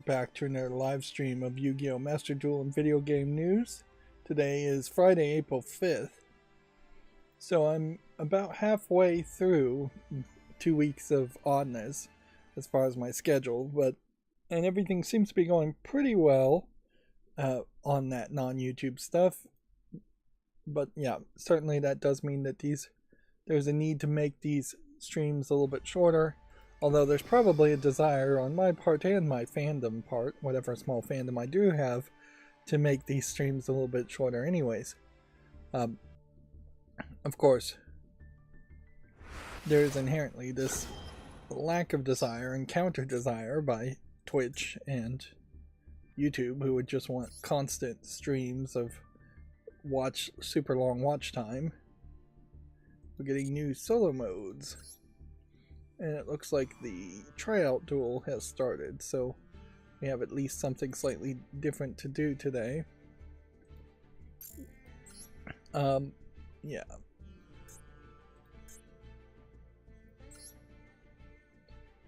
back to another live stream of Yu-Gi-Oh! Master Duel and video game news. Today is Friday, April 5th. So I'm about halfway through 2 weeks of oddness as far as my schedule, and everything seems to be going pretty well on that non-YouTube stuff. But yeah, certainly that does mean that there's a need to make these streams a little bit shorter. Although there's probably a desire on my part and my fandom part, whatever small fandom I do have, to make these streams a little bit shorter anyways. Of course, there's inherently this lack of desire and counter desire by Twitch and YouTube, who would just want constant streams of super long watch time. We're getting new solo modes. And it looks like the tryout duel has started, so we have at least something slightly different to do today. Yeah.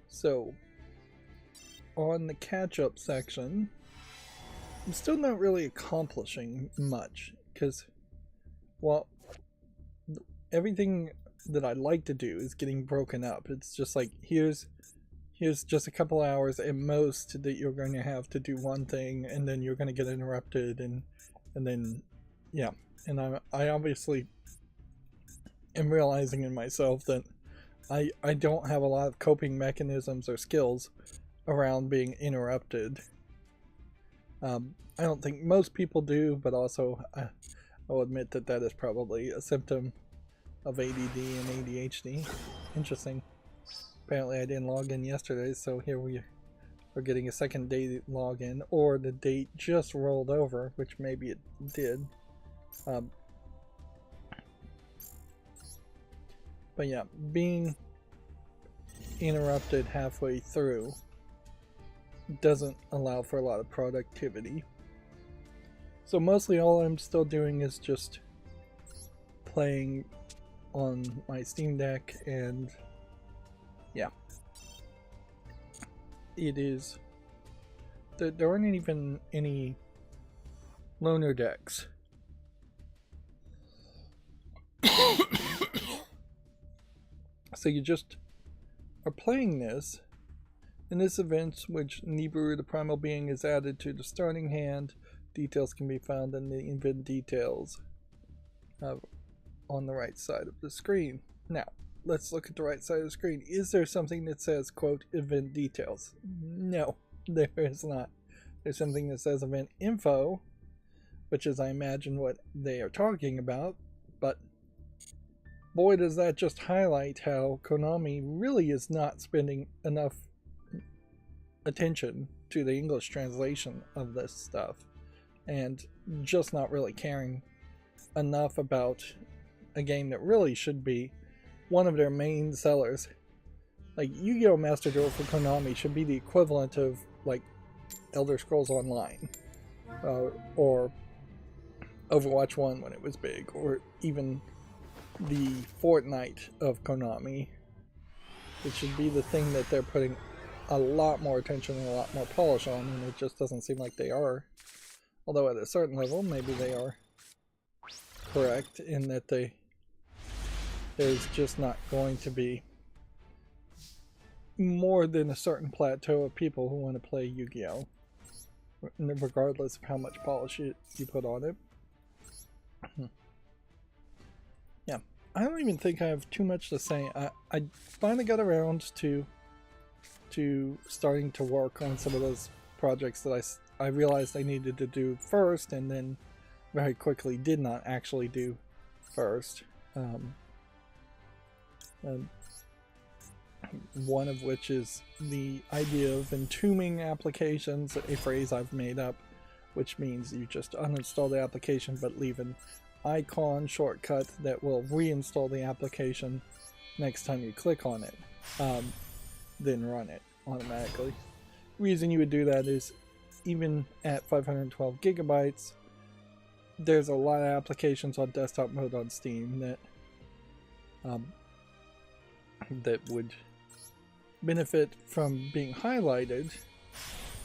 So, on the catch-up section, I'm still not really accomplishing much, because, well, everything that I'd like to do is getting broken up. It's just like, here's just a couple hours at most that you're going to have to do one thing, and then you're going to get interrupted, and then, yeah. And I obviously am realizing in myself that I don't have a lot of coping mechanisms or skills around being interrupted. I don't think most people do, but also I'll admit that that is probably a symptom of ADD and ADHD. Interesting. Apparently I didn't log in yesterday, so here we are getting a second day login, or the date just rolled over, which maybe it did. But yeah, being interrupted halfway through doesn't allow for a lot of productivity. So mostly all I'm still doing is just playing on my Steam Deck, and yeah, it is there aren't even any loaner decks. So you just are playing this. In this event, which Nibiru the Primal Being is added to the starting hand, details can be found in the event details on the right side of the screen. Now, let's look at the right side of the screen. Is there something that says, quote, event details? No, there is not. There's something that says event info, which is, I imagine, what they are talking about, but boy, does that just highlight how Konami really is not spending enough attention to the English translation of this stuff, and just not really caring enough about a game that really should be one of their main sellers. Like, Yu-Gi-Oh! Master Duel for Konami should be the equivalent of, like, Elder Scrolls Online, or Overwatch 1 when it was big, or even the Fortnite of Konami. It should be the thing that they're putting a lot more attention and a lot more polish on, and it just doesn't seem like they are. Although at a certain level, maybe they are correct in that there's just not going to be more than a certain plateau of people who want to play Yu-Gi-Oh! Regardless of how much polish you put on it. Yeah, I don't even think I have too much to say. I finally got around to starting to work on some of those projects that I realized I needed to do first, and then very quickly did not actually do first. One of which is the idea of entombing applications, a phrase I've made up, which means you just uninstall the application but leave an icon shortcut that will reinstall the application next time you click on it, then run it automatically. The reason you would do that is, even at 512 gigabytes, there's a lot of applications on desktop mode on Steam that would benefit from being highlighted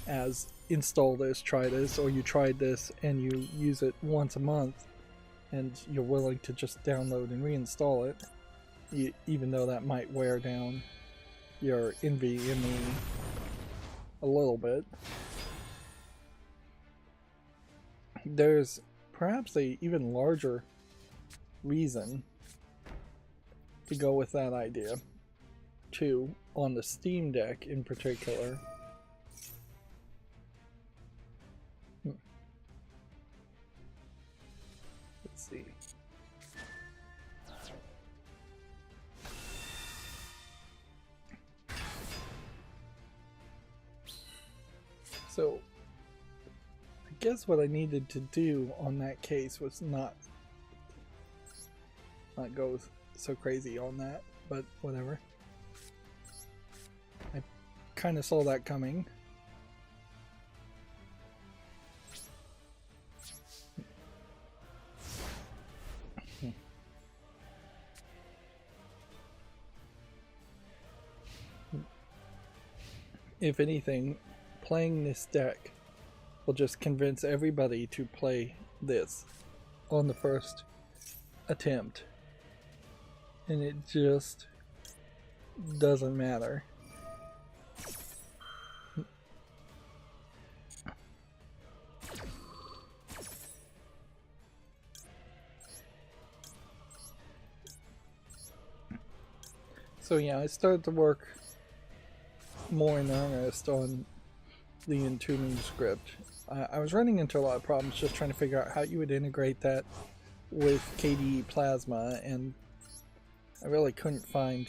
as install this, try this, or you tried this and you use it once a month and you're willing to just download and reinstall it, even though that might wear down your NVMe a little bit. There's perhaps a even larger reason to go with that idea too, on the Steam Deck in particular. Let's see. So I guess what I needed to do on that case was not go so crazy on that, but whatever. I kind of saw that coming. If anything, playing this deck will just convince everybody to play this on the first attempt. And it just doesn't matter. So yeah, I started to work more in earnest on the entombing script. I was running into a lot of problems just trying to figure out how you would integrate that with KDE Plasma, and I really couldn't find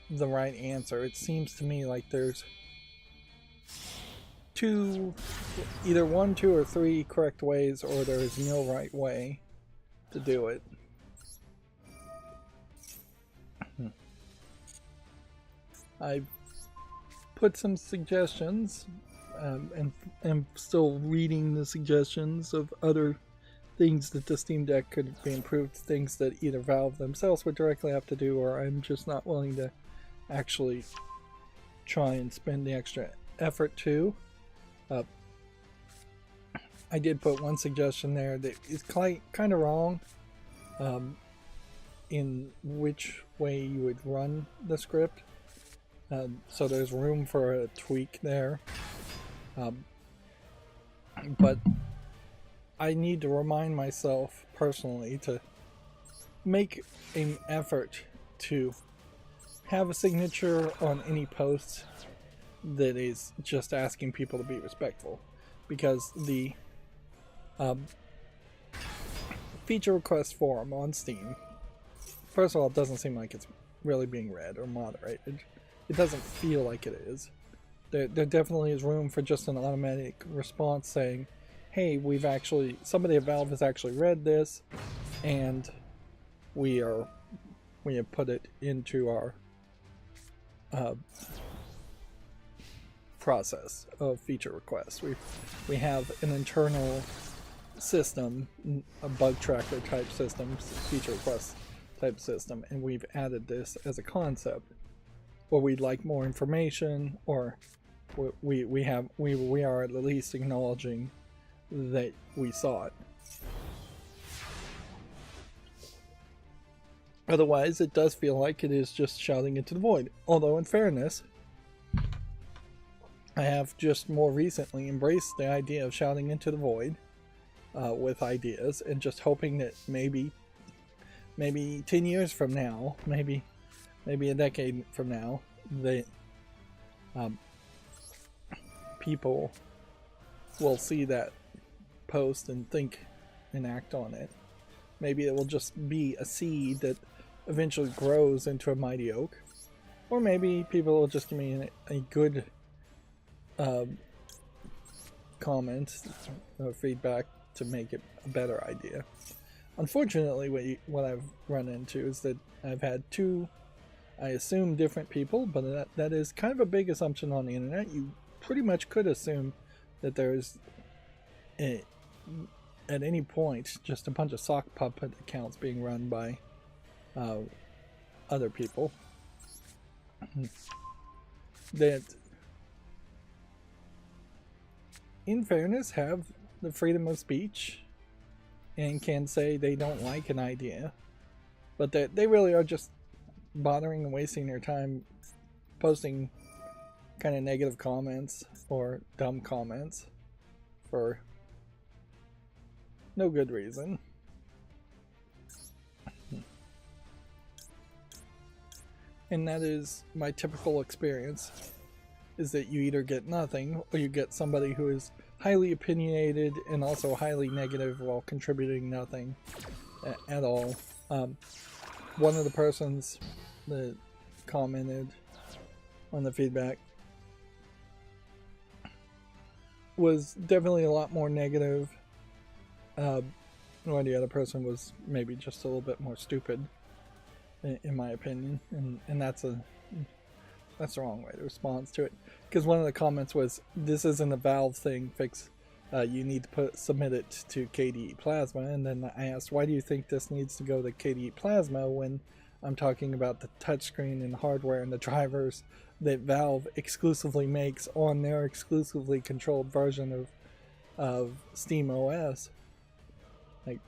the right answer. It seems to me like there's either 1, 2, or 3 correct ways, or there is no right way to do it. I put some suggestions, and I'm still reading the suggestions of other things that the Steam Deck could be improved, things that either Valve themselves would directly have to do, or I'm just not willing to actually try and spend the extra effort to. I did put one suggestion there that is kind of wrong in which way you would run the script. So there's room for a tweak there. But I need to remind myself personally to make an effort to have a signature on any post that is just asking people to be respectful, because the feature request forum on Steam, first of all, it doesn't seem like it's really being read or moderated. It doesn't feel like it is. There definitely is room for just an automatic response saying, hey, somebody at Valve has actually read this, and we have put it into our process of feature requests. We have an internal system, a bug tracker type system, feature request type system, and we've added this as a concept, or we'd like more information, or we are at least acknowledging that we saw it. Otherwise, it does feel like it is just shouting into the void. Although, in fairness, I have just more recently embraced the idea of shouting into the void with ideas, and just hoping that maybe 10 years from now, maybe a decade from now, that people will see that post and think and act on it. Maybe it will just be a seed that eventually grows into a mighty oak, or maybe people will just give me a good comment or feedback to make it a better idea. Unfortunately, what I've run into is that I've had two, I assume, different people, but that is kind of a big assumption on the internet. You pretty much could assume that there's at any point just a bunch of sock puppet accounts being run by other people that in fairness, have the freedom of speech and can say they don't like an idea, but that they really are just bothering and wasting their time posting kind of negative comments or dumb comments for no good reason. And that is my typical experience, is that you either get nothing or you get somebody who is highly opinionated and also highly negative while contributing nothing at all. One of the persons that commented on the feedback was definitely a lot more negative, while the other person was maybe just a little bit more stupid, in my opinion, and that's the wrong way to respond to it. Because one of the comments was, "This isn't a Valve thing. Fix. You need to submit it to KDE Plasma." And then I asked, "Why do you think this needs to go to KDE Plasma when I'm talking about the touchscreen and hardware and the drivers that Valve exclusively makes on their exclusively controlled version of Steam OS?" Like,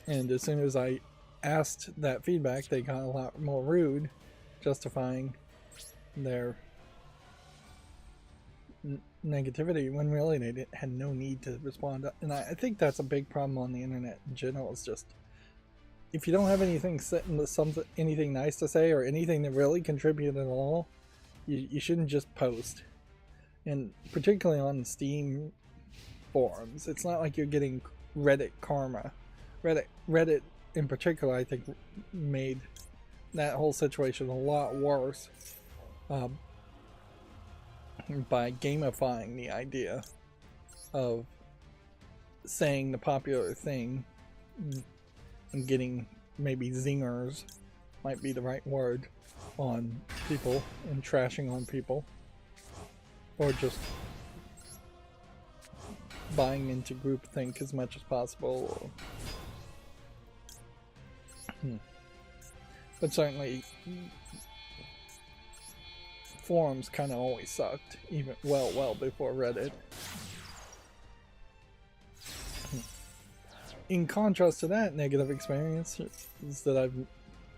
and as soon as I asked that feedback, they got a lot more rude, justifying their negativity when really they had no need to respond. And I think that's a big problem on the internet in general. Is just, if you don't have anything anything nice to say or anything to really contribute at all, you shouldn't just post. And particularly on Steam forums, it's not like you're getting Reddit karma. Reddit in particular, I think, made that whole situation a lot worse by gamifying the idea of saying the popular thing and getting maybe zingers, might be the right word, on people and trashing on people, or just buying into groupthink as much as possible. But certainly forums kind of always sucked, even well before Reddit. In contrast to that negative experience, is that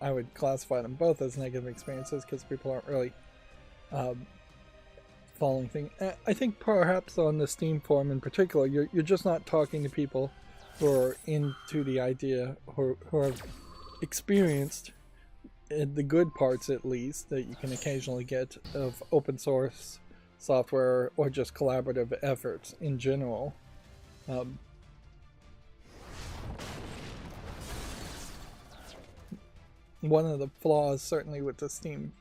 I would classify them both as negative experiences because people aren't really following things. I think perhaps on the Steam forum in particular, you're just not talking to people who are into the idea, who have experienced the good parts, at least, that you can occasionally get of open source software or just collaborative efforts in general. One of the flaws, certainly, with the Steam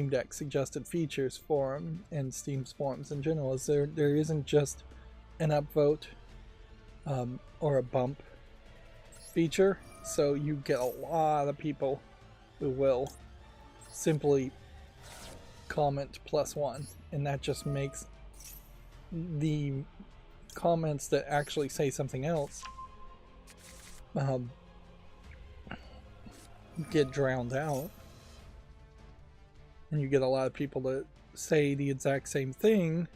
Deck suggested features forum and Steam's forums in general, is there isn't just an upvote or a bump feature. So you get a lot of people who will simply comment +1, and that just makes the comments that actually say something else get drowned out, and you get a lot of people that say the exact same thing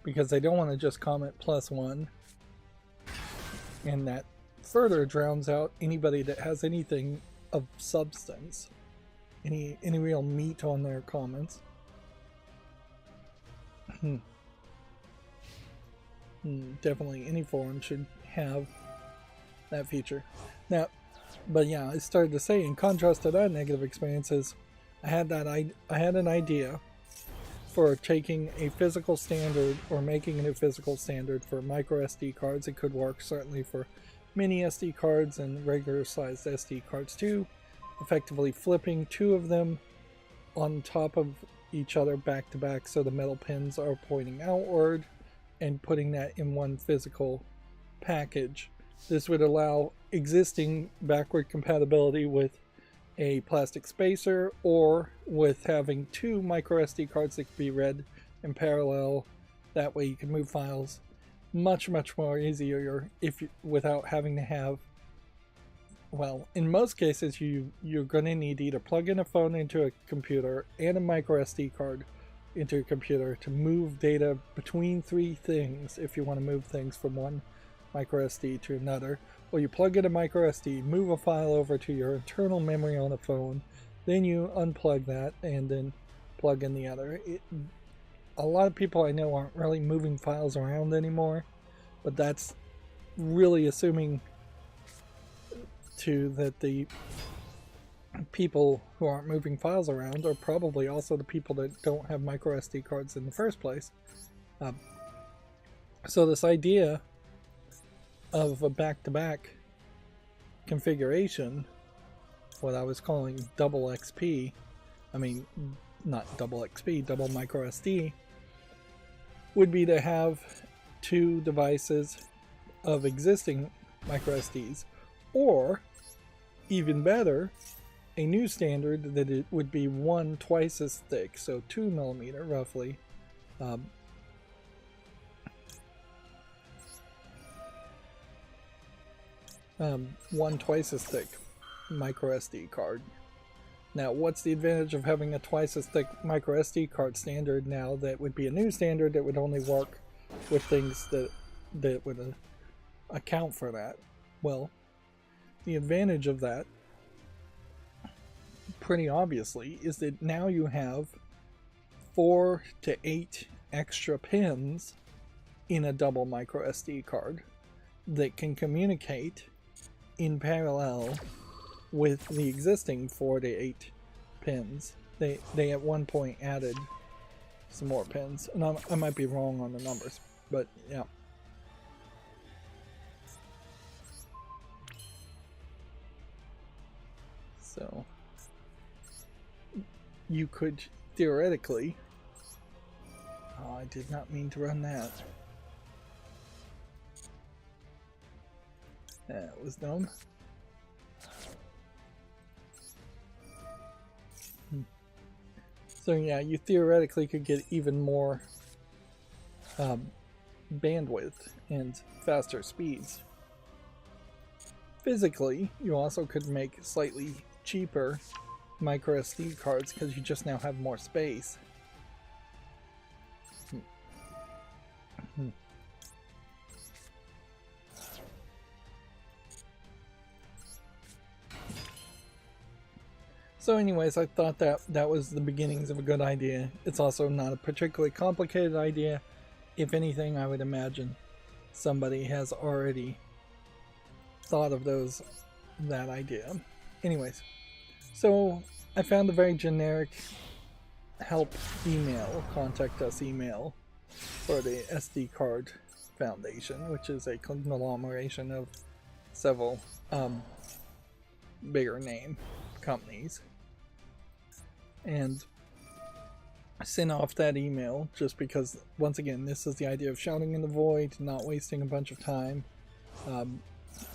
because they don't want to just comment +1, and that further drowns out anybody that has anything of substance, any real meat on their comments. Definitely any forum should have that feature. Now, but yeah, I started to say, in contrast to that negative experiences, I had an idea for taking a physical standard or making it a physical standard for micro SD cards. It could work certainly for mini SD cards and regular sized SD cards too, effectively flipping two of them on top of each other back to back so the metal pins are pointing outward, and putting that in one physical package. This would allow existing backward compatibility with a plastic spacer, or with having two micro SD cards that could be read in parallel. That way you can move files much more easier without having to have, well, in most cases you're going to need to either plug in a phone into a computer and a micro SD card, into your computer to move data between three things if you want to move things from one micro SD to another. Or you plug in a micro SD, move a file over to your internal memory on a phone, then you unplug that and then plug in the other. A lot of people I know aren't really moving files around anymore, but that's really assuming too that the people who aren't moving files around are probably also the people that don't have micro SD cards in the first place. So this idea of a back-to-back configuration, what I was calling double XP, I mean not double XP, double micro SD, would be to have two devices of existing micro SDs, or even better, a new standard that it would be one twice as thick, so 2mm roughly, one twice as thick micro SD card. Now, what's the advantage of having a twice as thick micro SD card standard now that would be a new standard that would only work with things that would account for that? Well, the advantage of that, pretty obviously, is that now you have 4 to 8 extra pins in a double micro SD card that can communicate in parallel with the existing 4 to 8 pins. They at one point added some more pins, and I might be wrong on the numbers, but yeah. So you could theoretically, oh, I did not mean to run that. That was dumb. So yeah, you theoretically could get even more bandwidth and faster speeds. Physically, you also could make slightly cheaper micro SD cards because you just now have more space. So anyways, I thought that was the beginnings of a good idea. It's also not a particularly complicated idea. If anything, I would imagine somebody has already thought of that idea. Anyways, so I found a very generic help email, contact us email for the SD Card Foundation, which is a conglomeration of several bigger name companies. And I sent off that email just because, once again, this is the idea of shouting in the void, not wasting a bunch of time,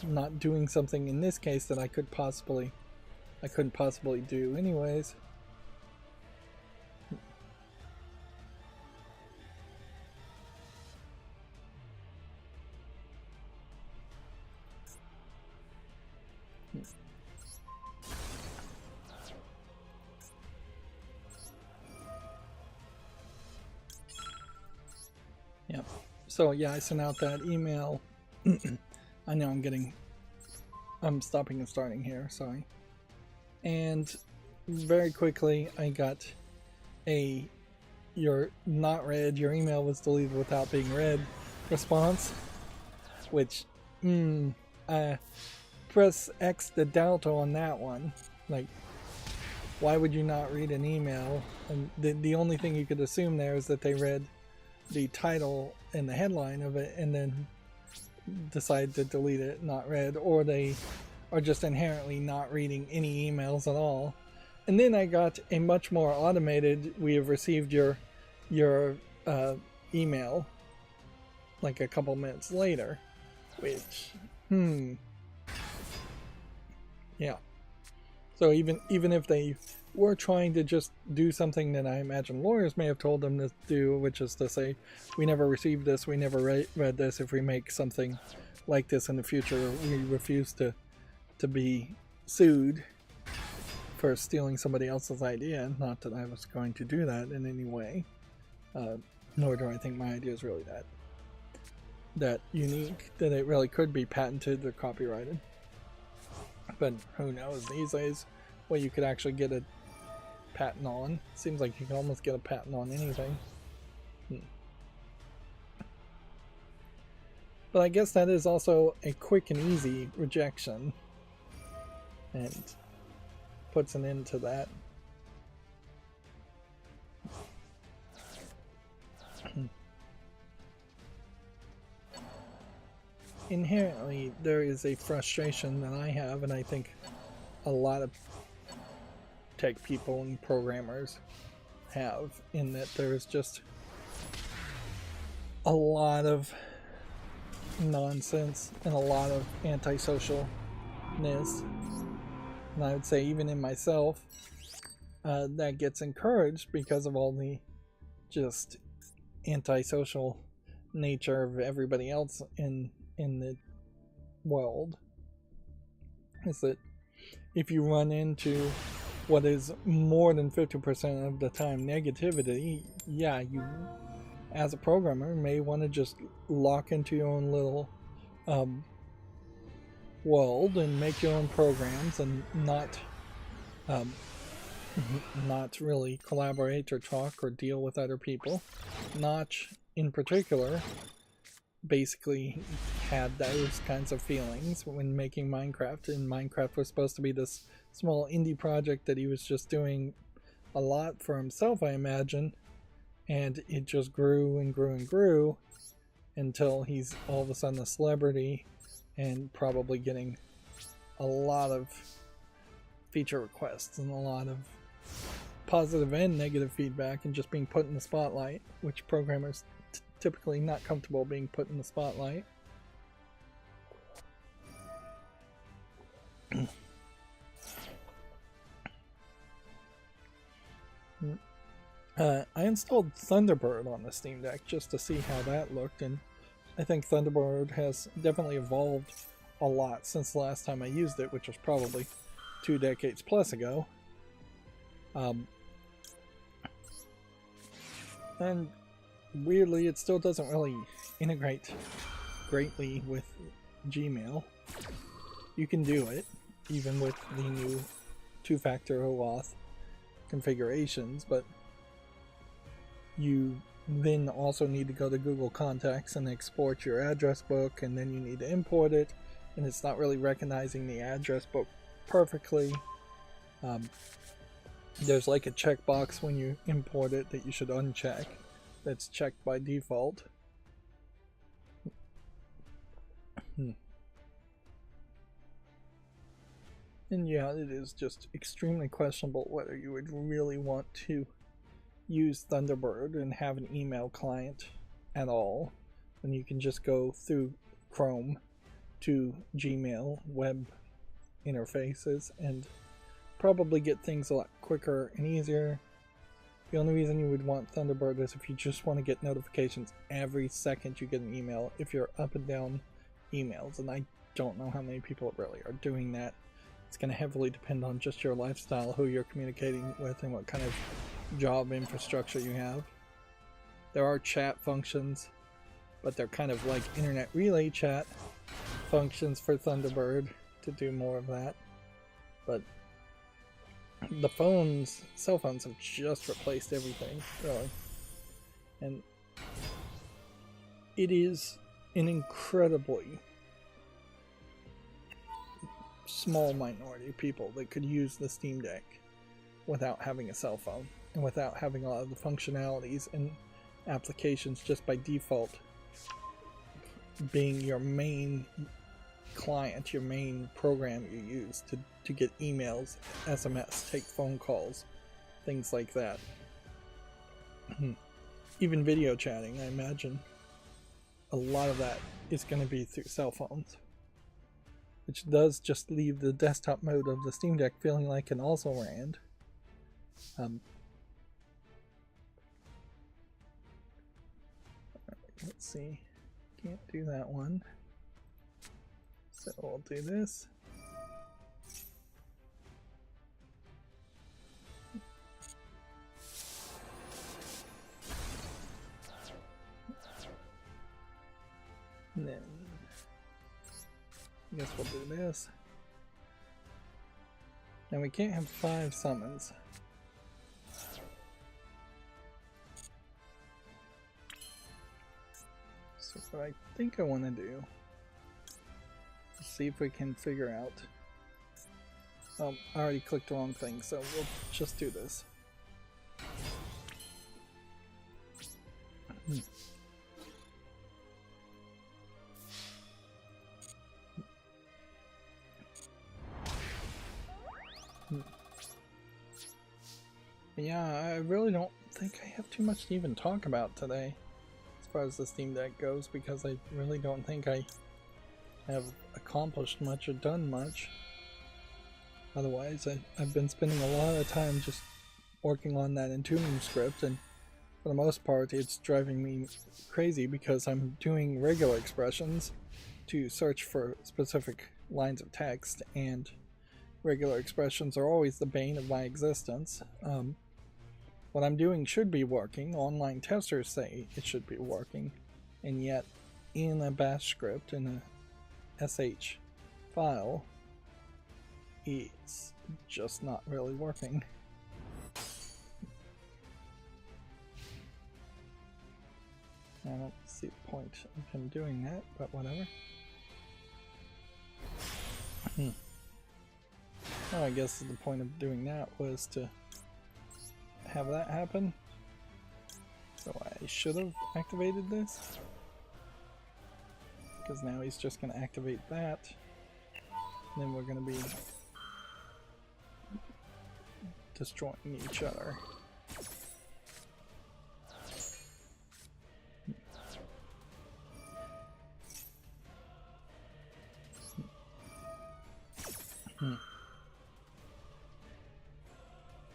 not doing something in this case that I couldn't possibly do anyways. Yep. So yeah, I sent out that email. I know I'm stopping and starting here, sorry. And very quickly I got you're not read, your email was deleted without being read response, which press X the delta on that one. Like, why would you not read an email? And the only thing you could assume there is that they read the title and the headline of it and then decide to delete it, not read, or they are just inherently not reading any emails at all. And then I got a much more automated, we have received your email like a couple minutes later, which yeah. So even if they were trying to just do something that I imagine lawyers may have told them to do, which is to say, we never received this, we never read this, if we make something like this in the future, we refuse to be sued for stealing somebody else's idea. Not that I was going to do that in any way. Nor do I think my idea is really that unique that it really could be patented or copyrighted. But who knows these days what you could actually get a patent on. Seems like you can almost get a patent on anything. But I guess that is also a quick and easy rejection and puts an end to that. Inherently, there is a frustration that I have, and I think a lot of tech people and programmers have, in that there's just a lot of nonsense and a lot of antisocialness. And I would say even in myself, that gets encouraged because of all the just antisocial nature of everybody else in the world. Is that if you run into what is more than 50% of the time negativity, yeah, you as a programmer may want to just lock into your own little world and make your own programs and not really collaborate or talk or deal with other people. Notch in particular basically had those kinds of feelings when making Minecraft, and Minecraft was supposed to be this small indie project that he was just doing a lot for himself, I imagine, and it just grew and grew and grew until he's all of a sudden a celebrity and probably getting a lot of feature requests and a lot of positive and negative feedback and just being put in the spotlight, which programmers typically not comfortable being put in the spotlight. I installed Thunderbird on the Steam Deck just to see how that looked, and I think Thunderbird has definitely evolved a lot since the last time I used it, which was probably 2 decades plus ago. And weirdly, it still doesn't really integrate greatly with Gmail. You can do it, even with the new 2-factor OAuth configurations, but you then also need to go to Google Contacts and export your address book, and then you need to import it, and it's not really recognizing the address book perfectly. There's like a checkbox when you import it that you should uncheck. That's checked by default. And yeah, it is just extremely questionable whether you would really want to use Thunderbird and have an email client at all, when you can just go through Chrome to Gmail web interfaces and probably get things a lot quicker and easier. The only reason you would want Thunderbird is if you just want to get notifications every second you get an email, if you're up and down emails, and I don't know how many people really are doing that. It's going to heavily depend on just your lifestyle, who you're communicating with, and what kind of job infrastructure you have. There are chat functions, but they're kind of like internet relay chat functions for Thunderbird to do more of that. But the cell phones have just replaced everything, really. And it is an incredibly small minority of people that could use the Steam Deck without having a cell phone and without having a lot of the functionalities and applications just by default being your main client, your main program you use to get emails, SMS, take phone calls, things like that. Even video chatting, I imagine a lot of that is going to be through cell phones, which does just leave the desktop mode of the Steam Deck feeling like an also-ran. Let's see, can't do that one, so we'll do this. And then I guess we'll do this. Now we can't have 5 summons. So what I think I want to do is see if we can figure out. I already clicked the wrong thing, so we'll just do this. Yeah, I really don't think I have too much to even talk about today as far as the Steam Deck goes, because I really don't think I have accomplished much or done much. Otherwise, I've been spending a lot of time just working on that entombing script, and for the most part it's driving me crazy because I'm doing regular expressions to search for specific lines of text, and regular expressions are always the bane of my existence. What I'm doing should be working. Online testers say it should be working, and yet in a bash script, in a sh file, it's just not really working. I don't see the point of him doing that, but whatever. Oh, I guess the point of doing that was to have that happen. So I should have activated this, because now he's just going to activate that, and then we're going to be destroying each other.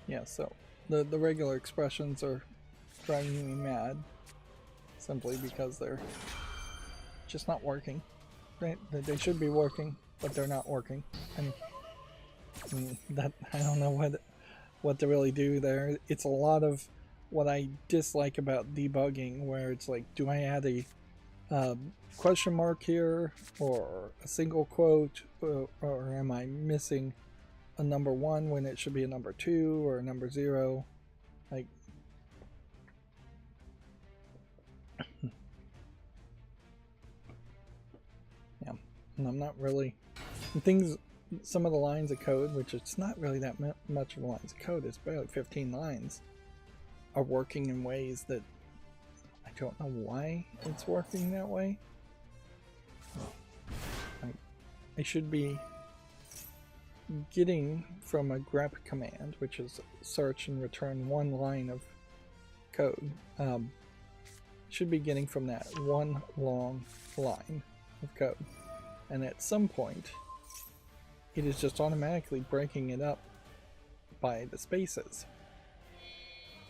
Yeah, so the regular expressions are driving me mad simply because they're just not working. They should be working, but they're not working. And that, I don't know what to really do there. It's a lot of what I dislike about debugging, where it's like, do I add a question mark here, or a single quote, or am I missing a number 1 when it should be a number 2 or a number 0? Like, yeah, and I'm not really things. Some of the lines of code, which it's not really that much of the lines of code, it's barely 15 lines, are working in ways that I don't know why it's working that way. I should be getting from a grep command, which is search and return 1 line of code, should be getting from that 1 long line of code, and at some point it is just automatically breaking it up by the spaces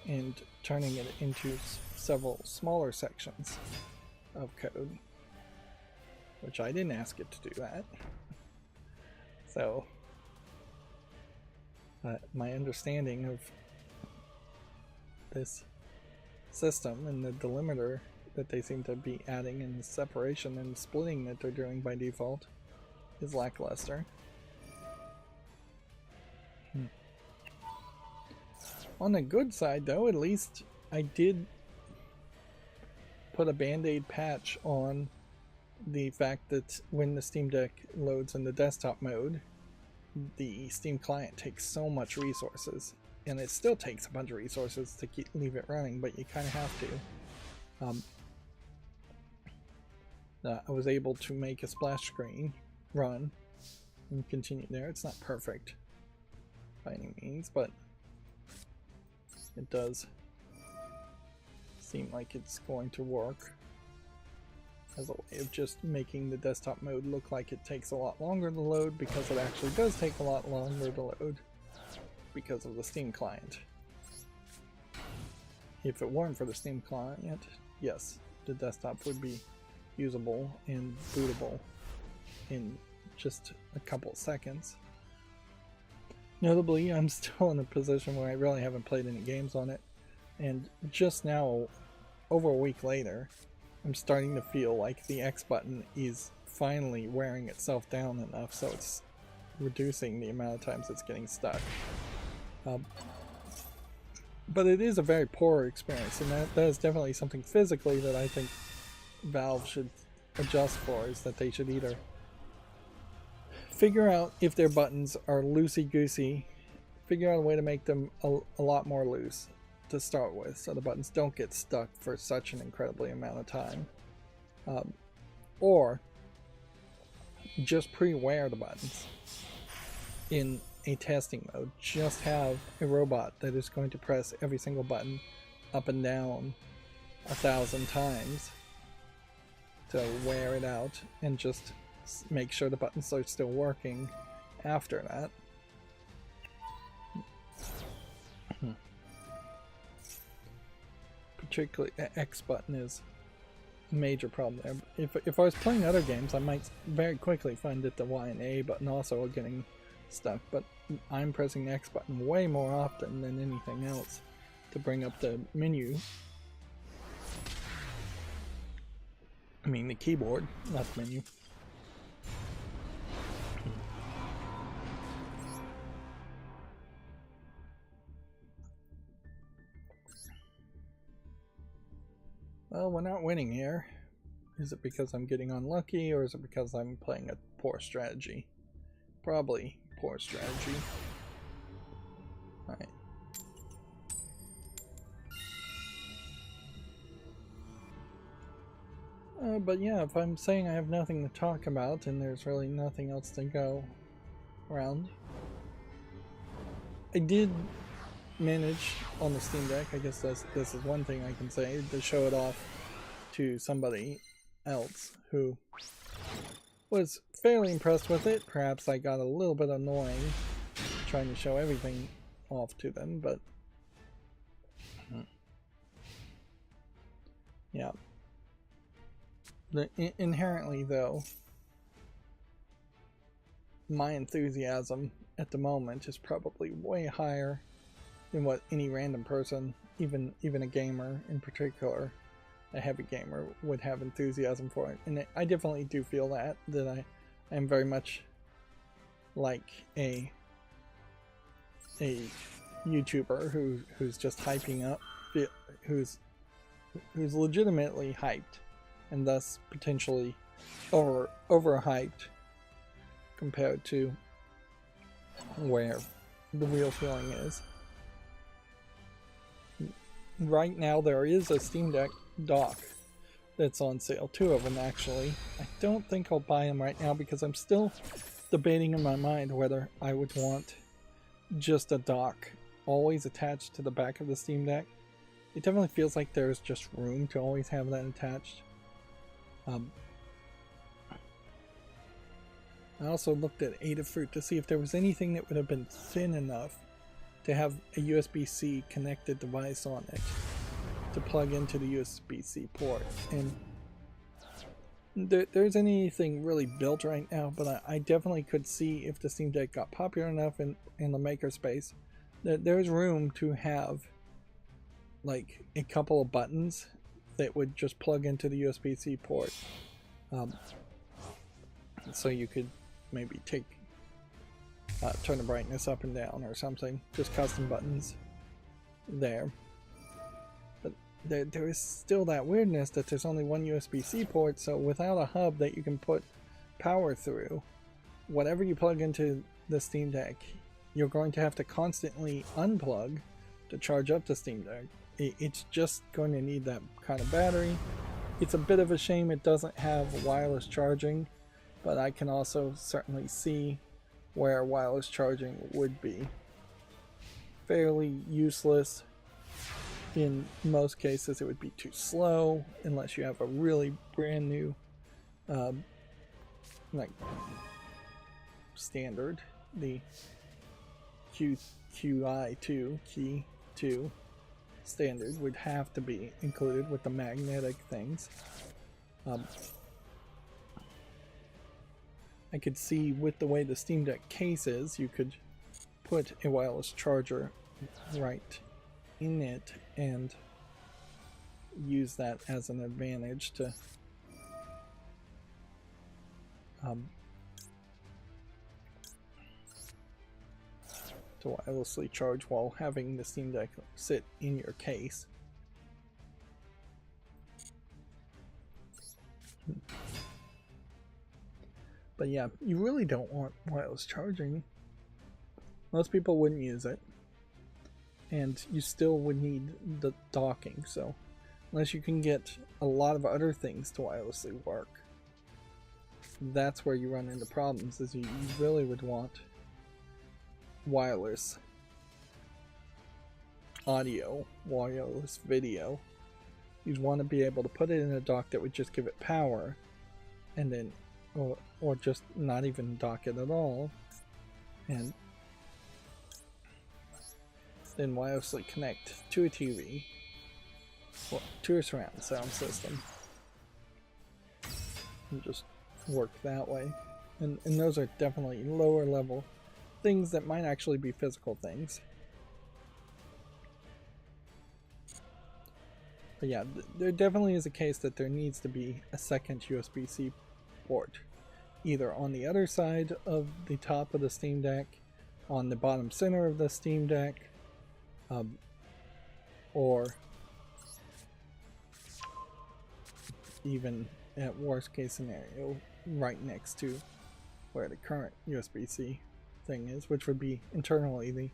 and turning it into several smaller sections of code, which I didn't ask it to do that. So my understanding of this system and the delimiter that they seem to be adding, and the separation and splitting that they're doing by default, is lackluster. On the good side though, at least I did put a band-aid patch on the fact that when the Steam Deck loads in the desktop mode, the Steam client takes so much resources, and it still takes a bunch of resources to leave it running, but you kind of have to. I was able to make a splash screen run and continue there. It's not perfect by any means, but it does seem like it's going to work as a way of just making the desktop mode look like it takes a lot longer to load, because it actually does take a lot longer to load because of the Steam client. If it weren't for the Steam client, yes, the desktop would be usable and bootable in just a couple of seconds. Notably, I'm still in a position where I really haven't played any games on it, and just now, over a week later, I'm starting to feel like the X button is finally wearing itself down enough so it's reducing the amount of times it's getting stuck. But it is a very poor experience, and that is definitely something physically that I think Valve should adjust for, is that they should either figure out if their buttons are loosey-goosey, figure out a way to make them a lot more loose to start with, so the buttons don't get stuck for such an incredibly amount of time. Or just pre-wear the buttons in a testing mode. Just have a robot that is going to press every single button up and down 1,000 times to wear it out, and just make sure the buttons are still working after that. Particularly the X button is a major problem there. If I was playing other games, I might very quickly find that the Y and A button also are getting stuck, but I'm pressing the X button way more often than anything else to bring up the menu. I mean the keyboard, not the menu. Well, we're not winning here. Is it because I'm getting unlucky, or is it because I'm playing a poor strategy? Probably poor strategy. Alright. But yeah, if I'm saying I have nothing to talk about and there's really nothing else to go around, I did manage on the Steam Deck, I guess this is one thing I can say, to show it off to somebody else who was fairly impressed with it. Perhaps I got a little bit annoying trying to show everything off to them, but yeah. Inherently, though, my enthusiasm at the moment is probably way higher than what any random person, even a gamer in particular, a heavy gamer, would have enthusiasm for it. And I definitely do feel that I am very much like a YouTuber who's just hyping up, who's legitimately hyped, and thus potentially overhyped compared to where the real feeling is. Right now there is a Steam Deck dock that's on sale, 2 of them actually. I don't think I'll buy them right now because I'm still debating in my mind whether I would want just a dock always attached to the back of the Steam Deck. It definitely feels like there's just room to always have that attached. I also looked at Adafruit to see if there was anything that would have been thin enough to have a USB-C connected device on it to plug into the USB-C port. And there isn't anything really built right now, but I definitely could see, if the Steam Deck got popular enough in the makerspace, that there's room to have like a couple of buttons that would just plug into the USB-C port. So you could maybe turn the brightness up and down or something, just custom buttons there. But there is still that weirdness that there's only one USB-C port, so without a hub that you can put power through, whatever you plug into the Steam Deck, you're going to have to constantly unplug to charge up the Steam Deck. It's just going to need that kind of battery. It's a bit of a shame it doesn't have wireless charging, but I can also certainly see where wireless charging would be fairly useless. In most cases it would be too slow unless you have a really brand new like standard, the QI2 key 2 standard would have to be included with the magnetic things. I could see with the way the Steam Deck case is, you could put a wireless charger right in it and use that as an advantage to wirelessly charge while having the Steam Deck sit in your case. But yeah, you really don't want wireless charging. Most people wouldn't use it, and you still would need the docking, so unless you can get a lot of other things to wirelessly work, that's where you run into problems, is you really would want wireless audio, wireless video. You'd want to be able to put it in a dock that would just give it power, and then or just not even dock it at all, and then wirelessly connect to a TV or to a surround sound system and just work that way. And those are definitely lower level things that might actually be physical things. But yeah, there definitely is a case that there needs to be a second USB-C port, either on the other side of the top of the Steam Deck, on the bottom center of the Steam Deck, or even at worst case scenario right next to where the current USB-C thing is, which would be internally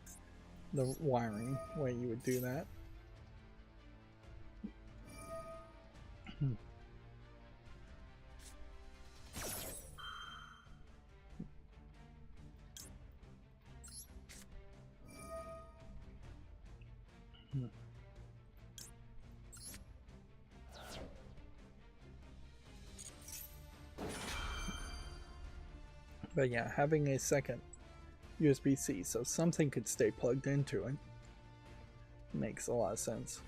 the wiring way you would do that. But yeah, having a second USB-C so something could stay plugged into it makes a lot of sense.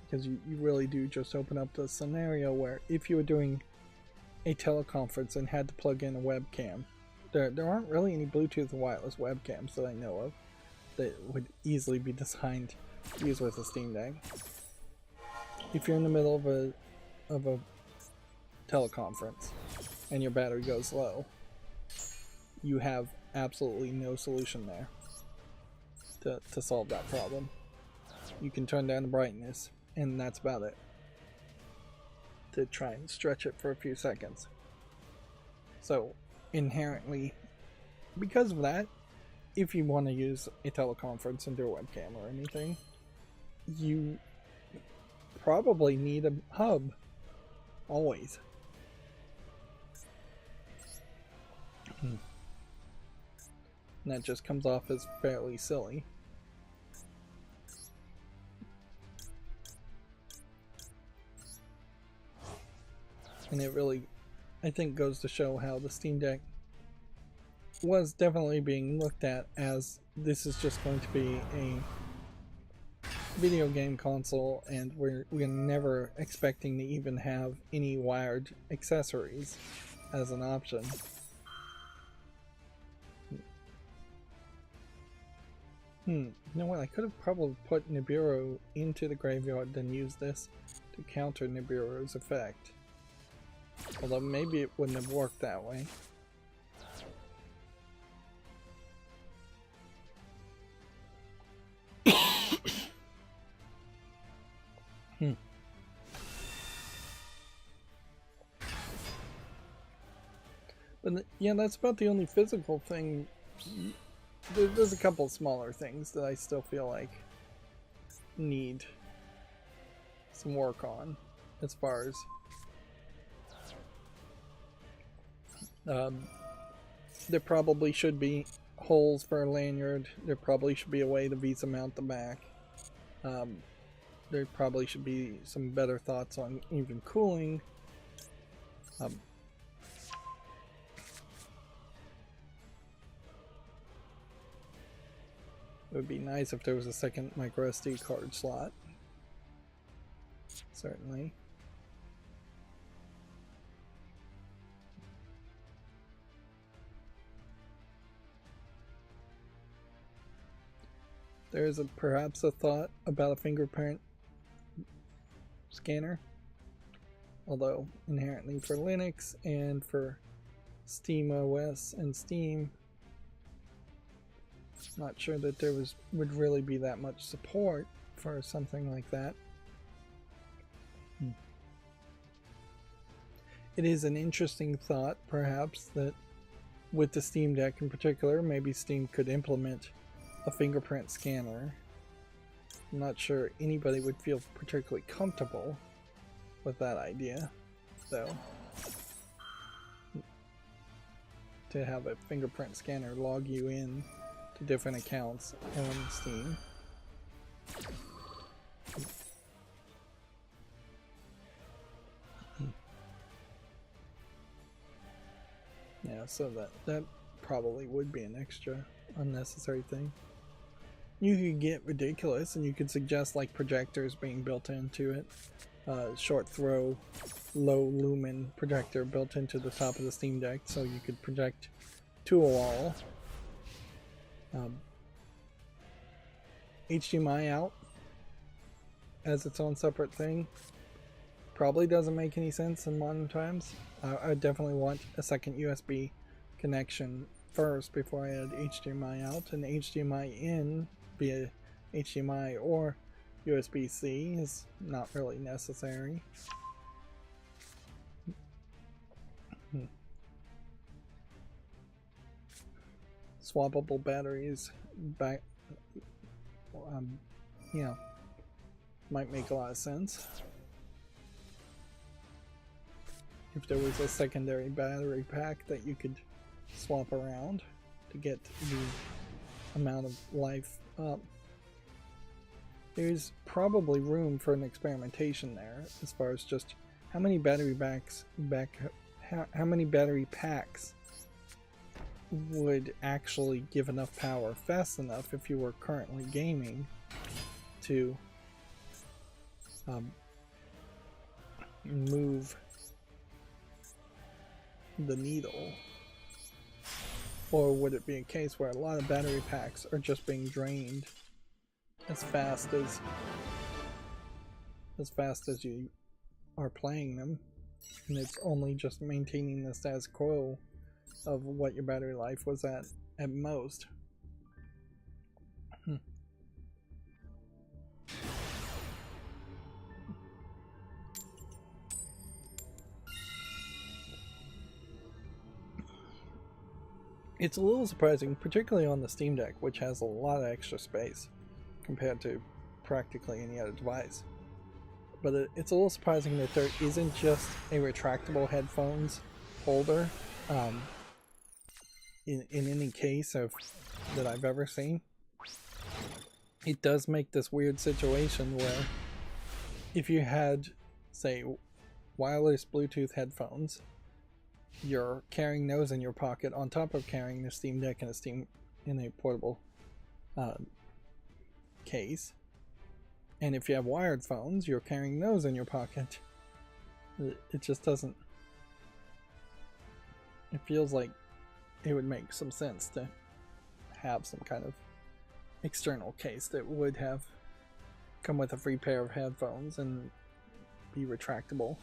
Because you really do just open up the scenario where if you were doing a teleconference and had to plug in a webcam, there aren't really any Bluetooth wireless webcams that I know of that would easily be designed to use with a Steam Deck. If you're in the middle of a teleconference and your battery goes low, you have absolutely no solution there to solve that problem. You can turn down the brightness, and that's about it, to try and stretch it for a few seconds. So inherently, because of that, if you want to use a teleconference and do a webcam or anything, you probably need a hub, always. And that just comes off as fairly silly. And it really, I think, goes to show how the Steam Deck was definitely being looked at as this is just going to be a video game console, and we're never expecting to even have any wired accessories as an option. You know what, I could have probably put Nibiru into the graveyard then used this to counter Nibiru's effect. Although maybe it wouldn't have worked that way. But yeah, that's about the only physical thing. There's a couple smaller things that I still feel like need some work on, as far as there probably should be holes for a lanyard. There probably should be a way to Visa mount the back. There probably should be some better thoughts on even cooling. It would be nice if there was a second micro SD card slot. Certainly. there is perhaps a thought about a fingerprint scanner, although inherently for Linux and for Steam OS and Steam, not sure that there would really be that much support for something like that. It is an interesting thought, perhaps, that with the Steam Deck in particular, maybe Steam could implement a fingerprint scanner. I'm not sure anybody would feel particularly comfortable with that idea, though. To have a fingerprint scanner log you in to different accounts on Steam. Yeah, so that probably would be an extra unnecessary thing. You could get ridiculous and you could suggest like projectors being built into it. Short throw, low lumen projector built into the top of the Steam Deck so you could project to a wall. HDMI out as its own separate thing probably doesn't make any sense in modern times. I definitely want a second USB connection first before I add HDMI out, and HDMI in via HDMI or USB-C is not really necessary. Swappable batteries back, might make a lot of sense. If there was a secondary battery pack that you could swap around to get the amount of life up. There's probably room for an experimentation there as far as just how many battery how many battery packs would actually give enough power fast enough if you were currently gaming to move the needle, or would it be a case where a lot of battery packs are just being drained as fast as you are playing them, and it's only just maintaining the status quo of what your battery life was at most. It's a little surprising, particularly on the Steam Deck, which has a lot of extra space compared to practically any other device. But it's a little surprising that there isn't just a retractable headphones holder in any case that I've ever seen. It does make this weird situation where if you had, say, wireless Bluetooth headphones, you're carrying those in your pocket on top of carrying the Steam Deck in a portable case. And if you have wired phones, you're carrying those in your pocket. It just doesn't... It feels like it would make some sense to have some kind of external case that would have come with a free pair of headphones and be retractable.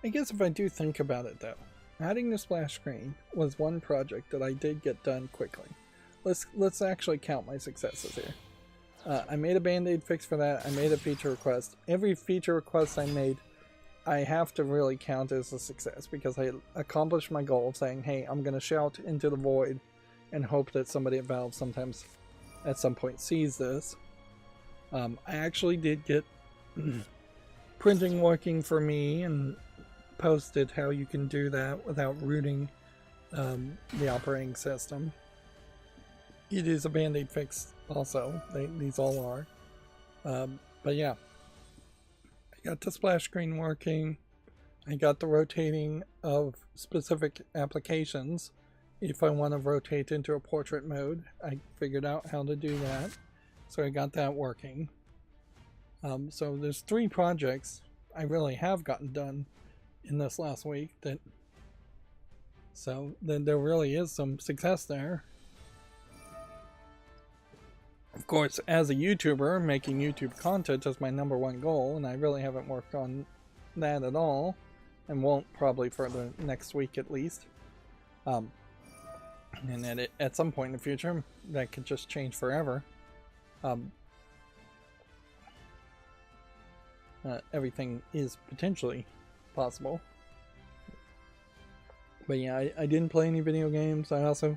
I guess if I do think about it though, adding the splash screen was one project that I did get done quickly. Let's actually count my successes here. I made a band-aid fix for that. I made a feature request. Every feature request I made, I have to really count as a success because I accomplished my goal of saying, hey, I'm going to shout into the void and hope that somebody at Valve sometimes at some point sees this. I actually did get printing working for me and posted how you can do that without rooting the operating system. It is a band-aid fix also. These all are. But yeah, I got the splash screen working. I got the rotating of specific applications. If I want to rotate into a portrait mode, I figured out how to do that. So I got that working. So there's 3 projects I really have gotten done in this last week. So then there really is some success there. Of course, as a YouTuber, making YouTube content is my @1 goal, and I really haven't worked on that at all, and won't probably for the next week at least. And at some point in the future, that could just change forever. Everything is potentially possible. But yeah, I didn't play any video games. I also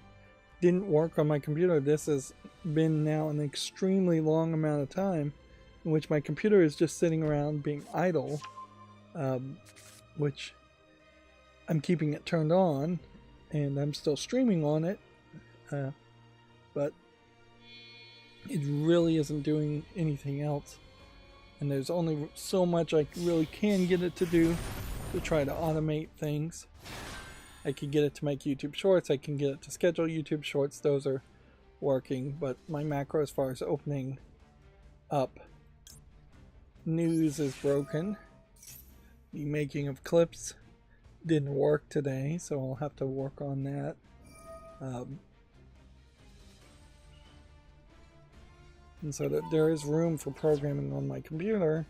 didn't work on my computer. This has been now an extremely long amount of time in which my computer is just sitting around being idle, which I'm keeping it turned on, and I'm still streaming on it, but it really isn't doing anything else. And there's only so much I really can get it to do to try to automate things. I can get it to make YouTube shorts, I can get it to schedule YouTube shorts, those are working, but my macro as far as opening up news is broken. The making of clips didn't work today, so I'll have to work on that. And so that there is room for programming on my computer,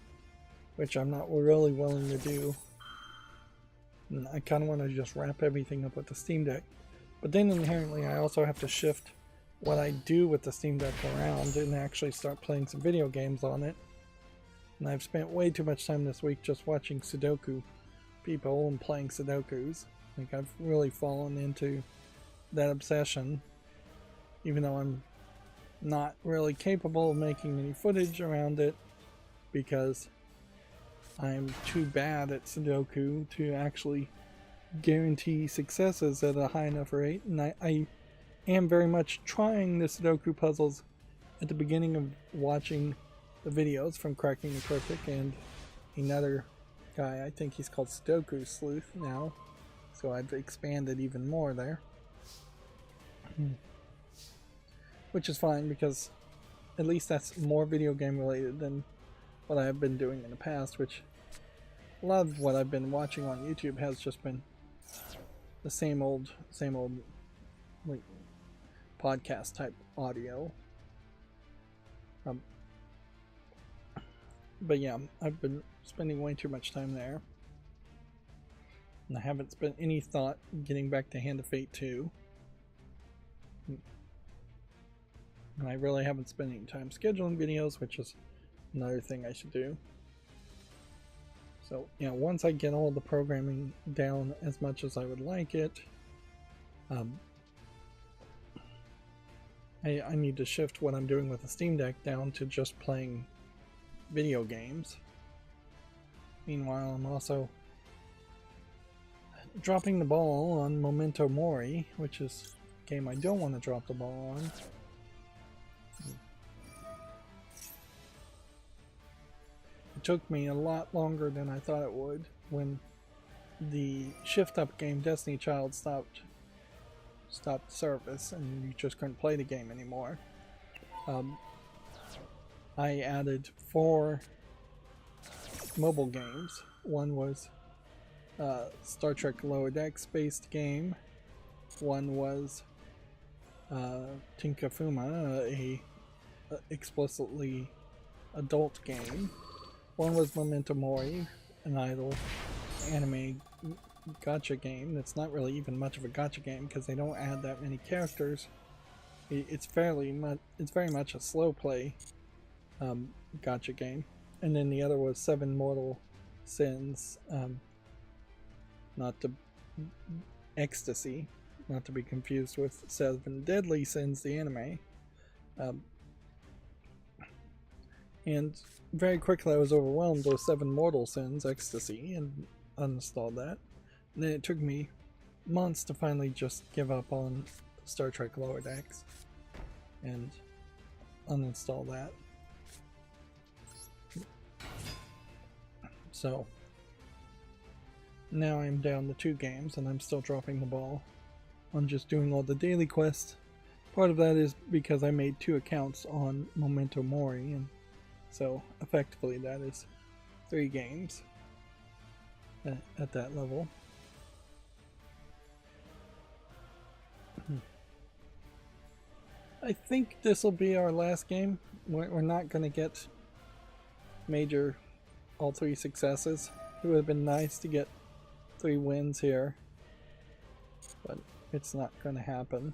which I'm not really willing to do. And I kind of want to just wrap everything up with the Steam Deck. But then inherently I also have to shift what I do with the Steam Deck around and actually start playing some video games on it. And I've spent way too much time this week just watching Sudoku people and playing Sudokus. Like, I've really fallen into that obsession, even though I'm not really capable of making any footage around it because I'm too bad at Sudoku to actually guarantee successes at a high enough rate. And I am very much trying the Sudoku puzzles at the beginning of watching the videos from Cracking the Cryptic and another guy, I think he's called Sudoku Sleuth now, so I've expanded even more there. Which is fine because at least that's more video game related than what I've been doing in the past, which a lot of what I've been watching on YouTube has just been the same old like podcast type audio. But yeah, I've been spending way too much time there, and I haven't spent any thought getting back to Hand of Fate 2. And I really haven't spent any time scheduling videos, which is another thing I should do. So, you know, once I get all the programming down as much as I would like it, I need to shift what I'm doing with the Steam Deck down to just playing video games. Meanwhile, I'm also dropping the ball on Memento Mori, which is a game I don't want to drop the ball on. It took me a lot longer than I thought it would when the shift up game Destiny Child stopped service and you just couldn't play the game anymore. I added 4 mobile games. One was Star Trek Lower Decks based game. One was Tinkafuma, a explicitly adult game. One was Memento Mori, an idle anime gacha game that's not really even much of a gacha game because they don't add that many characters. It's very much a slow play gacha game. And then the other was 7 Mortal Sins, not to Ecstasy, not to be confused with 7 Deadly Sins, the anime. And very quickly I was overwhelmed with 7 Mortal Sins, Ecstasy, and uninstalled that. And then it took me months to finally just give up on Star Trek Lower Decks and uninstall that. So now I'm down to 2 games and I'm still dropping the ball on just doing all the daily quests. Part of that is because I made 2 accounts on Memento Mori, and so effectively that is 3 games. at that level. I think this will be our last game. We're not going to get major all 3 successes. It would have been nice to get 3 wins here, but it's not going to happen.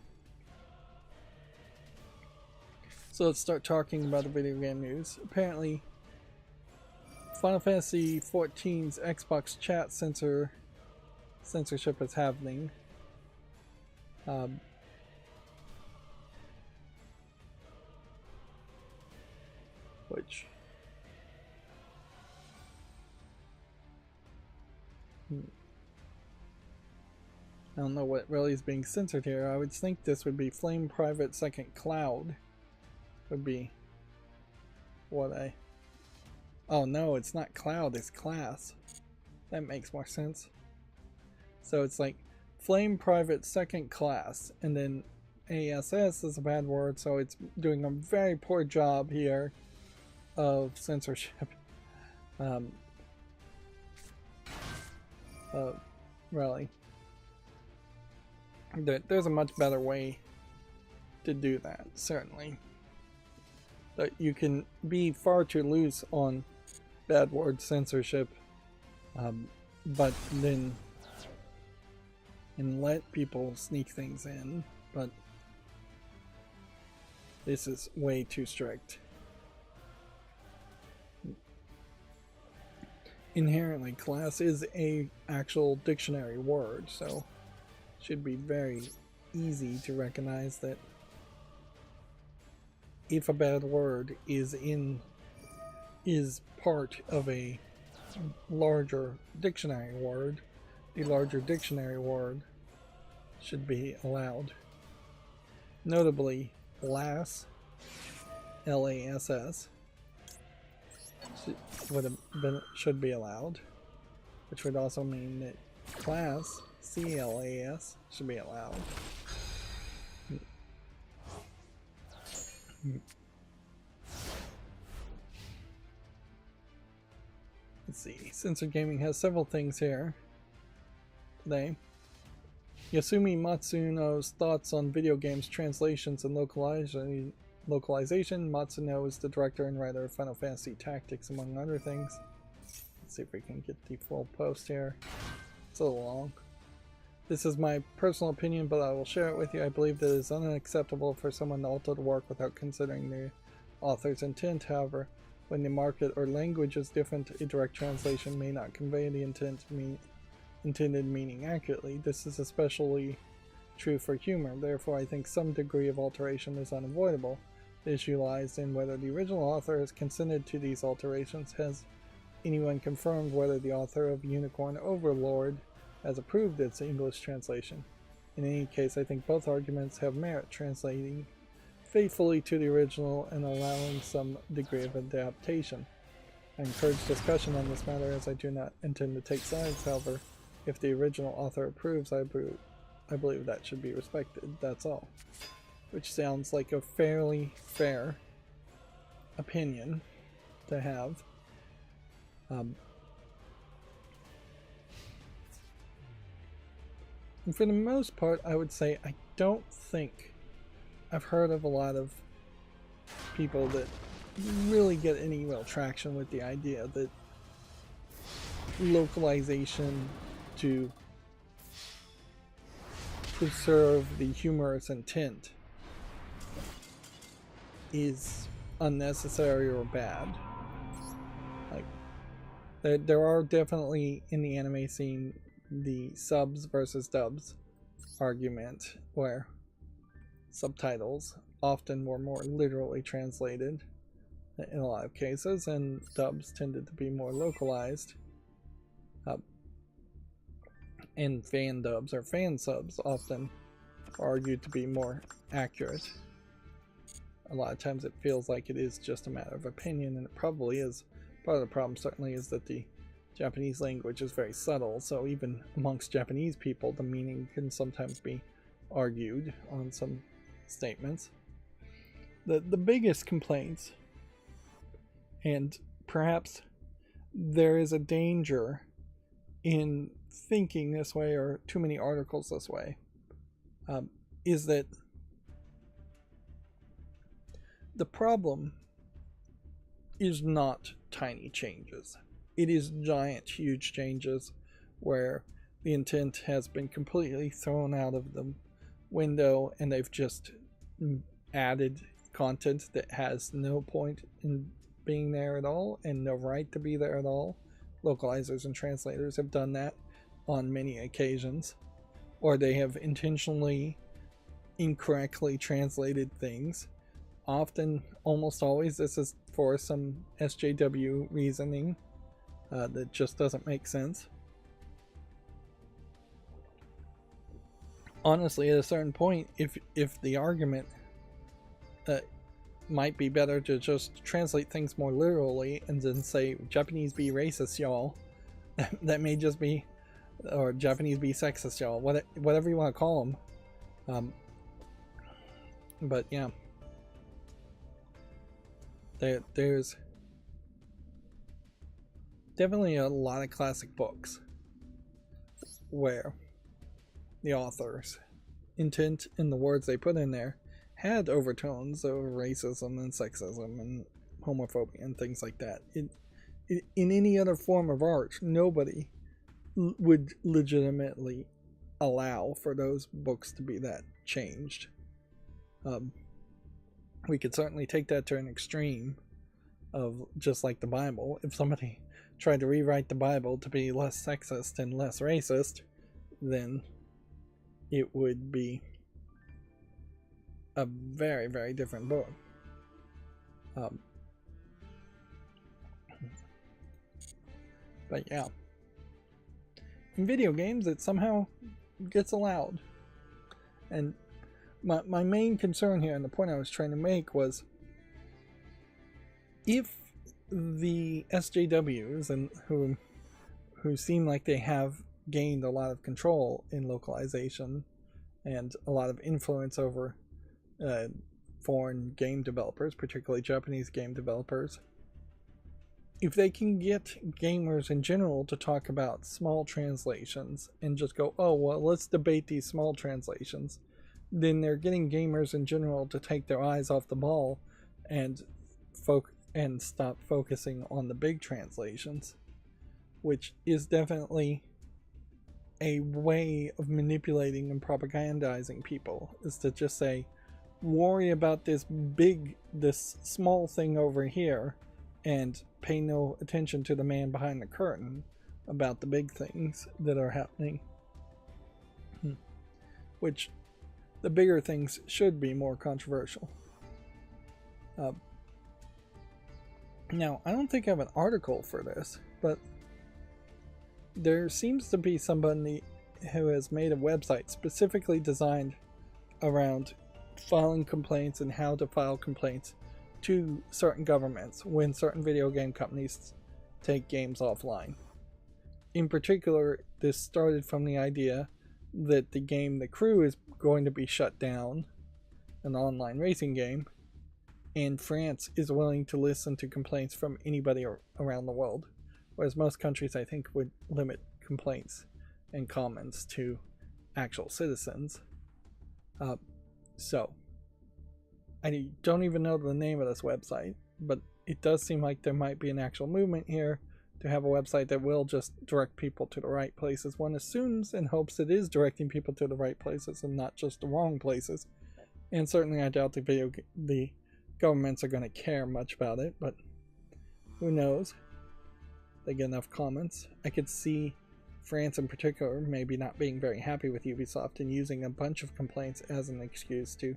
So let's start talking about the video game news. Apparently, Final Fantasy XIV's Xbox chat censorship is happening. Which I don't know what really is being censored here. I would think this would be Flame Private Second Cloud would be what I... Oh no, it's not Cloud, it's Class. That makes more sense. So it's like Flame Private Second Class, and then ASS is a bad word, so it's doing a very poor job here of censorship. Really. There's a much better way to do that, certainly. But you can be far too loose on bad word censorship, but then and let people sneak things in, but this is way too strict. Inherently, class is a actual dictionary word, so it should be very easy to recognize that if a bad word is part of a larger dictionary word, the larger dictionary word should be allowed. Notably, lass, L-A-S-S, should be allowed, which would also mean that class, C-L-A-S, should be allowed. Let's see, Censored Gaming has several things here today. Yasumi Matsuno's thoughts on video games translations and localization. Matsuno is the director and writer of Final Fantasy Tactics, among other things. Let's see if we can get the full post here. It's a little long. This is my personal opinion, but I will share it with you. I believe that it is unacceptable for someone to alter the work without considering the author's intent. However, when the market or language is different, a direct translation may not convey the intended meaning accurately. This is especially true for humor. Therefore, I think some degree of alteration is unavoidable. The issue lies in whether the original author has consented to these alterations. Has anyone confirmed whether the author of Unicorn Overlord has approved its English translation? In any case, I think both arguments have merit, translating faithfully to the original and allowing some degree of adaptation. I encourage discussion on this matter as I do not intend to take sides. However, if the original author approves, I believe that should be respected. That's all. Which sounds like a fairly fair opinion to have. And for the most part, I would say I don't think I've heard of a lot of people that really get any real traction with the idea that localization to preserve the humorous intent is unnecessary or bad. Like, there are definitely in the anime scene the subs versus dubs argument, where subtitles often were more literally translated in a lot of cases, and dubs tended to be more localized. And fan dubs or fan subs often are argued to be more accurate. A lot of times it feels like it is just a matter of opinion, and it probably is. Part of the problem certainly is that the Japanese language is very subtle, so even amongst Japanese people the meaning can sometimes be argued on some statements. The biggest complaints, and perhaps there is a danger in thinking this way, or too many articles this way, is that the problem is not tiny changes. It is giant, huge changes where the intent has been completely thrown out of the window and they've just added content that has no point in being there at all and no right to be there at all. Localizers and translators have done that on many occasions, or they have intentionally incorrectly translated things. Often, almost always, this is for some SJW reasoning that just doesn't make sense. Honestly, at a certain point, if the argument might be better to just translate things more literally and then say Japanese be racist, y'all, that may just be, or Japanese be sexist, y'all, whatever you want to call them. But yeah, there's definitely a lot of classic books where the author's intent in the words they put in there had overtones of racism and sexism and homophobia and things like that. In any other form of art, nobody would legitimately allow for those books to be that changed. We could certainly take that to an extreme of just like the Bible. If somebody tried to rewrite the Bible to be less sexist and less racist, then it would be a very, very different book. But yeah, in video games it somehow gets allowed. And my main concern here, and the point I was trying to make, was if the SJWs and who seem like they have gained a lot of control in localization and a lot of influence over foreign game developers, particularly Japanese game developers, if they can get gamers in general to talk about small translations and just go, oh, well, let's debate these small translations, then they're getting gamers in general to take their eyes off the ball and stop focusing on the big translations, which is definitely a way of manipulating and propagandizing people, is to just say, worry about this small thing over here and pay no attention to the man behind the curtain about the big things that are happening. Which, the bigger things should be more controversial. Now, I don't think I have an article for this, but there seems to be somebody who has made a website specifically designed around filing complaints and how to file complaints to certain governments when certain video game companies take games offline. In particular, this started from the idea that the game The Crew is going to be shut down, an online racing game, and France is willing to listen to complaints from anybody around the world, whereas most countries, I think, would limit complaints and comments to actual citizens. So, I don't even know the name of this website, but it does seem like there might be an actual movement here to have a website that will just direct people to the right places. One assumes and hopes it is directing people to the right places and not just the wrong places. And certainly I doubt the governments are going to care much about it, but who knows? They get enough comments. I could see France in particular maybe not being very happy with Ubisoft and using a bunch of complaints as an excuse to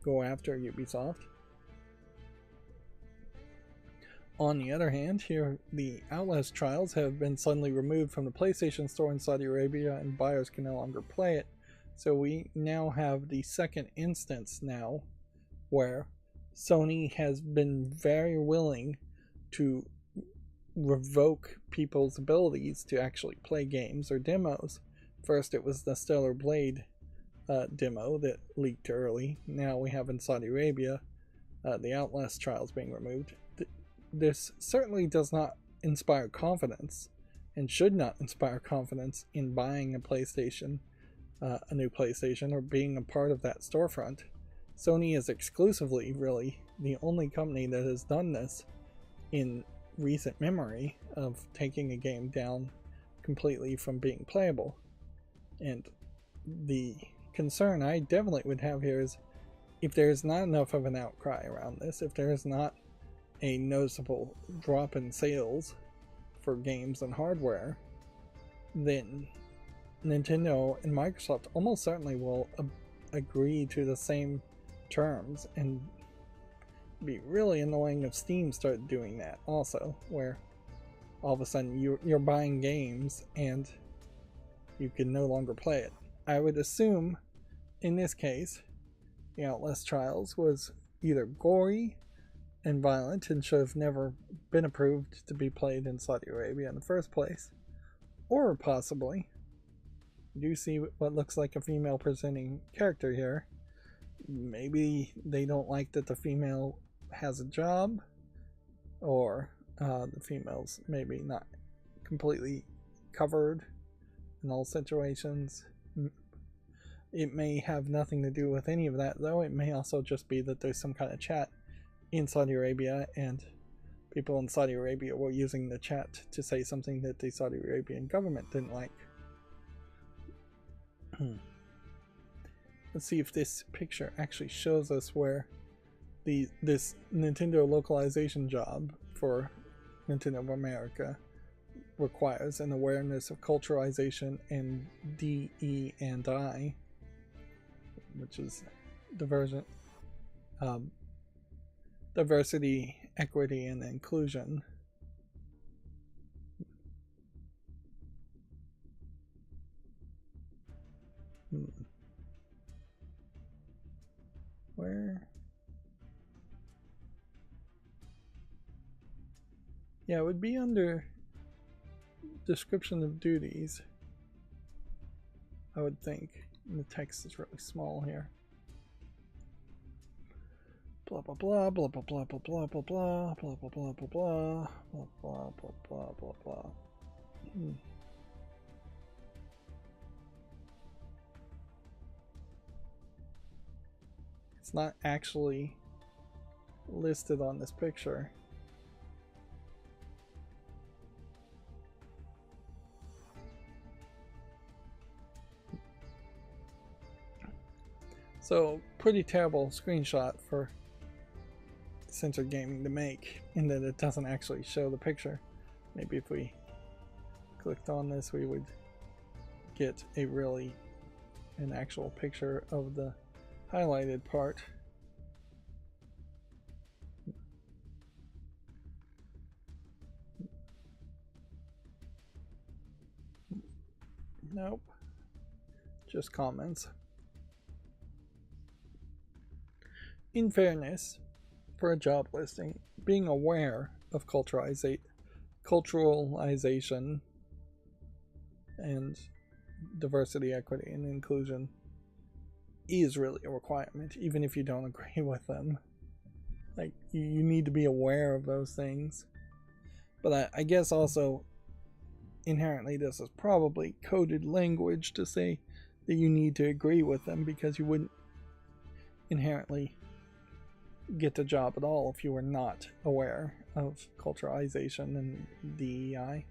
go after Ubisoft. On the other hand, here the Outlast trials have been suddenly removed from the PlayStation Store in Saudi Arabia and buyers can no longer play it. So we now have the second instance now where Sony has been very willing to revoke people's abilities to actually play games or demos. First it was the Stellar Blade demo that leaked early. Now we have in Saudi Arabia the Outlast trials being removed. This certainly does not inspire confidence and should not inspire confidence in buying a new PlayStation, or being a part of that storefront. Sony is exclusively, really, the only company that has done this in recent memory of taking a game down completely from being playable. And the concern I definitely would have here is, if there's not enough of an outcry around this, if there is not a noticeable drop in sales for games and hardware, then Nintendo and Microsoft almost certainly will agree to the same terms, and be really annoying if Steam started doing that also, where all of a sudden you're buying games and you can no longer play it. I would assume in this case the Outlast Trials was either gory and violent and should have never been approved to be played in Saudi Arabia in the first place, or possibly you do see what looks like a female presenting character here. Maybe they don't like that the female has a job, or the female's maybe not completely covered in all situations. It may have nothing to do with any of that, though. It may also just be that there's some kind of chat in Saudi Arabia, and people in Saudi Arabia were using the chat to say something that the Saudi Arabian government didn't like. Let's see if this picture actually shows us where this Nintendo localization job for Nintendo of America requires an awareness of culturalization and DE&I, which is diversity, equity, and inclusion. Where? Yeah, it would be under description of duties, I would think. And the text is really small here. Blah blah blah blah blah blah blah blah blah blah blah blah blah blah blah blah blah blah blah blah. It's not actually listed on this picture. So, pretty terrible screenshot for Censored Gaming to make, in that it doesn't actually show the picture. Maybe if we clicked on this, we would get an actual picture of the highlighted part. Nope. Just comments. In fairness, for a job listing, being aware of culturalization and diversity, equity, and inclusion is really a requirement, even if you don't agree with them. Like, you need to be aware of those things. But I guess also, inherently, this is probably coded language to say that you need to agree with them, because you wouldn't inherently get the job at all if you were not aware of culturalization and DEI.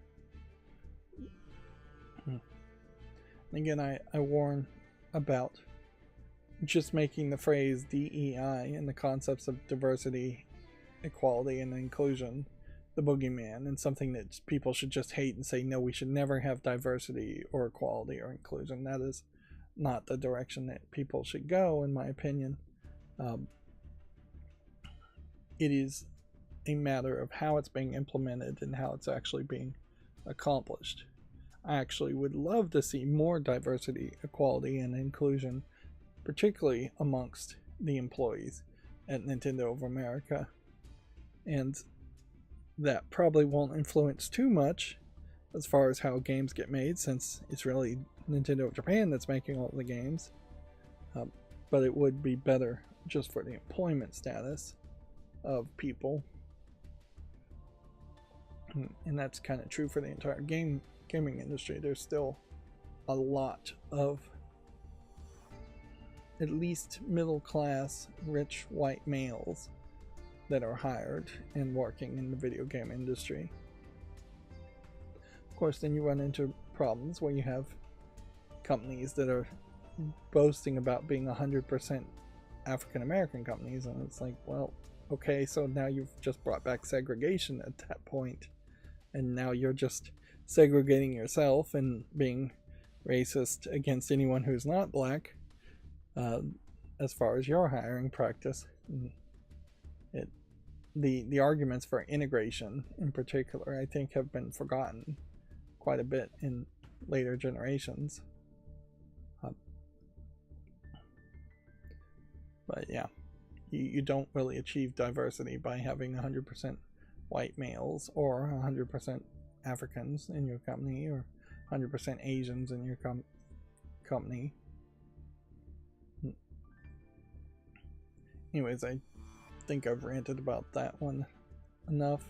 Again, I warn about just making the phrase DEI and the concepts of diversity, equality, and inclusion the boogeyman, and something that people should just hate and say, no, we should never have diversity or equality or inclusion. That is not the direction that people should go, in my opinion. It is a matter of how it's being implemented and how it's actually being accomplished. I actually would love to see more diversity, equality, and inclusion, particularly amongst the employees at Nintendo of America. And that probably won't influence too much as far as how games get made, since it's really Nintendo of Japan that's making all the games. But it would be better just for the employment status of people. And that's kind of true for the entire game gaming industry. There's still a lot of at least middle class, rich white males that are hired and working in the video game industry. Of course, then you run into problems where you have companies that are boasting about being 100% African American companies, and it's like, well, okay, so now you've just brought back segregation at that point, and now you're just segregating yourself and being racist against anyone who's not black, as far as your hiring practice. The arguments for integration in particular, I think, have been forgotten quite a bit in later generations. But yeah, you don't really achieve diversity by having 100% white males or 100% Africans in your company or 100% Asians in your company. Anyways, I think I've ranted about that one enough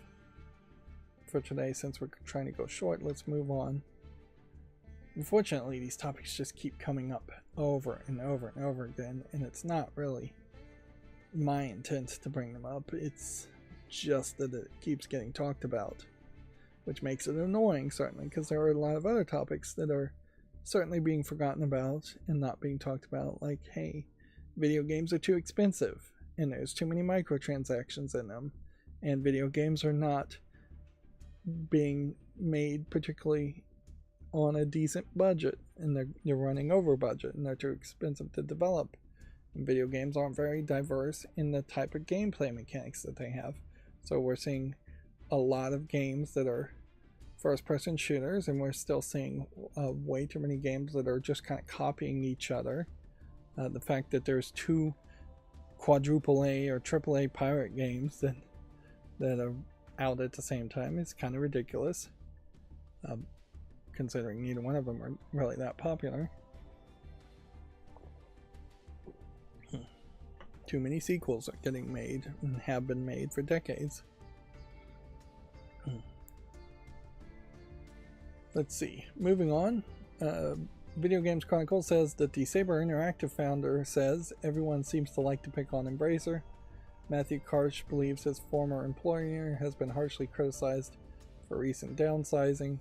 for today. Since we're trying to go short, let's move on. Unfortunately, these topics just keep coming up over and over and over again, and it's not really my intent to bring them up. It's just that it keeps getting talked about, which makes it annoying, certainly, because there are a lot of other topics that are certainly being forgotten about and not being talked about, like, hey, video games are too expensive, and there's too many microtransactions in them, and video games are not being made particularly on a decent budget, and they're running over budget, and they're too expensive to develop. And video games aren't very diverse in the type of gameplay mechanics that they have. So we're seeing a lot of games that are first-person shooters, and we're still seeing way too many games that are just kind of copying each other. The fact that there's 2 quadruple A or triple A pirate games that are out at the same time is kind of ridiculous, considering neither one of them are really that popular. Too many sequels are getting made and have been made for decades. Let's see. Moving on. Video Games Chronicle says that the Saber Interactive founder says everyone seems to like to pick on Embracer. Matthew Karch believes his former employer has been harshly criticized for recent downsizing.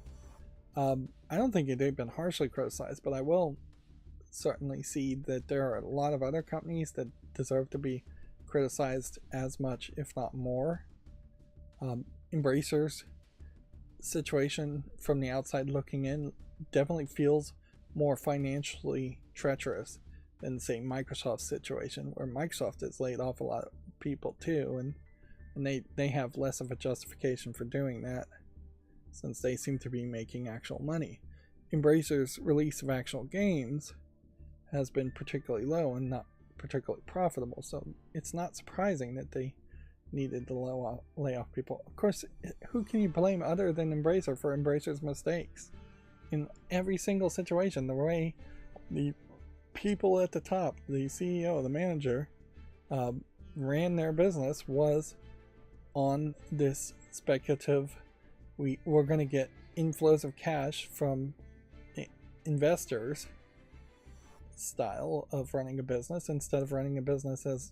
I don't think they've been harshly criticized, but I will certainly see that there are a lot of other companies that deserve to be criticized as much, if not more. Embracer's situation from the outside looking in definitely feels more financially treacherous than, say, Microsoft's situation, where Microsoft has laid off a lot of people too, and they have less of a justification for doing that, since they seem to be making actual money. Embracer's release of actual games has been particularly low and not particularly profitable, so it's not surprising that they needed to lay off people. Of course, who can you blame other than Embracer for Embracer's mistakes? In every single situation, the way the people at the top, the CEO, the manager, ran their business was on this speculative, we're going to get inflows of cash from investors style of running a business, instead of running a business as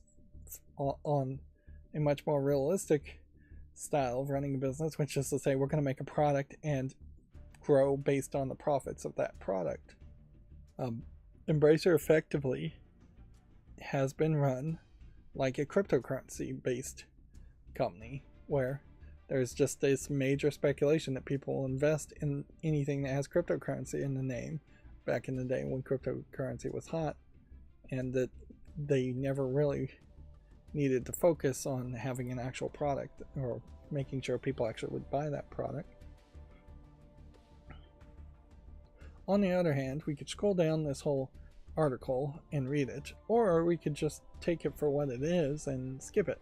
on a much more realistic style of running a business, which is to say we're going to make a product and grow based on the profits of that product. Embracer effectively has been run like a cryptocurrency based company, where there's just this major speculation that people will invest in anything that has cryptocurrency in the name back in the day when cryptocurrency was hot, and that they never really needed to focus on having an actual product or making sure people actually would buy that product. On the other hand, we could scroll down this whole article and read it, or we could just take it for what it is and skip it,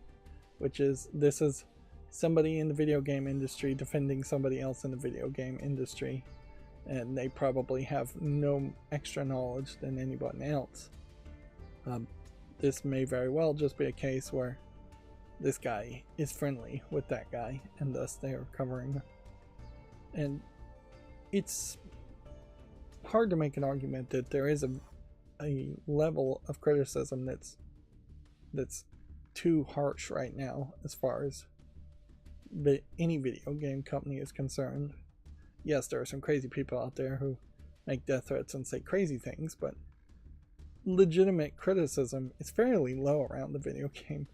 which is, this is somebody in the video game industry defending somebody else in the video game industry, and they probably have no extra knowledge than anyone else. This may very well just be a case where this guy is friendly with that guy, and thus they are covering. And it's hard to make an argument that there is a level of criticism that's too harsh right now as far as any video game company is concerned. Yes, there are some crazy people out there who make death threats and say crazy things, but legitimate criticism is fairly low around the video game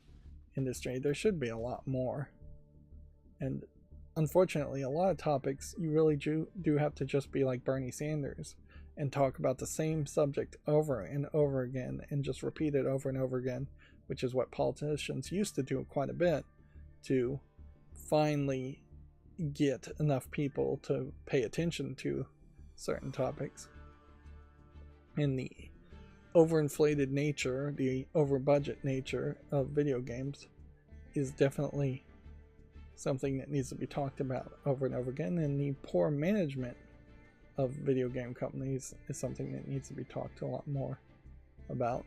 industry. There should be a lot more. And unfortunately, a lot of topics you really do have to just be like Bernie Sanders and talk about the same subject over and over again and just repeat it over and over again, which is what politicians used to do quite a bit to finally get enough people to pay attention to certain topics. And the overinflated nature, the over budget nature of video games is definitely something that needs to be talked about over and over again, and the poor management of video game companies is something that needs to be talked a lot more about.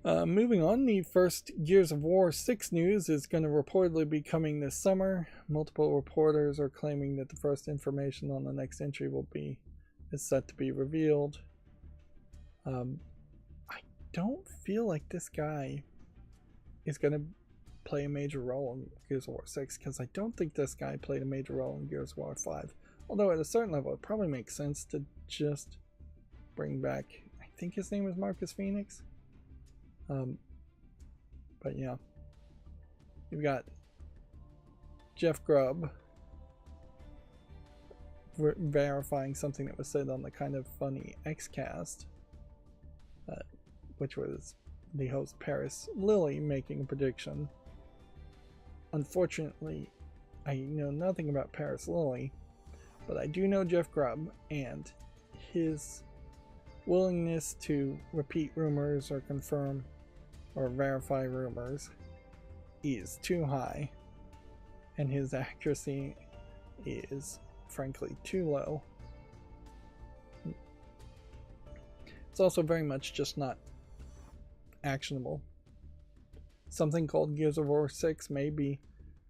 Moving on, the first Gears of War 6 news is going to reportedly be coming this summer. Multiple reporters are claiming that the first information on the next entry is set to be revealed. I don't feel like this guy is going to play a major role in Gears of War 6, because I don't think this guy played a major role in Gears of War 5. Although at a certain level it probably makes sense to just bring back, I think his name is Marcus Phoenix. But yeah, you've got Jeff Grubb verifying something that was said on the Kind of Funny Xcast, which was the host Paris Lilly making a prediction. Unfortunately, I know nothing about Paris Lilly, but I do know Jeff Grubb, and his willingness to repeat rumors or confirm or verify rumors is too high, and his accuracy is frankly too low. It's also very much just not actionable. Something called Gears of War 6 may be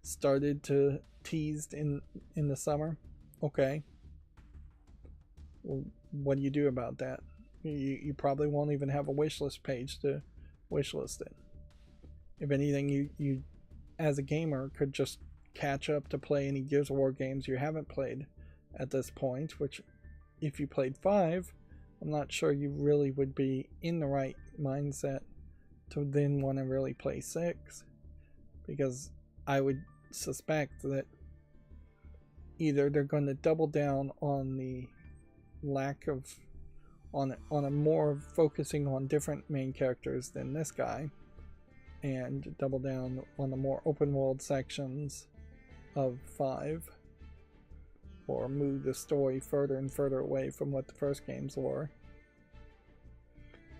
started to teased in the summer. Okay. Well, what do you do about that? You probably won't even have a wishlist page to wishlist it. If anything, you as a gamer could just catch up to play any Gears of War games you haven't played at this point, which if you played 5, I'm not sure you really would be in the right mindset to then want to really play 6, because I would suspect that either they're going to double down on the lack of on a more focusing on different main characters than this guy, and double down on the more open world sections of 5, or move the story further and further away from what the first games were.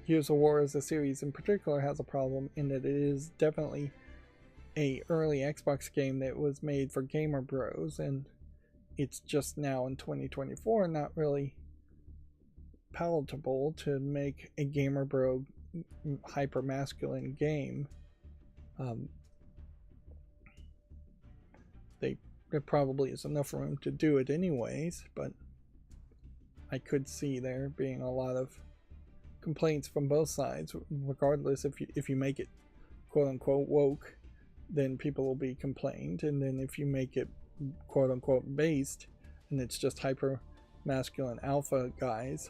Gears of War as a series in particular has a problem in that it is definitely a early Xbox game that was made for gamer bros, and it's just now in 2024 not really palatable to make a gamer bro hyper masculine game. There probably is enough room to do it anyways, but I could see there being a lot of complaints from both sides. Regardless, if you make it quote unquote woke, then people will be complained, and then if you make it quote unquote based and it's just hyper masculine alpha guys,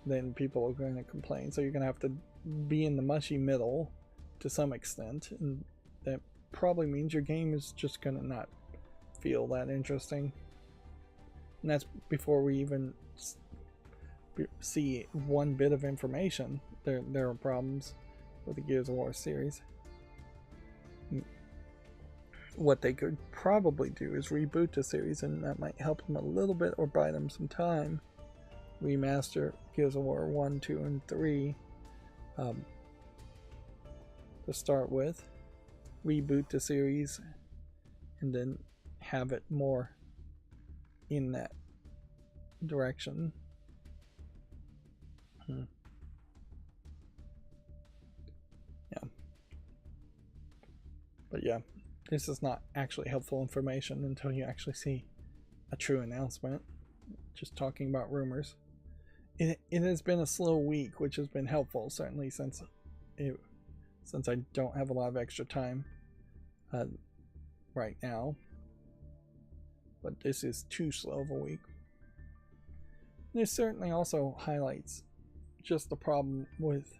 then people are going to complain. So you're going to have to be in the mushy middle to some extent, and that probably means your game is just going to not feel that interesting. And that's before we even see one bit of information. There are problems with the Gears of War series. What they could probably do is reboot the series, and that might help them a little bit or buy them some time. Remaster Gears of War 1, 2, and 3 to start with. Reboot the series, and then have it more in that direction. Yeah. But yeah, this is not actually helpful information until you actually see a true announcement, just talking about rumors. It has been a slow week, which has been helpful, certainly since I don't have a lot of extra time right now. But this is too slow of a week. This certainly also highlights just the problem with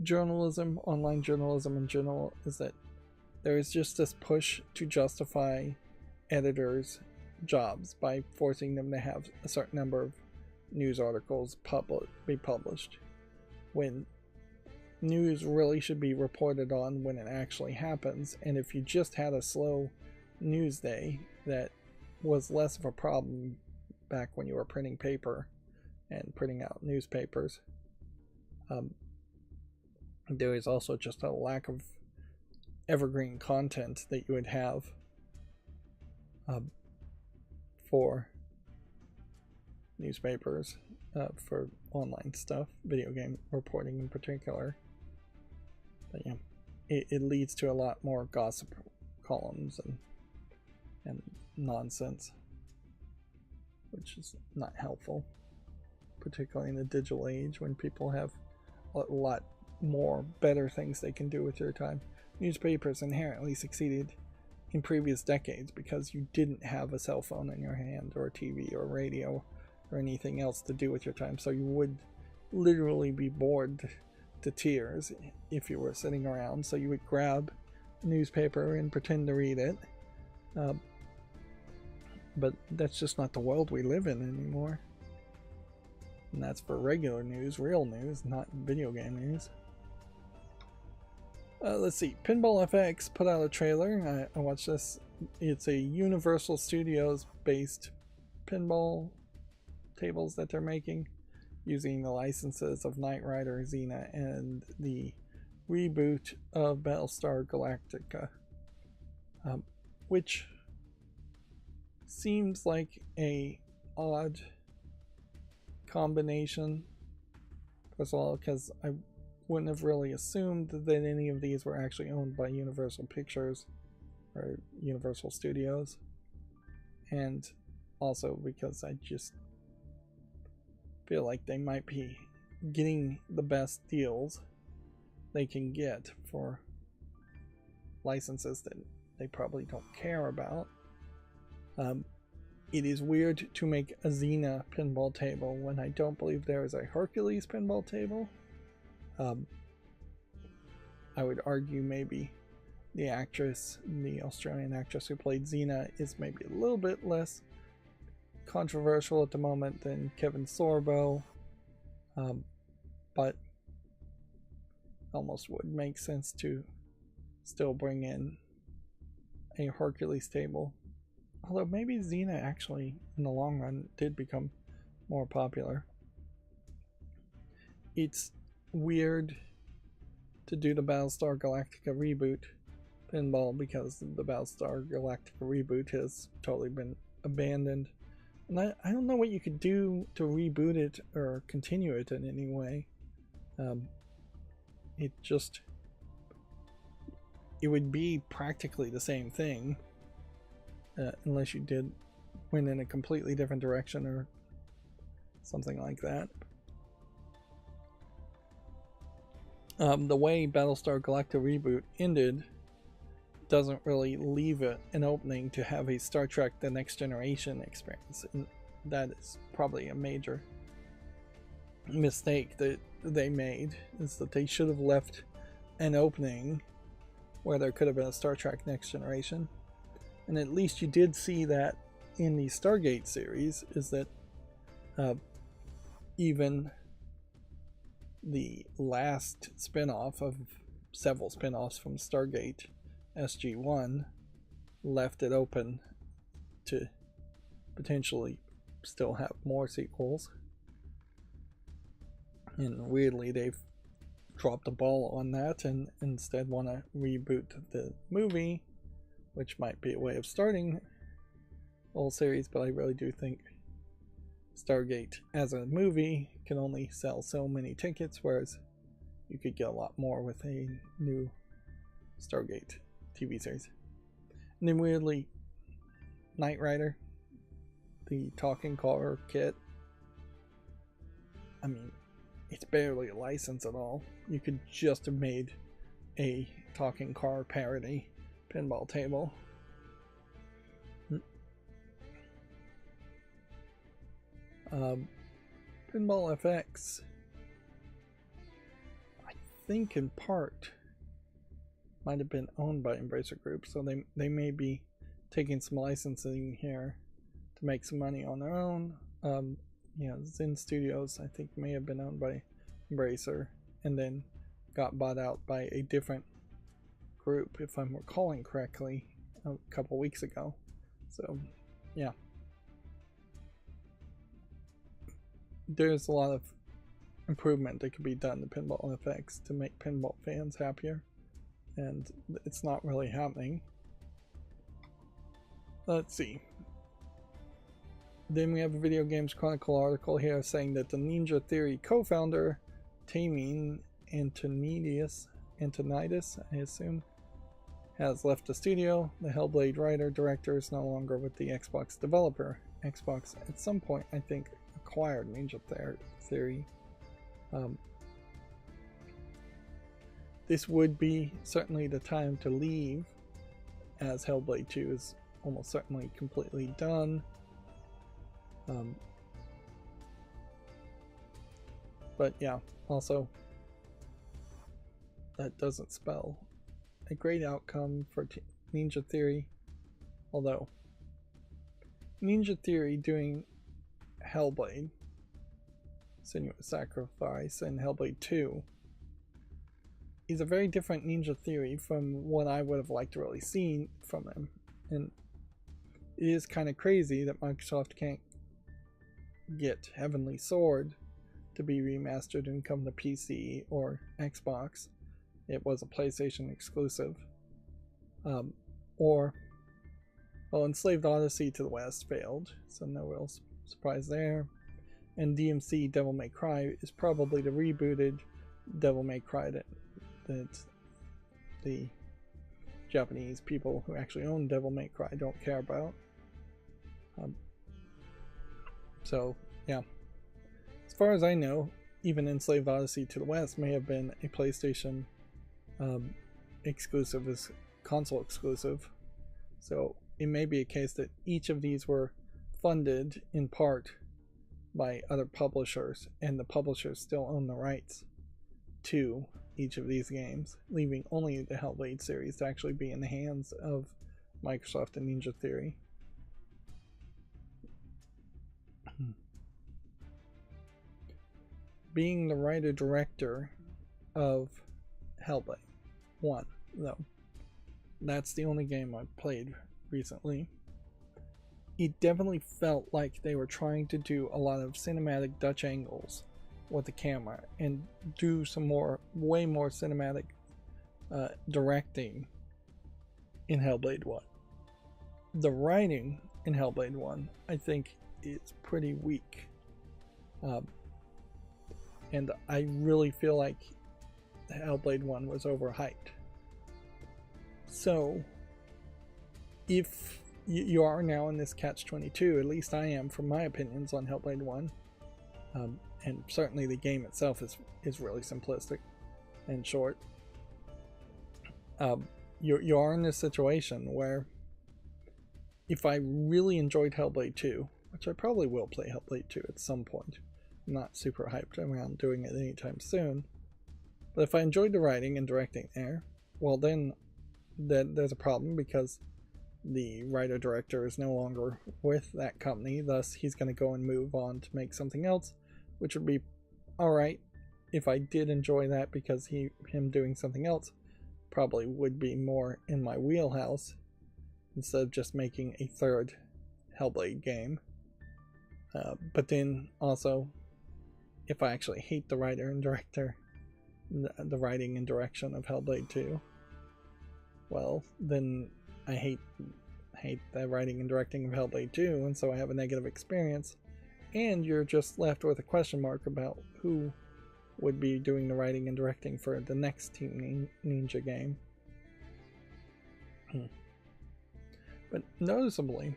journalism, online journalism in general, is that there is just this push to justify editors' jobs by forcing them to have a certain number of news articles be published, when news really should be reported on when it actually happens. And if you just had a slow news day, that was less of a problem back when you were printing paper and printing out newspapers. There is also just a lack of evergreen content that you would have for newspapers, for online stuff, video game reporting in particular. But yeah, it leads to a lot more gossip columns and nonsense, which is not helpful, particularly in the digital age when people have a lot more better things they can do with their time. Newspapers inherently succeeded in previous decades because you didn't have a cell phone in your hand, or a TV or radio or anything else to do with your time, so you would literally be bored to tears if you were sitting around. So you would grab a newspaper and pretend to read it, but that's just not the world we live in anymore. And that's for regular news, real news, not video game news. Let's see, Pinball FX put out a trailer. I watched this. It's a Universal Studios based pinball tables that they're making using the licenses of Knight Rider, Xena, and the reboot of Battlestar Galactica, which seems like a odd combination. First of all, because I wouldn't have really assumed that any of these were actually owned by Universal Pictures or Universal Studios, and also because I just feel like they might be getting the best deals they can get for licenses that they probably don't care about. It is weird to make a Xena pinball table when I don't believe there is a Hercules pinball table. I would argue maybe the Australian actress who played Xena, is maybe a little bit less controversial at the moment than Kevin Sorbo, but almost would make sense to still bring in a Hercules table. Although maybe Xena actually, in the long run, did become more popular. It's weird to do the Battlestar Galactica reboot pinball because the Battlestar Galactica reboot has totally been abandoned. And I don't know what you could do to reboot it or continue it in any way. It would be practically the same thing, unless you went in a completely different direction or something like that. The way Battlestar Galactica reboot ended doesn't really leave it an opening to have a Star Trek The Next Generation experience, and that is probably a major mistake that they made, is that they should have left an opening where there could have been a Star Trek Next Generation. And at least you did see that in the Stargate series, is that even the last spin-off of several spin-offs from Stargate, SG-1, left it open to potentially still have more sequels. And weirdly, they've dropped the ball on that and instead want to reboot the movie, which might be a way of starting the whole series, but I really do think Stargate as a movie can only sell so many tickets, whereas you could get a lot more with a new Stargate TV series. And then weirdly, Knight Rider, the talking car kit. I mean, it's barely a license at all. You could just have made a talking car parody pinball table. Pinball FX, I think in part might have been owned by Embracer Group, so they may be taking some licensing here to make some money on their own. Yeah, Zen Studios I think may have been owned by Embracer and then got bought out by a different group, if I'm recalling correctly, a couple weeks ago. So yeah, there's a lot of improvement that could be done to Pinball FX to make pinball fans happier, and it's not really happening. Let's see. Then we have a Video Games Chronicle article here saying that the Ninja Theory co-founder Taming Antonides, I assume, has left the studio. The Hellblade writer-director is no longer with the Xbox developer. Xbox at some point, I think, acquired Ninja Theory. This would be certainly the time to leave, as Hellblade 2 is almost certainly completely done. But yeah, also, that doesn't spell a great outcome for Ninja Theory, although Ninja Theory doing Hellblade, Senua's Sacrifice, and Hellblade 2 is a very different Ninja Theory from what I would have liked to really see from them, and it is kind of crazy that Microsoft can't get Heavenly Sword to be remastered and come to PC or Xbox. It was a PlayStation exclusive. Or, well, Enslaved Odyssey to the West failed, so no real surprise there. And DMC Devil May Cry is probably the rebooted Devil May Cry that the Japanese people who actually own Devil May Cry don't care about. So, yeah. As far as I know, even Enslaved Odyssey to the West may have been a PlayStation exclusive, as console exclusive. So it may be a case that each of these were funded in part by other publishers, and the publishers still own the rights to each of these games, leaving only the Hellblade series to actually be in the hands of Microsoft and Ninja Theory. Being the writer-director of Hellblade 1, though, that's the only game I've played recently. It definitely felt like they were trying to do a lot of cinematic Dutch angles with the camera and do some way more cinematic directing in Hellblade 1. The writing in Hellblade 1, I think, is pretty weak. And I really feel like Hellblade 1 was overhyped. So, if you are now in this catch-22, at least I am from my opinions on Hellblade 1, and certainly the game itself is really simplistic and short. You are in this situation where if I really enjoyed Hellblade 2, which I probably will play Hellblade 2 at some point, I'm not super hyped around doing it anytime soon, but if I enjoyed the writing and directing there, well then there's a problem, because the writer-director is no longer with that company, thus he's going to go and move on to make something else, which would be alright if I did enjoy that, because him doing something else probably would be more in my wheelhouse instead of just making a third Hellblade game. But then also, if I actually hate the writer and director, the writing and direction of Hellblade 2, well, then I hate the writing and directing of Hellblade 2, and so I have a negative experience, and you're just left with a question mark about who would be doing the writing and directing for the next Team Ninja game. But noticeably,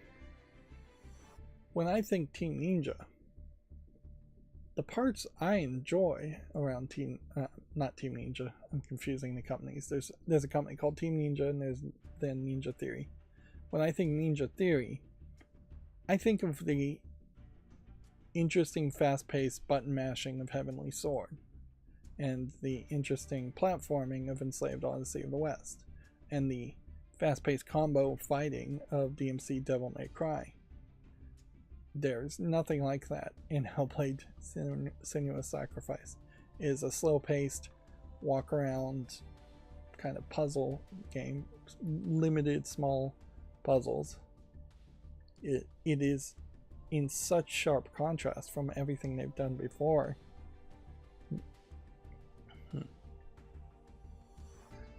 when I think Team Ninja, the parts I enjoy around not Team Ninja, I'm confusing the companies. There's a company called Team Ninja, and there's then Ninja Theory. When I think Ninja Theory, I think of the interesting fast-paced button mashing of Heavenly Sword, and the interesting platforming of Enslaved Odyssey of the West, and the fast-paced combo fighting of DMC Devil May Cry. There's nothing like that in Hellblade Senua's Sacrifice. It is a slow-paced, walk-around kind of puzzle game, limited small puzzles. It is in such sharp contrast from everything they've done before.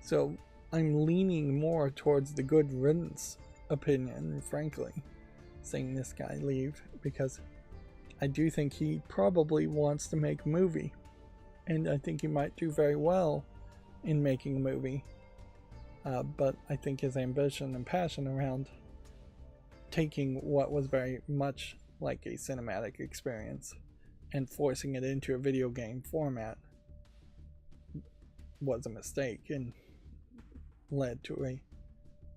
So I'm leaning more towards the good riddance opinion, frankly, seeing this guy leave, because I do think he probably wants to make a movie, and I think he might do very well in making a movie, but I think his ambition and passion around taking what was very much like a cinematic experience and forcing it into a video game format was a mistake and led to a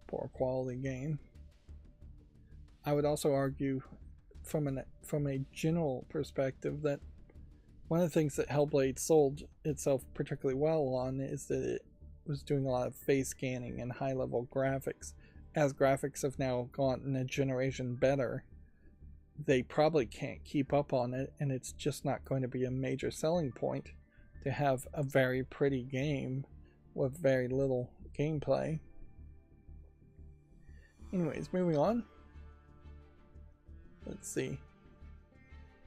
poor quality game. I would also argue from a general perspective that one of the things that Hellblade sold itself particularly well on is that it was doing a lot of face scanning and high level graphics. As graphics have now gotten a generation better, they probably can't keep up on it, and it's just not going to be a major selling point to have a very pretty game with very little gameplay. Anyways, moving on. Let's see.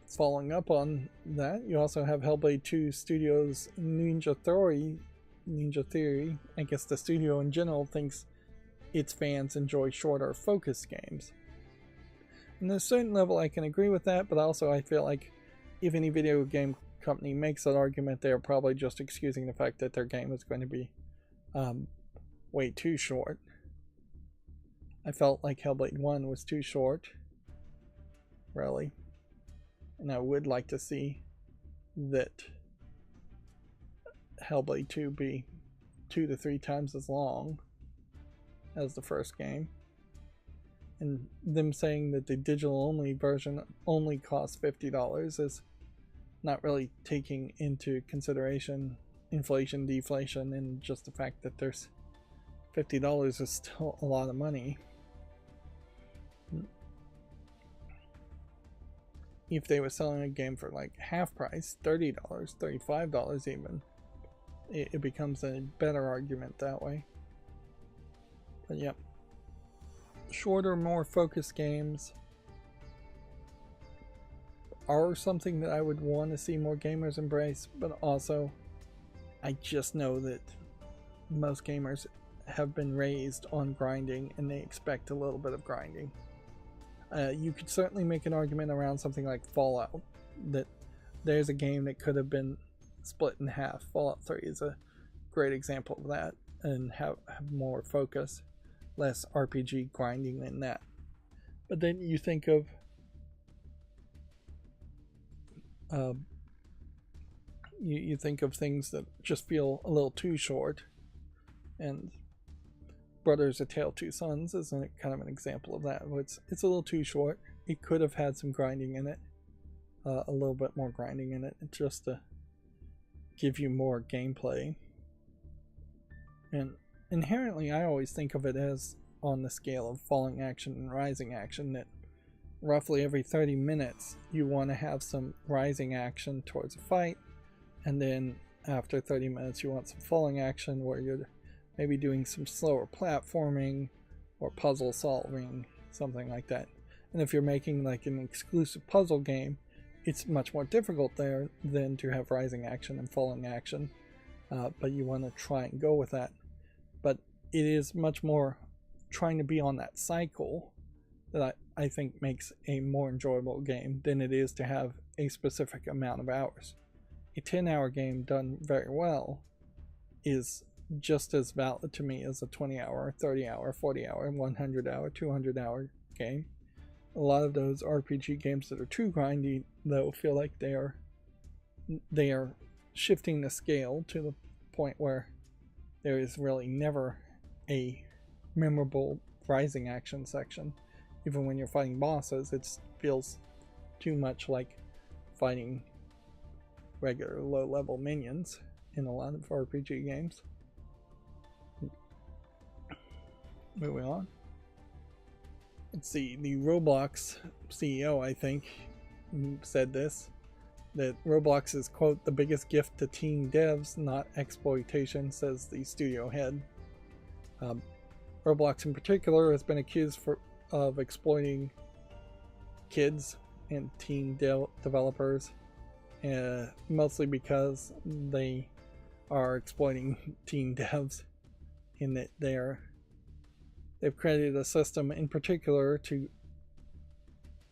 Following up on that, you also have Hellblade 2 Studios Ninja Theory. I guess the studio in general thinks its fans enjoy shorter, focused games. And to a certain level I can agree with that, but also I feel like if any video game company makes that argument, they're probably just excusing the fact that their game is going to be way too short. I felt like Hellblade 1 was too short, really. And I would like to see that Hellblade 2 be 2 to 3 times as long as the first game. And them saying that the digital only version only costs $50 is not really taking into consideration inflation, deflation, and just the fact that there's $50 is still a lot of money. If they were selling a game for like half price, $30, $35 even, it becomes a better argument that way. But yep. Shorter, more focused games are something that I would want to see more gamers embrace, but also I just know that most gamers have been raised on grinding and they expect a little bit of grinding. You could certainly make an argument around something like Fallout, that there's a game that could have been split in half. Fallout 3 is a great example of that, and have more focus, less RPG grinding than that. But then you think of you think of things that just feel a little too short, and Brothers: A Tale of Two Sons is kind of an example of that. It's a little too short. It could have had some grinding in it, a little bit more grinding in it, just to give you more gameplay. And inherently, I always think of it as on the scale of falling action and rising action, that roughly every 30 minutes you want to have some rising action towards a fight, and then after 30 minutes you want some falling action where you're maybe doing some slower platforming or puzzle solving, something like that. And if you're making like an exclusive puzzle game, it's much more difficult there than to have rising action and falling action, but you want to try and go with that. But it is much more trying to be on that cycle that I think makes a more enjoyable game than it is to have a specific amount of hours. A 10-hour game done very well is just as valid to me as a 20-hour, 30-hour, 40-hour, 100-hour, 200-hour game. A lot of those RPG games that are too grindy, though, feel like they are shifting the scale to the point where there is really never a memorable rising action section. Even when you're fighting bosses, it feels too much like fighting regular low-level minions in a lot of RPG games. Moving on. Let's see, the Roblox CEO, I think, said this, that Roblox is, quote, the biggest gift to teen devs, not exploitation, says the studio head. Roblox in particular has been accused of exploiting kids and teen developers, mostly because they are exploiting teen devs in that they've created a system in particular to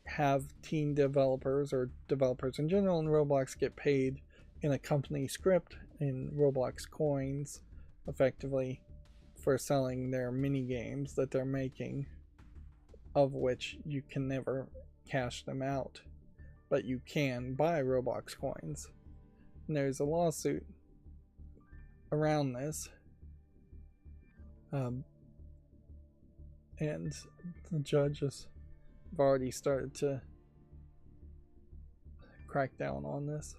have teen developers or developers in general in Roblox get paid in a company script in Roblox coins, effectively, for selling their mini games that they're making, of which you can never cash them out, but you can buy Roblox coins. And there's a lawsuit around this, and the judges have already started to crack down on this.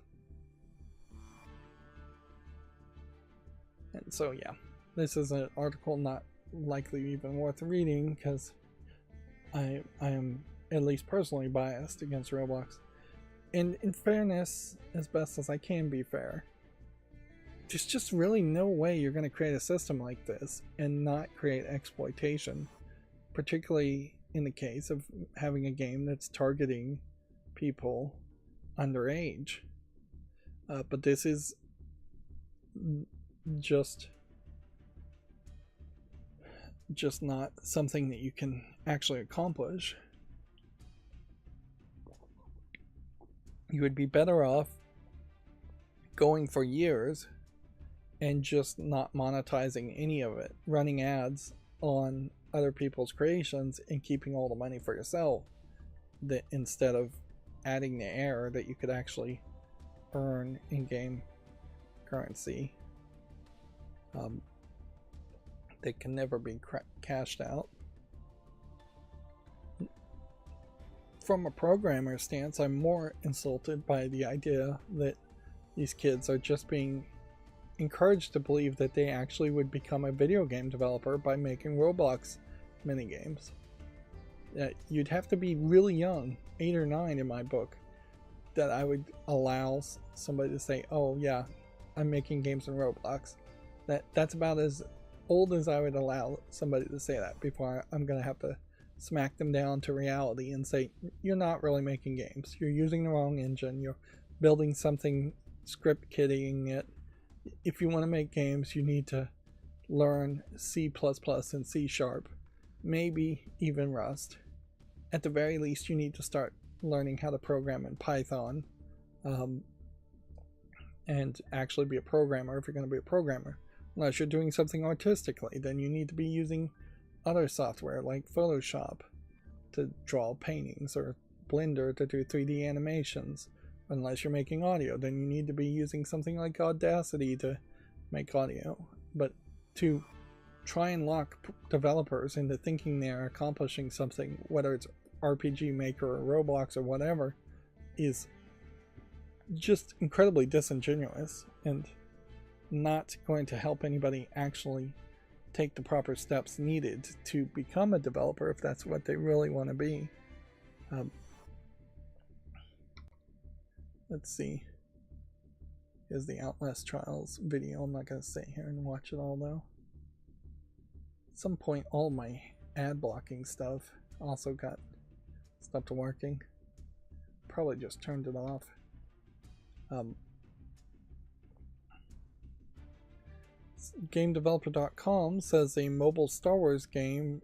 And so yeah, this is an article not likely even worth reading because I am at least personally biased against Roblox. And in fairness, as best as I can be fair, there's just really no way you're going to create a system like this and not create exploitation, particularly in the case of having a game that's targeting people underage. But this is just not something that you can actually accomplish. You would be better off going for years and just not monetizing any of it, running ads on other people's creations and keeping all the money for yourself, that instead of adding the air that you could actually earn in-game currency that can never be cashed out. From a programmer stance, I'm more insulted by the idea that these kids are just being encouraged to believe that they actually would become a video game developer by making Roblox minigames. You'd have to be really young, 8 or 9 in my book, that I would allow somebody to say, oh yeah, I'm making games in Roblox. That's about as old as I would allow somebody to say that before I'm going to have to smack them down to reality and say, you're not really making games. You're using the wrong engine. You're building something, script kidding it. If you want to make games, you need to learn C++ and C#, maybe even Rust. At the very least, you need to start learning how to program in Python, and actually be a programmer if you're going to be a programmer. Unless you're doing something artistically, then you need to be using other software like Photoshop to draw paintings, or Blender to do 3D animations. Unless you're making audio, then you need to be using something like Audacity to make audio. But to try and lock developers into thinking they're accomplishing something, whether it's RPG Maker or Roblox or whatever, is just incredibly disingenuous and not going to help anybody actually take the proper steps needed to become a developer if that's what they really want to be. Let's see. Here's the Outlast Trials video. I'm not going to sit here and watch it all though. At some point, all my ad blocking stuff also stopped working. Probably just turned it off. GameDeveloper.com says a mobile Star Wars game,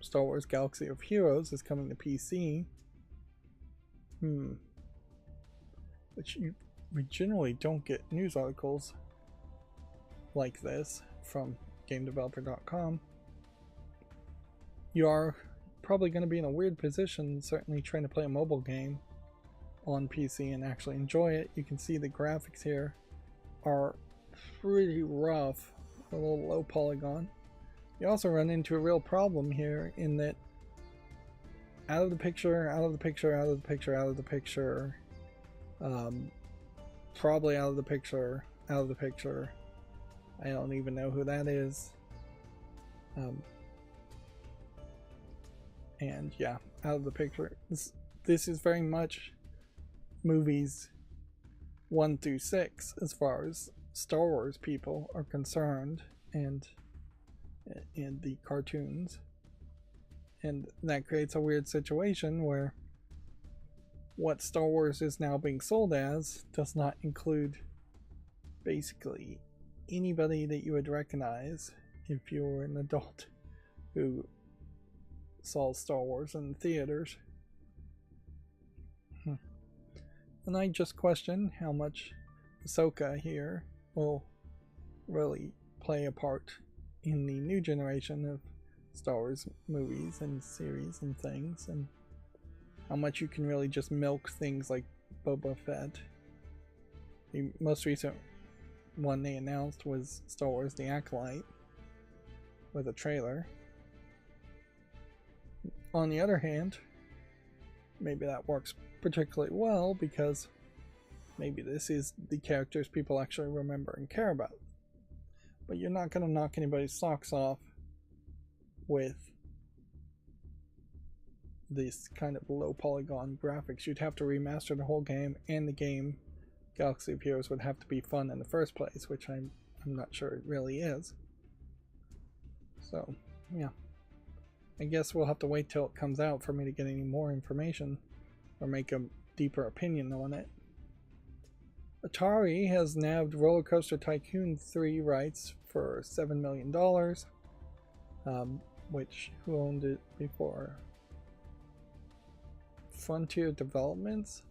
Star Wars Galaxy of Heroes, is coming to PC. Which we generally don't get news articles like this from GameDeveloper.com. You are probably going to be in a weird position, certainly trying to play a mobile game on PC and actually enjoy it. You can see the graphics here are pretty rough, a little low polygon. You also run into a real problem here in that out of the picture, out of the picture, out of the picture, out of the picture, probably out of the picture, out of the picture. I don't even know who that is. And yeah, out of the picture. This is very much movies 1 through 6 as far as Star Wars people are concerned, and the cartoons. And that creates a weird situation where what Star Wars is now being sold as does not include basically anybody that you would recognize if you were an adult who saw Star Wars in theaters. And I just question how much Ahsoka here will really play a part in the new generation of Star Wars movies and series and things, and how much you can really just milk things like Boba Fett. The most recent one they announced was Star Wars The Acolyte with a trailer. On the other hand, maybe that works particularly well because maybe this is the characters people actually remember and care about. But you're not going to knock anybody's socks off with this kind of low polygon graphics. You'd have to remaster the whole game, and the game Galaxy of Heroes would have to be fun in the first place, which I'm not sure it really is. So yeah, I guess we'll have to wait till it comes out for me to get any more information or make a deeper opinion on it. Atari has nabbed Roller Coaster Tycoon 3 rights for $7 million, which who owned it before? Frontier Developments.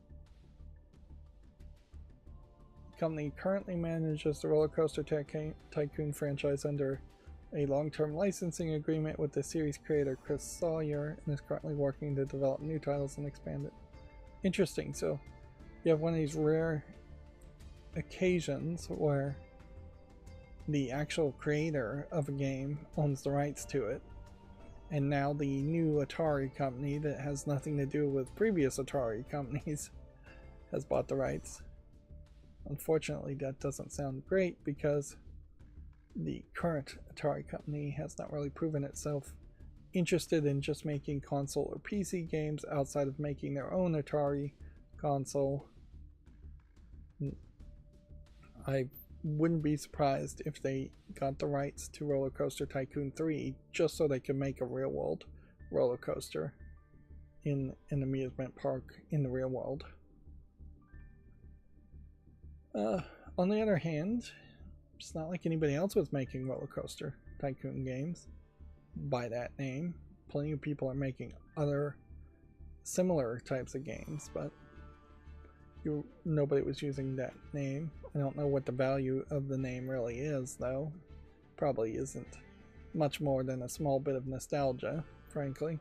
The company currently manages the Roller Coaster Tycoon franchise under a long-term licensing agreement with the series creator Chris Sawyer, and is currently working to develop new titles and expand it. Interesting. So you have one of these rare occasions where the actual creator of a game owns the rights to it, and now the new Atari company that has nothing to do with previous Atari companies has bought the rights. Unfortunately, that doesn't sound great because the current Atari company has not really proven itself interested in just making console or PC games outside of making their own Atari console. I wouldn't be surprised if they got the rights to Roller Coaster Tycoon 3 just so they can make a real world roller coaster in an amusement park in the real world. On the other hand, it's not like anybody else was making Roller Coaster Tycoon games by that name. Plenty of people are making other similar types of games, but nobody was using that name. I don't know what the value of the name really is, though. Probably isn't much more than a small bit of nostalgia, frankly.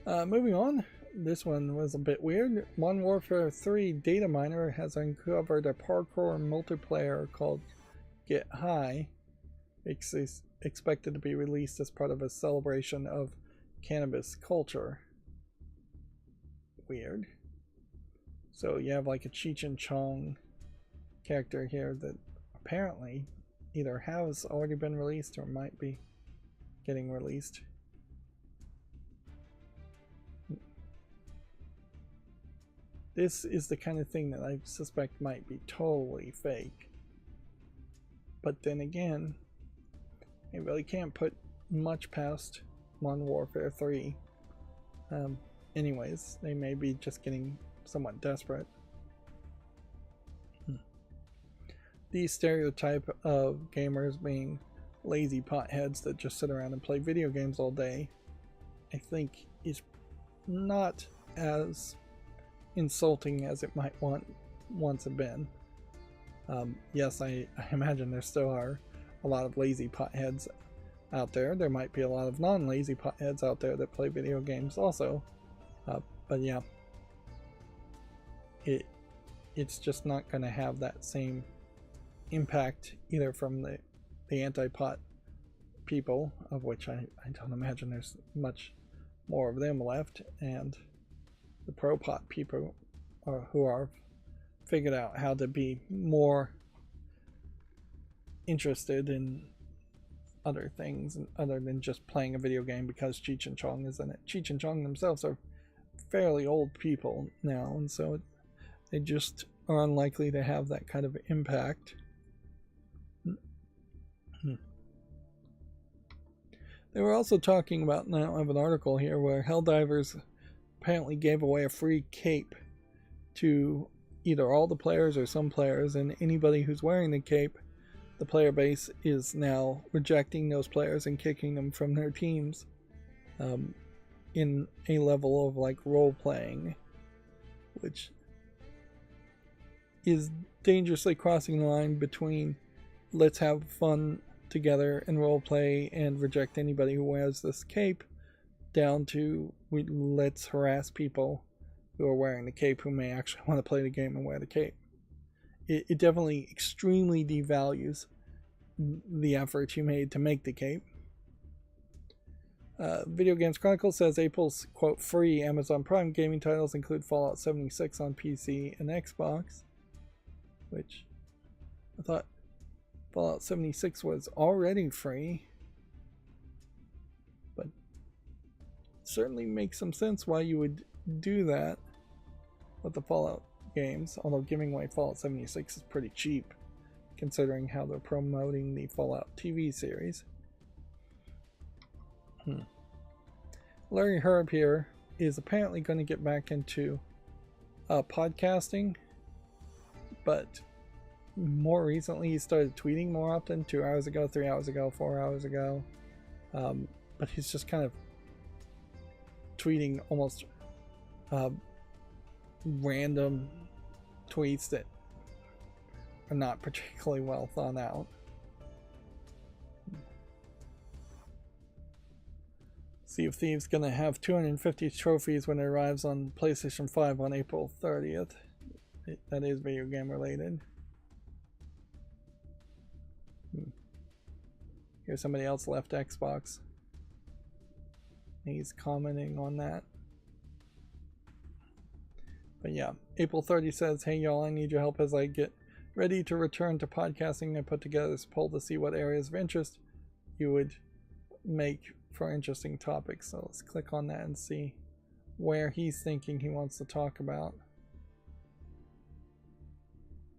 Moving on, this one was a bit weird. Modern Warfare 3 data miner has uncovered a parkour multiplayer called Get High. It's expected to be released as part of a celebration of cannabis culture. Weird. So you have like a Cheech and Chong character here that apparently either has already been released or might be getting released. This is the kind of thing that I suspect might be totally fake. But then again, I really can't put much past Modern Warfare 3. Anyways, they may be just getting somewhat desperate. The stereotype of gamers being lazy potheads that just sit around and play video games all day, I think is not as insulting as it might once have been. Yes, I imagine there still are a lot of lazy potheads out there. There might be a lot of non-lazy potheads out there that play video games also. But yeah, it's just not going to have that same impact either from the anti-pot people, of which I don't imagine there's much more of them left, and the pro-pot people who are figured out how to be more interested in other things other than just playing a video game because Cheech and Chong is in it. Cheech and Chong themselves are fairly old people now, and so they just are unlikely to have that kind of impact. They were also talking about, now I have an article here where Helldivers apparently gave away a free cape to either all the players or some players, and anybody who's wearing the cape, the player base is now rejecting those players and kicking them from their teams in a level of like role playing, which is dangerously crossing the line between let's have fun together and role play and reject anybody who wears this cape, down to let's harass people who are wearing the cape who may actually want to play the game and wear the cape. It definitely extremely devalues the effort you made to make the cape. Video Games Chronicle says April's, quote, free Amazon Prime gaming titles include Fallout 76 on PC and Xbox, which I thought Fallout 76 was already free, but it certainly makes some sense why you would do that with the Fallout games, although giving away Fallout 76 is pretty cheap considering how they're promoting the Fallout TV series. Larry Herb here is apparently going to get back into podcasting, but more recently he started tweeting more often, 2 hours ago, 3 hours ago, 4 hours ago, but he's just kind of tweeting almost random tweets that are not particularly well thought out. Sea of Thieves gonna have 250 trophies when it arrives on PlayStation 5 on April 30th. That is video game related. Here's somebody else left Xbox. He's commenting on that. But yeah, April 30 says, hey y'all, I need your help as I get ready to return to podcasting. I put together this poll to see what areas of interest you would make for interesting topics. So let's click on that and see where he's thinking he wants to talk about.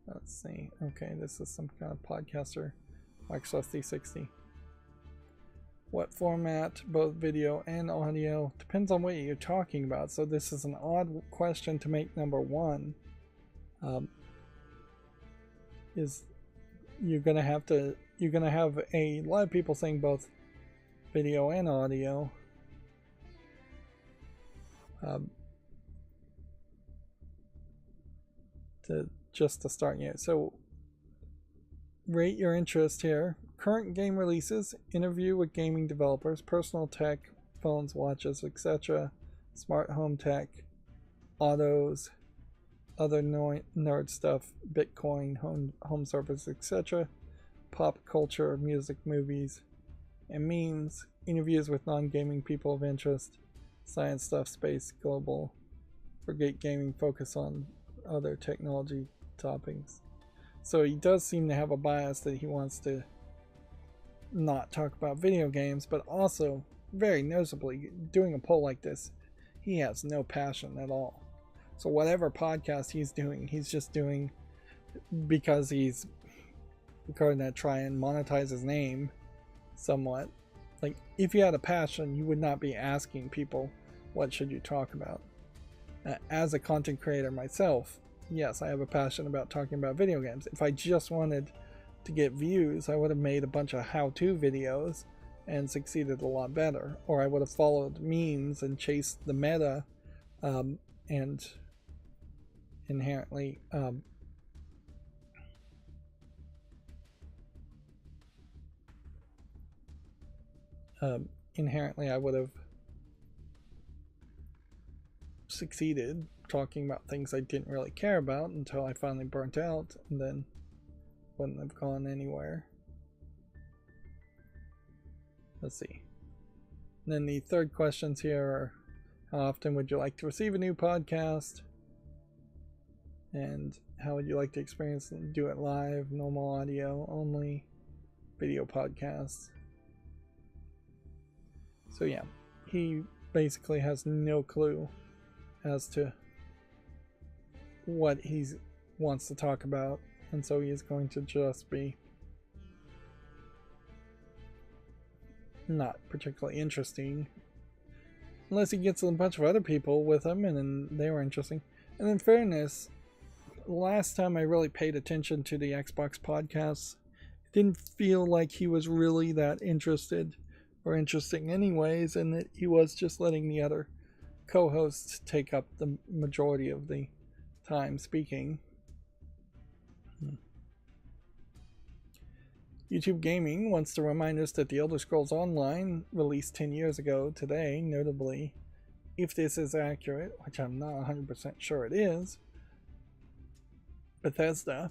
Let's see. Okay, this is some kind of podcaster. Microsoft 360. What format, both video and audio? Depends on what you're talking about. So this is an odd question to make number one. Is you're gonna have a lot of people saying both video and audio. To start yet. So rate your interest here. Current game releases, interview with gaming developers, personal tech, phones, watches, etc., smart home tech, autos, other nerd stuff, Bitcoin, home service, etc., pop culture, music, movies, and memes, interviews with non-gaming people of interest, science stuff, space, global, forget gaming, focus on other technology topics. So he does seem to have a bias that he wants to not talk about video games, but also, very noticeably, doing a poll like this, he has no passion at all. So whatever podcast he's doing, he's just doing because he's going to try and monetize his name somewhat. Like, if you had a passion, you would not be asking people, what should you talk about? As a content creator myself, yes, I have a passion about talking about video games. If I just wanted to get views, I would have made a bunch of how-to videos and succeeded a lot better. Or I would have followed memes and chased the meta and inherently inherently I would have succeeded talking about things I didn't really care about until I finally burnt out, and then wouldn't have gone anywhere. Let's see. And then the third questions here are, how often would you like to receive a new podcast? And how would you like to experience them? Do it live, normal audio only, video podcasts. So yeah, he basically has no clue as to what he wants to talk about, and so he is going to just be not particularly interesting unless he gets a bunch of other people with him and then they were interesting. And in fairness, last time I really paid attention to the Xbox podcasts, it didn't feel like he was really that interested or interesting anyways, and that he was just letting the other co-hosts take up the majority of the time speaking. YouTube Gaming wants to remind us that The Elder Scrolls Online released 10 years ago today, notably. If this is accurate, which I'm not 100% sure it is, Bethesda,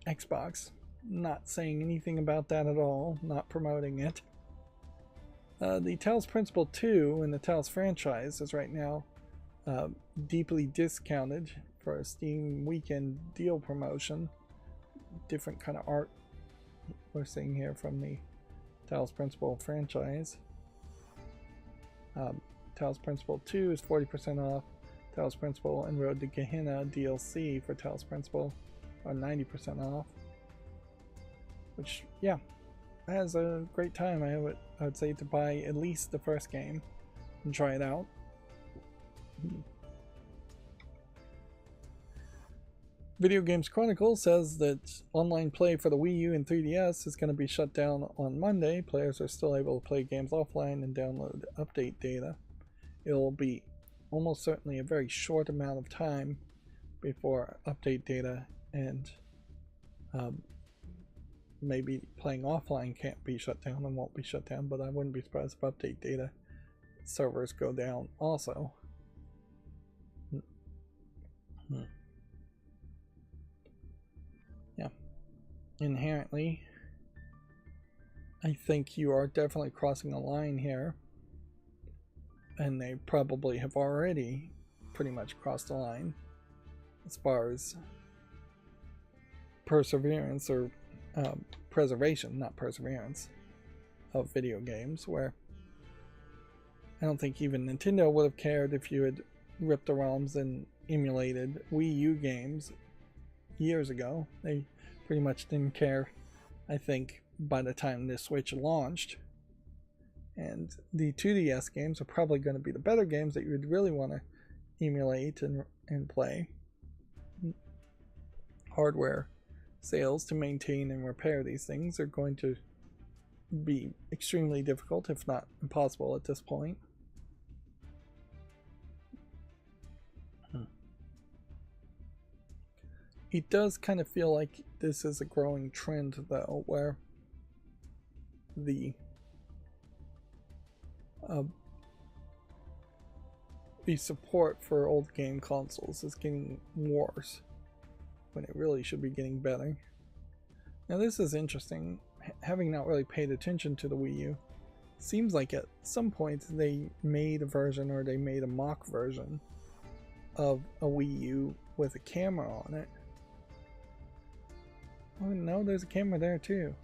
Xbox, not saying anything about that at all, not promoting it. The Talos Principle 2 in the Talos franchise is right now deeply discounted for a Steam weekend deal promotion. Different kind of art we're seeing here from the Talos Principle franchise. Talos Principle 2 is 40% off. Talos Principle and Road to Gehenna DLC for Talos Principle are 90% off. Which, yeah, has a great time. I would say to buy at least the first game and try it out. Video Games Chronicle says that online play for the Wii U and 3DS is going to be shut down on Monday. Players are still able to play games offline and download update data. It'll be almost certainly a very short amount of time before update data and maybe playing offline can't be shut down and won't be shut down, but I wouldn't be surprised if update data servers go down also. Yeah. Inherently, I think you are definitely crossing a line here, and they probably have already pretty much crossed the line as far as perseverance or preservation, not perseverance, of video games, where I don't think even Nintendo would have cared if you had ripped the ROMs and emulated Wii U games years ago. They pretty much didn't care, I think, by the time the Switch launched. And the 2DS games are probably going to be the better games that you would really want to emulate and play. Hardware sales to maintain and repair these things are going to be extremely difficult, if not impossible at this point. It does kind of feel like this is a growing trend, though, where the support for old game consoles is getting worse when it really should be getting better. Now this is interesting. Having not really paid attention to the Wii U, seems like at some point they made a version, or they made a mock version of a Wii U with a camera on it. Oh no, there's a camera there too.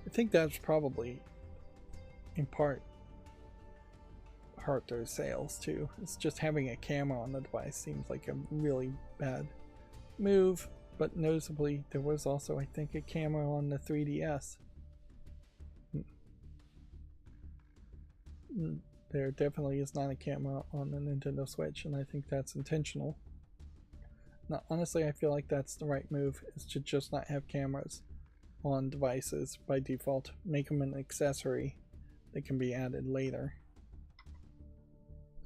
I think that's probably in part hurt their sales too. It's just having a camera on the device seems like a really bad move, but noticeably there was also, I think, a camera on the 3DS. There definitely is not a camera on the Nintendo Switch, and I think that's intentional. Now, honestly, I feel like that's the right move, is to just not have cameras on devices by default. Make them an accessory that can be added later.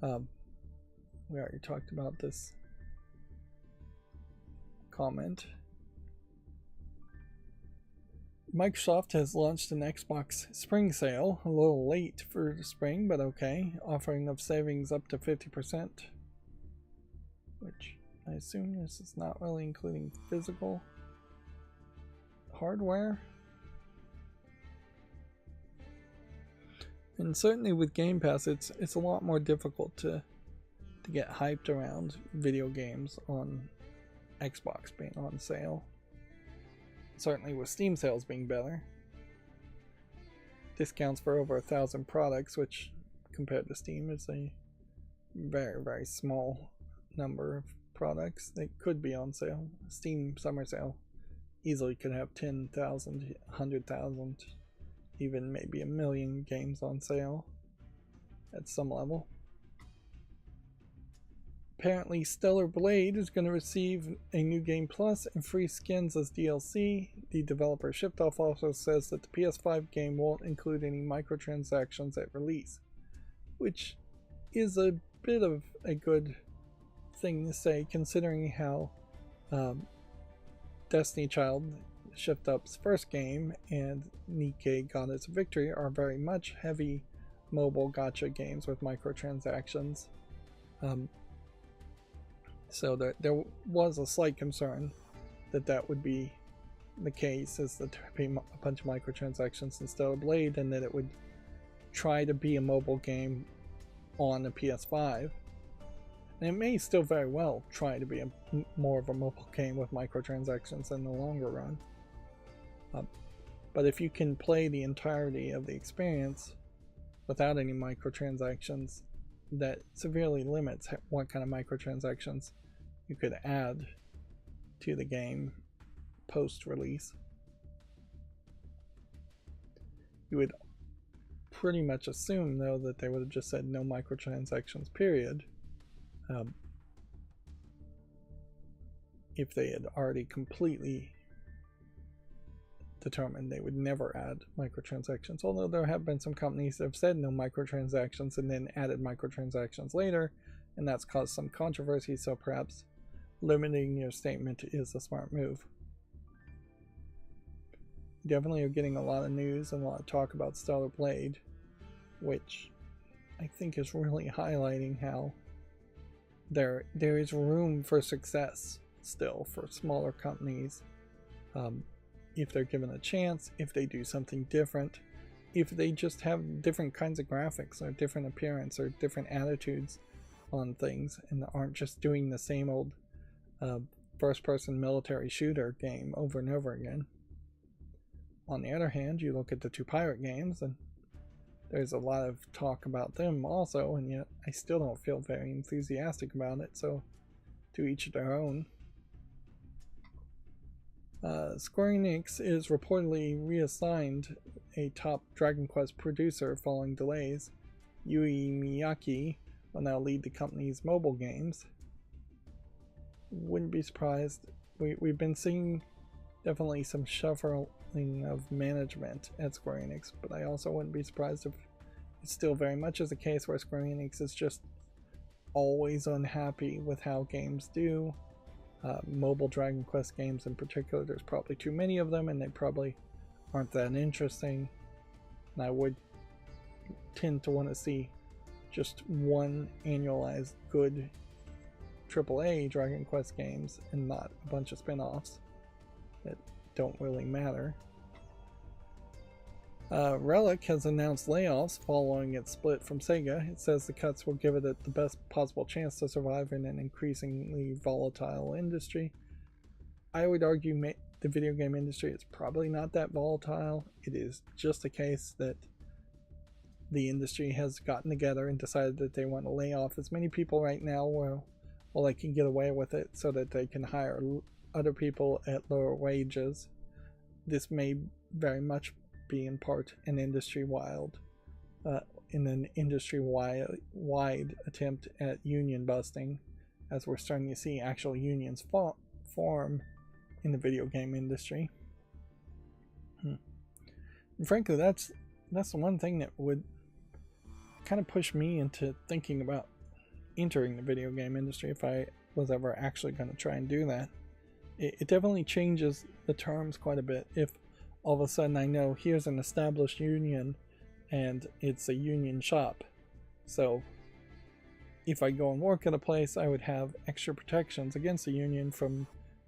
We already talked about this comment. Microsoft has launched an Xbox Spring Sale, a little late for spring, but okay, offering of savings up to 50%, which I assume this is not really including physical hardware. And certainly with Game Pass, it's a lot more difficult to get hyped around video games on Xbox being on sale. Certainly with Steam sales being better. Discounts for over 1,000 products, which compared to Steam is a very, very small number of products that could be on sale. Steam summer sale easily could have 10,000, 100,000, even maybe 1 million games on sale at some level. Apparently Stellar Blade is going to receive a new game plus and free skins as DLC. The developer Shiftoff also says that the PS5 game won't include any microtransactions at release, which is a bit of a good thing to say considering how Destiny Child, Shiftoff's first game, and Nikke Got Its Victory are very much heavy mobile gacha games with microtransactions. So there was a slight concern that would be the case, is that there would be a bunch of microtransactions in Stellar Blade and that it would try to be a mobile game on a PS5. And it may still very well try to be more of a mobile game with microtransactions in the longer run. But if you can play the entirety of the experience without any microtransactions, that severely limits what kind of microtransactions you could add to the game post-release. You would pretty much assume, though, that they would have just said no microtransactions, period. If they had already completely determined they would never add microtransactions, although there have been some companies that have said no microtransactions and then added microtransactions later, and that's caused some controversy, so perhaps limiting your statement is a smart move. Definitely are getting a lot of news and a lot of talk about Stellar Blade, which I think is really highlighting how there is room for success still for smaller companies. If they're given a chance, if they do something different, if they just have different kinds of graphics or different appearance or different attitudes on things and aren't just doing the same old first-person military shooter game over and over again. On the other hand, you look at the two pirate games and there's a lot of talk about them also, and yet I still don't feel very enthusiastic about it, so to each their own. Square Enix is reportedly reassigned a top Dragon Quest producer following delays. Yui Miyake will now lead the company's mobile games. Wouldn't be surprised. We've been seeing definitely some shuffling of management at Square Enix, but I also wouldn't be surprised if it still very much is a case where Square Enix is just always unhappy with how games do. Mobile Dragon Quest games in particular, there's probably too many of them and they probably aren't that interesting, and I would tend to want to see just one annualized good AAA Dragon Quest games and not a bunch of spin-offs that don't really matter. Relic has announced layoffs following its split from Sega. It says the cuts will give it the best possible chance to survive in an increasingly volatile industry. I would argue the video game industry is probably not that volatile. It is just a case that the industry has gotten together and decided that they want to lay off as many people right now while they can get away with it so that they can hire other people at lower wages. This may very much be in part an industry-wide attempt at union busting, as we're starting to see actual unions form in the video game industry. And frankly, that's the one thing that would kind of push me into thinking about entering the video game industry if I was ever actually going to try and do that. It definitely changes the terms quite a bit. If all of a sudden I know here's an established union and it's a union shop. So if I go and work at a place, I would have extra protections against the union from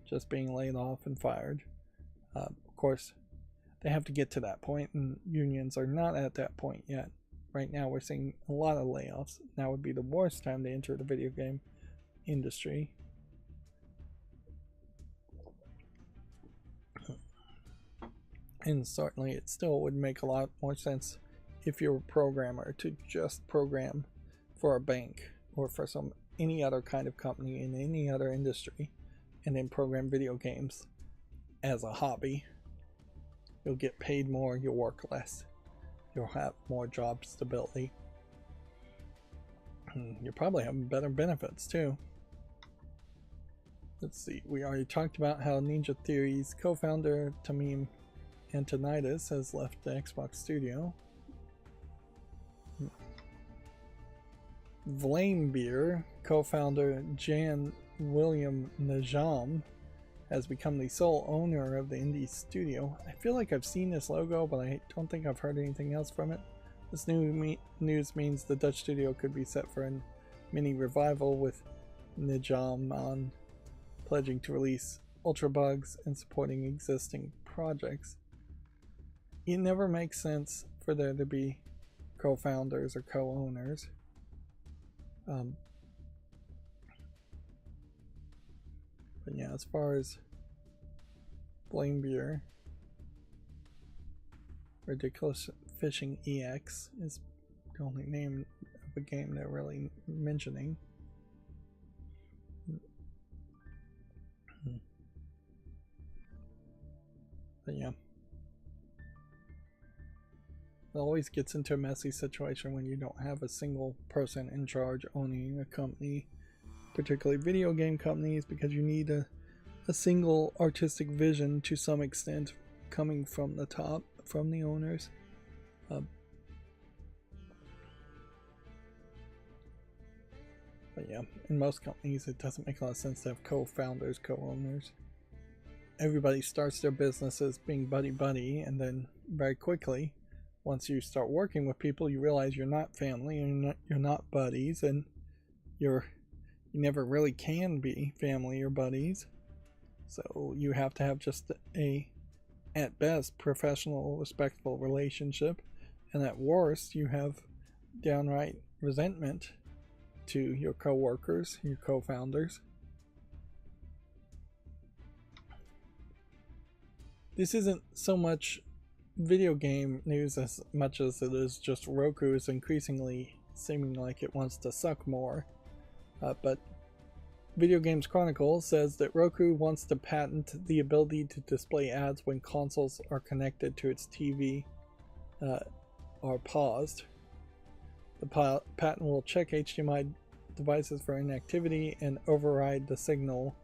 just being laid off and fired. Of course, they have to get to that point, and unions are not at that point yet. Right now we're seeing a lot of layoffs. Now would be the worst time to enter the video game industry. And certainly it still would make a lot more sense if you're a programmer to just program for a bank or for any other kind of company in any other industry, and then program video games as a hobby. You'll get paid more, you'll work less, you'll have more job stability. You'll probably have better benefits too. Let's see, we already talked about how Ninja Theory's co-founder Tamim Antonitis has left the Xbox studio. Vlamebeer co-founder Jan William Najam has become the sole owner of the indie studio. I feel like I've seen this logo, but I don't think I've heard anything else from it. This news means the Dutch studio could be set for a mini revival, with Najam pledging to release Ultra Bugs and supporting existing projects. It never makes sense for there to be co-founders or co-owners. But yeah, as far as Blamebeer, Ridiculous Fishing EX is the only name of a game they're really mentioning. But yeah, it always gets into a messy situation when you don't have a single person in charge owning a company, particularly video game companies, because you need a single artistic vision to some extent coming from the top, from the owners. But yeah, in most companies it doesn't make a lot of sense to have co-founders, co-owners. Everybody starts their businesses being buddy-buddy, and then very quickly, once you start working with people, you realize you're not family, and you're not buddies, and you never really can be family or buddies. So you have to have just a, at best, professional, respectful relationship, and at worst, you have downright resentment to your co-workers, your co-founders. This isn't so much video game news as much as it is just Roku is increasingly seeming like it wants to suck more. But Video Games Chronicle says that Roku wants to patent the ability to display ads when consoles are connected to its TV or paused. The patent will check HDMI devices for inactivity and override the signal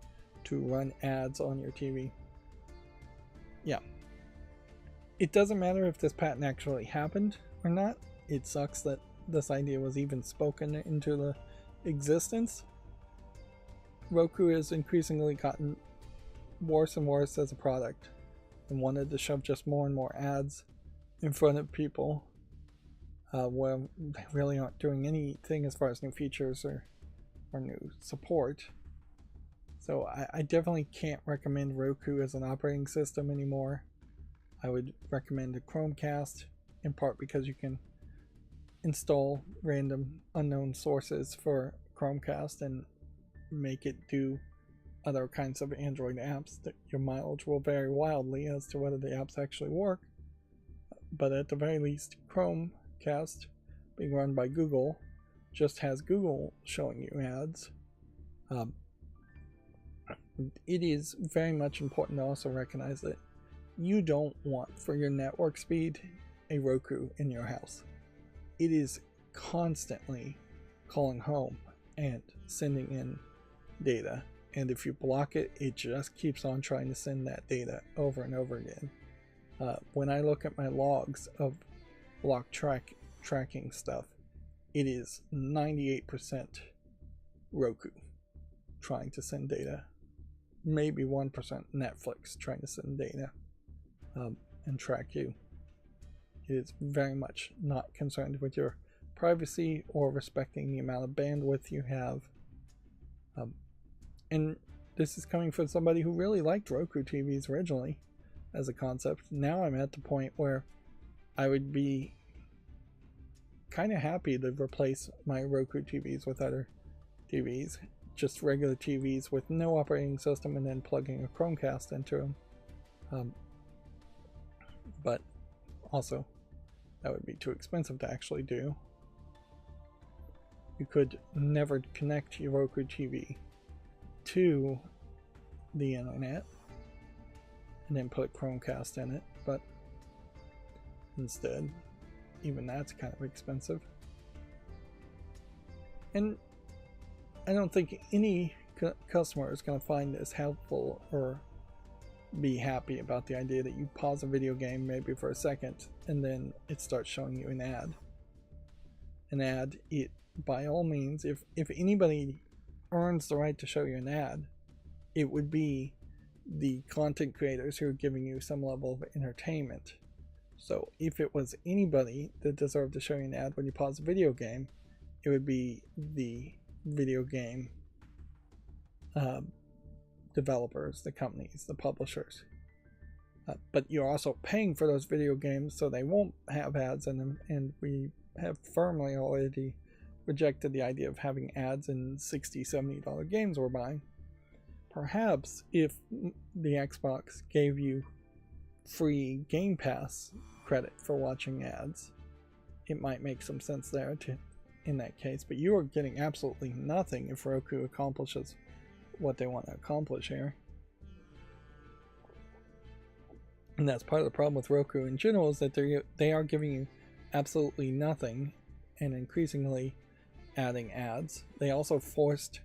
to run ads on your TV. Yeah. It doesn't matter if this patent actually happened or not. It sucks that this idea was even spoken into the existence. Roku has increasingly gotten worse and worse as a product and wanted to shove just more and more ads in front of people where they really aren't doing anything as far as new features or new support. So I definitely can't recommend Roku as an operating system anymore. I would recommend a Chromecast, in part because you can install random unknown sources for Chromecast and make it do other kinds of Android apps. That your mileage will vary wildly as to whether the apps actually work, but at the very least, Chromecast, being run by Google, just has Google showing you ads. It is very much important to also recognize that you don't want for your network speed a Roku in your house. It is constantly calling home and sending in data, and if you block it, it just keeps on trying to send that data over and over again. When I look at my logs of block tracking stuff, it is 98% Roku trying to send data, maybe 1% Netflix trying to send data. and track you. It is very much not concerned with your privacy or respecting the amount of bandwidth you have. And this is coming from somebody who really liked Roku TVs originally as a concept. Now I'm at the point where I would be kind of happy to replace my Roku TVs with other TVs, just regular TVs with no operating system, and then plugging a Chromecast into them. But also, that would be too expensive to actually do. You could never connect your Roku TV to the internet and then put a Chromecast in it, but instead, even that's kind of expensive. And I don't think any customer is going to find this helpful or be happy about the idea that you pause a video game maybe for a second and then it starts showing you an ad. An ad, it by all means, if anybody earns the right to show you an ad, it would be the content creators who are giving you some level of entertainment. So if it was anybody that deserved to show you an ad when you pause a video game, it would be the video game developers, the companies, the publishers. But you're also paying for those video games, so they won't have ads in them, and we have firmly already rejected the idea of having ads in $60, $70 games we're buying. Perhaps if the Xbox gave you free Game Pass credit for watching ads, it might make some sense there in that case, but you are getting absolutely nothing if Roku accomplishes what they want to accomplish here. And that's part of the problem with Roku in general, is that they are giving you absolutely nothing and increasingly adding ads. They also forced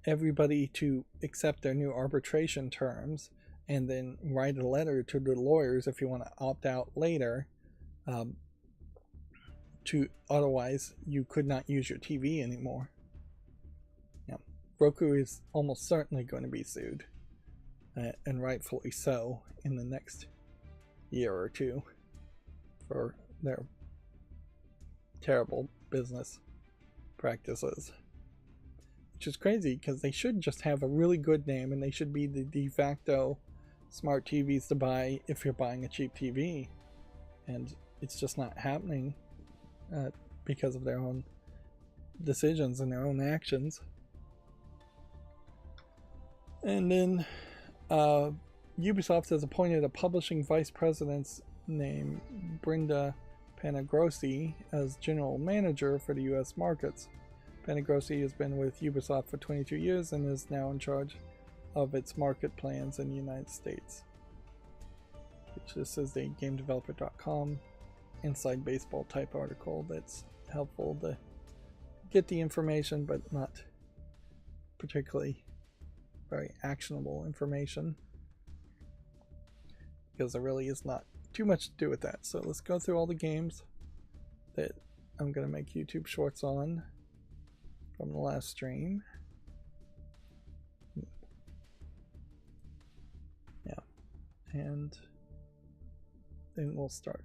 everybody to accept their new arbitration terms and then write a letter to the lawyers if you want to opt out later. Otherwise, you could not use your TV anymore. Yeah, Roku is almost certainly going to be sued, and rightfully so, in the next year or two for their terrible business practices. Which is crazy, because they should just have a really good name and they should be the de facto smart TVs to buy if you're buying a cheap TV. And it's just not happening because of their own decisions and their own actions. And then Ubisoft has appointed a publishing vice president named Brenda Panagrossi as general manager for the US markets. Panagrossi has been with Ubisoft for 22 years and is now in charge of its market plans in the United States. This is a GameDeveloper.com inside baseball type article that's helpful to get the information, but not particularly very actionable information, because there really is not too much to do with that. So let's go through all the games that I'm going to make YouTube shorts on from the last stream. Yeah, and then we'll start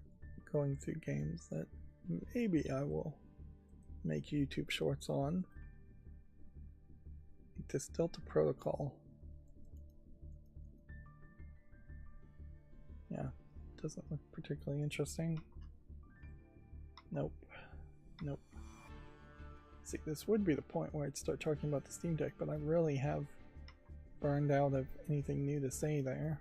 going through games that maybe I will make YouTube shorts on. Like this Delta Protocol. Yeah, doesn't look particularly interesting. Nope. Nope. See, this would be the point where I'd start talking about the Steam Deck, but I really have burned out of anything new to say there.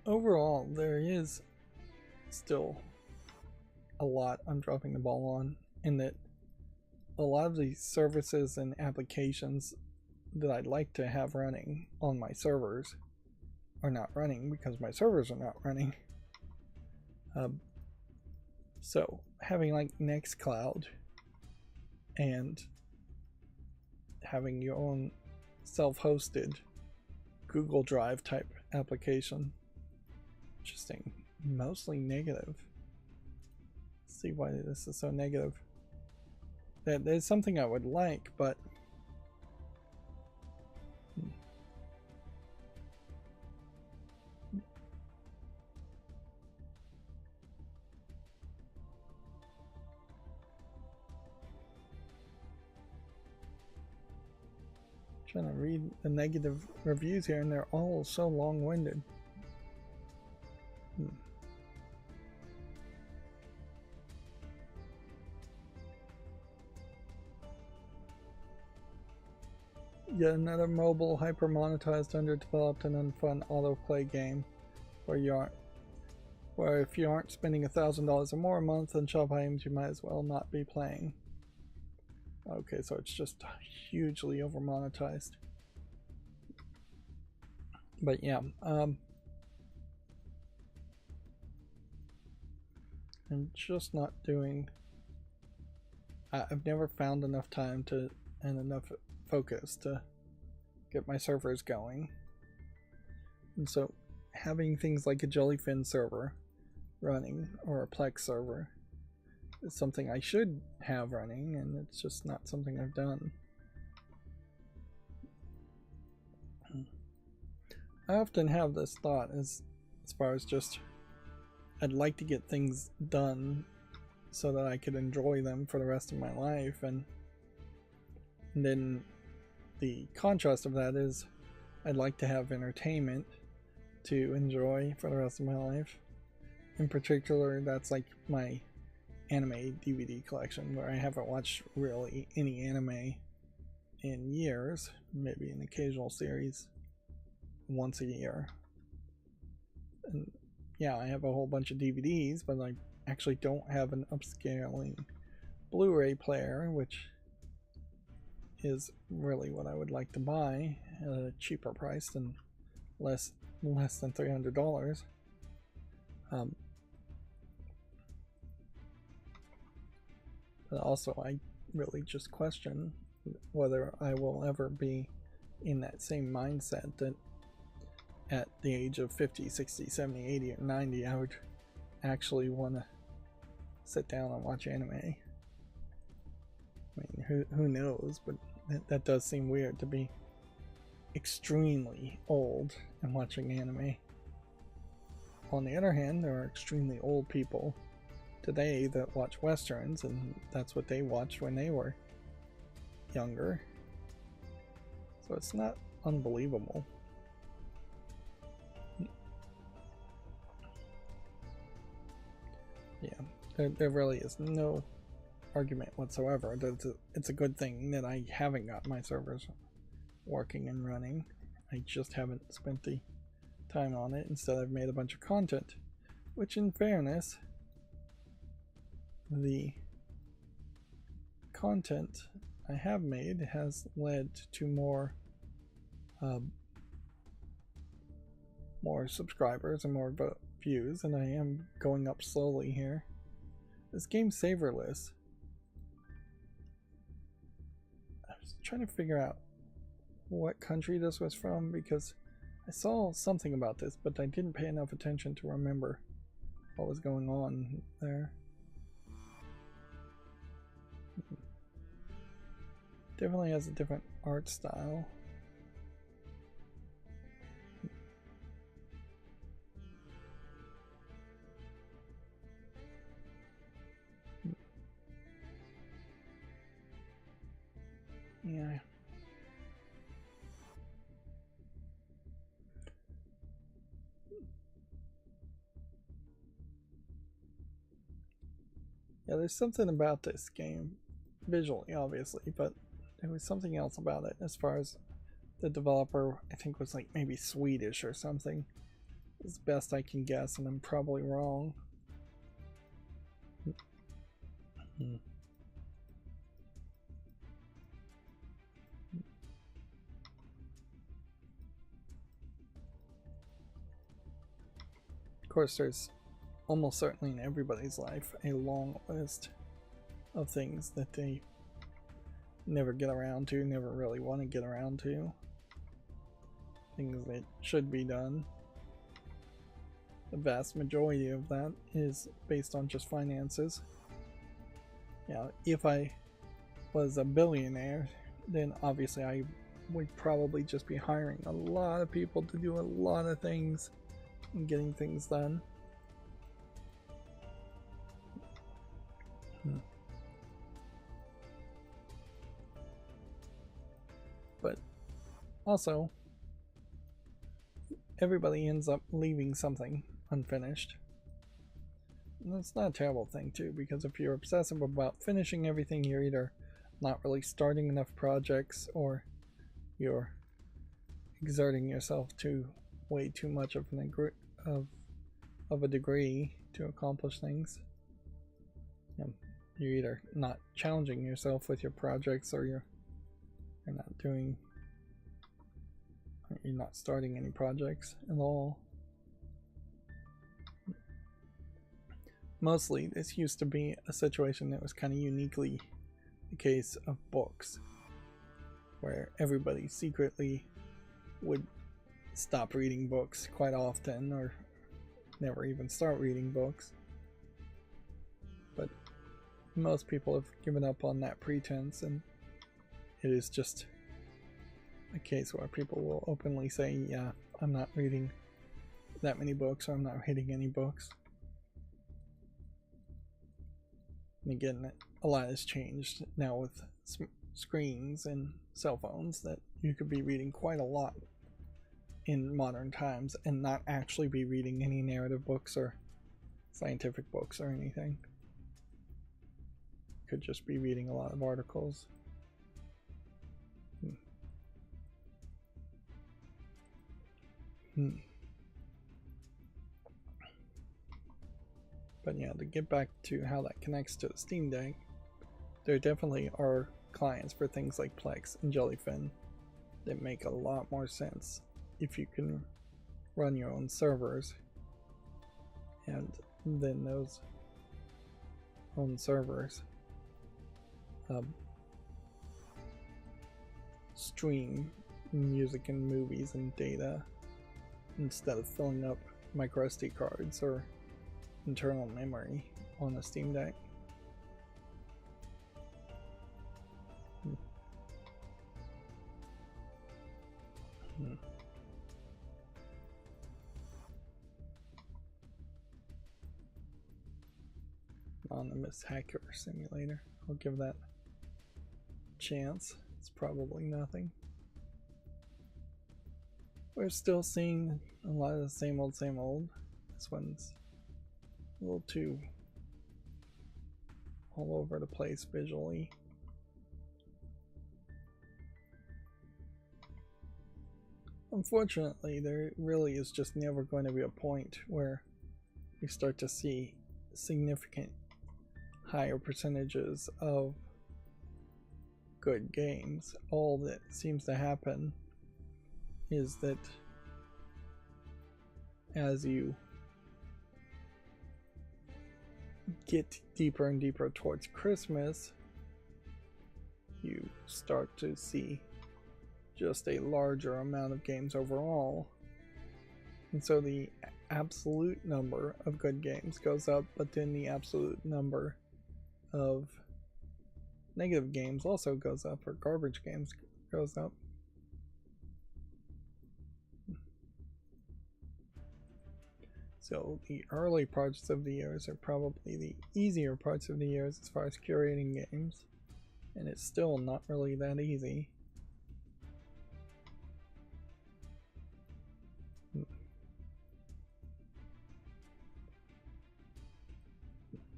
Overall, there is still a lot I'm dropping the ball on, in that a lot of these services and applications that I'd like to have running on my servers are not running because my servers are not running. So having like Nextcloud and having your own self-hosted Google Drive type application, interesting, mostly negative. Let's see why this is so negative. That is something I would like, but trying to read the negative reviews here, and they're all so long-winded. Yet another mobile, hyper-monetized, underdeveloped, and unfun autoplay game where if you aren't spending $1,000 or more a month on shop items, you might as well not be playing. Okay, so it's just hugely over-monetized. But yeah, I'm just not doing... I've never found enough time to and enough focus to get my servers going. And so having things like a Jellyfin server running or a Plex server is something I should have running, and it's just not something I've done. I often have this thought as far as just I'd like to get things done so that I could enjoy them for the rest of my life, and then the contrast of that is I'd like to have entertainment to enjoy for the rest of my life. In particular, that's like my anime DVD collection, where I haven't watched really any anime in years, maybe an occasional series once a year. And yeah, I have a whole bunch of DVDs, but I actually don't have an upscaling Blu-ray player, which is really what I would like to buy at a cheaper price than less than $300. But also I really just question whether I will ever be in that same mindset that at the age of 50, 60, 70, 80, or 90 I would actually want to sit down and watch anime. I mean, who knows, but that does seem weird to be extremely old and watching anime. On the other hand, there are extremely old people today that watch westerns, and that's what they watched when they were younger. So it's not unbelievable. Yeah, there really is no argument whatsoever that it's a good thing that I haven't got my servers working and running. I just haven't spent the time on it. Instead, I've made a bunch of content, which in fairness, the content I have made has led to more subscribers and more views, and I am going up slowly here. This game's saverless. I was trying to figure out what country this was from, because I saw something about this, but I didn't pay enough attention to remember what was going on there. Definitely has a different art style. Yeah. Yeah, there's something about this game, visually obviously, but there was something else about it as far as the developer, I think was like maybe Swedish or something. As best I can guess, and I'm probably wrong. Of course, there's almost certainly in everybody's life a long list of things that they never get around to, never really want to get around to. Things that should be done. The vast majority of that is based on just finances. Yeah, if I was a billionaire, then obviously I would probably just be hiring a lot of people to do a lot of things and getting things done. But also, everybody ends up leaving something unfinished. And that's not a terrible thing too, because if you're obsessive about finishing everything, you're either not really starting enough projects or you're exerting yourself to way too much of a degree to accomplish things. You're either not challenging yourself with your projects or you're not starting any projects at all. Mostly this used to be a situation that was kind of uniquely the case of books, where everybody secretly would stop reading books quite often or never even start reading books. But most people have given up on that pretense, and it is just a case where people will openly say, yeah, I'm not reading that many books, or I'm not reading any books. And again, a lot has changed now with screens and cell phones, that you could be reading quite a lot in modern times and not actually be reading any narrative books or scientific books or anything. You could just be reading a lot of articles. But yeah, to get back to how that connects to the Steam Deck, there definitely are clients for things like Plex and Jellyfin that make a lot more sense if you can run your own servers, and then those own servers stream music and movies and data instead of filling up micro SD cards or internal memory on a Steam Deck. Anonymous Hacker Simulator. I'll give that a chance. It's probably nothing. We're still seeing a lot of the same old, same old. This one's a little too all over the place visually. Unfortunately, there really is just never going to be a point where we start to see significant higher percentages of good games. All that seems to happen is that as you get deeper and deeper towards Christmas, you start to see just a larger amount of games overall, and so the absolute number of good games goes up, but then the absolute number of negative games also goes up, or garbage games goes up. So the early parts of the years are probably the easier parts of the years as far as curating games, and it's still not really that easy.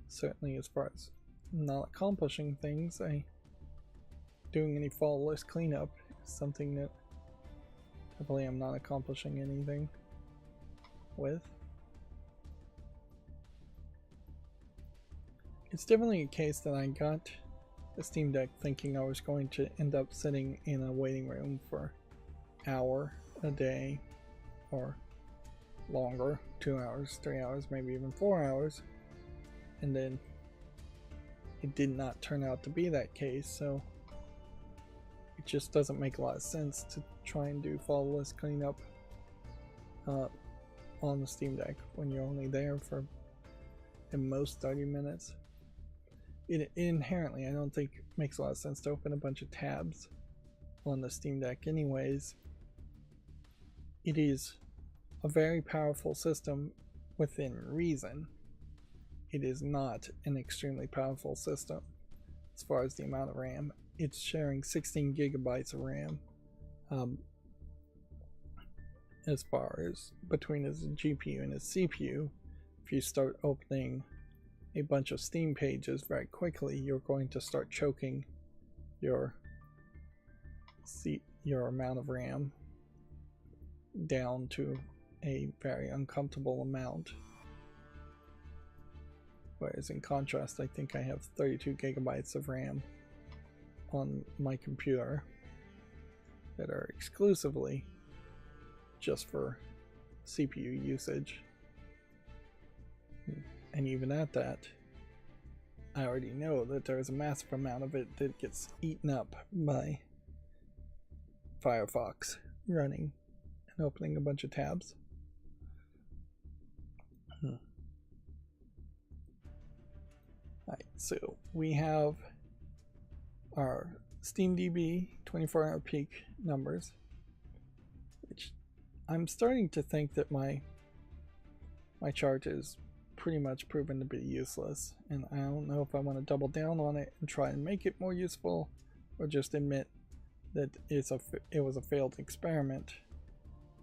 Certainly as far as not accomplishing things, doing any fall list cleanup is something that definitely I'm not accomplishing anything with. It's definitely a case that I got the Steam Deck thinking I was going to end up sitting in a waiting room for an hour a day, or longer, 2 hours, 3 hours, maybe even 4 hours, and then it did not turn out to be that case, so it just doesn't make a lot of sense to try and do fall list cleanup on the Steam Deck when you're only there for at most 30 minutes. it inherently, I don't think makes a lot of sense to open a bunch of tabs on the Steam Deck anyways. It is a very powerful system within reason. It is not an extremely powerful system as far as the amount of RAM. It's sharing 16 gigabytes of RAM as far as between its GPU and its CPU. If you start opening a bunch of Steam pages very quickly, you're going to start choking your amount of RAM down to a very uncomfortable amount. Whereas in contrast, I think I have 32 gigabytes of RAM on my computer that are exclusively just for CPU usage. And even at that, I already know that there's a massive amount of it that gets eaten up by Firefox running and opening a bunch of tabs. Alright, so we have our SteamDB 24-hour peak numbers, which I'm starting to think that my chart is pretty much proven to be useless, and I don't know if I want to double down on it and try and make it more useful, or just admit that it was a failed experiment.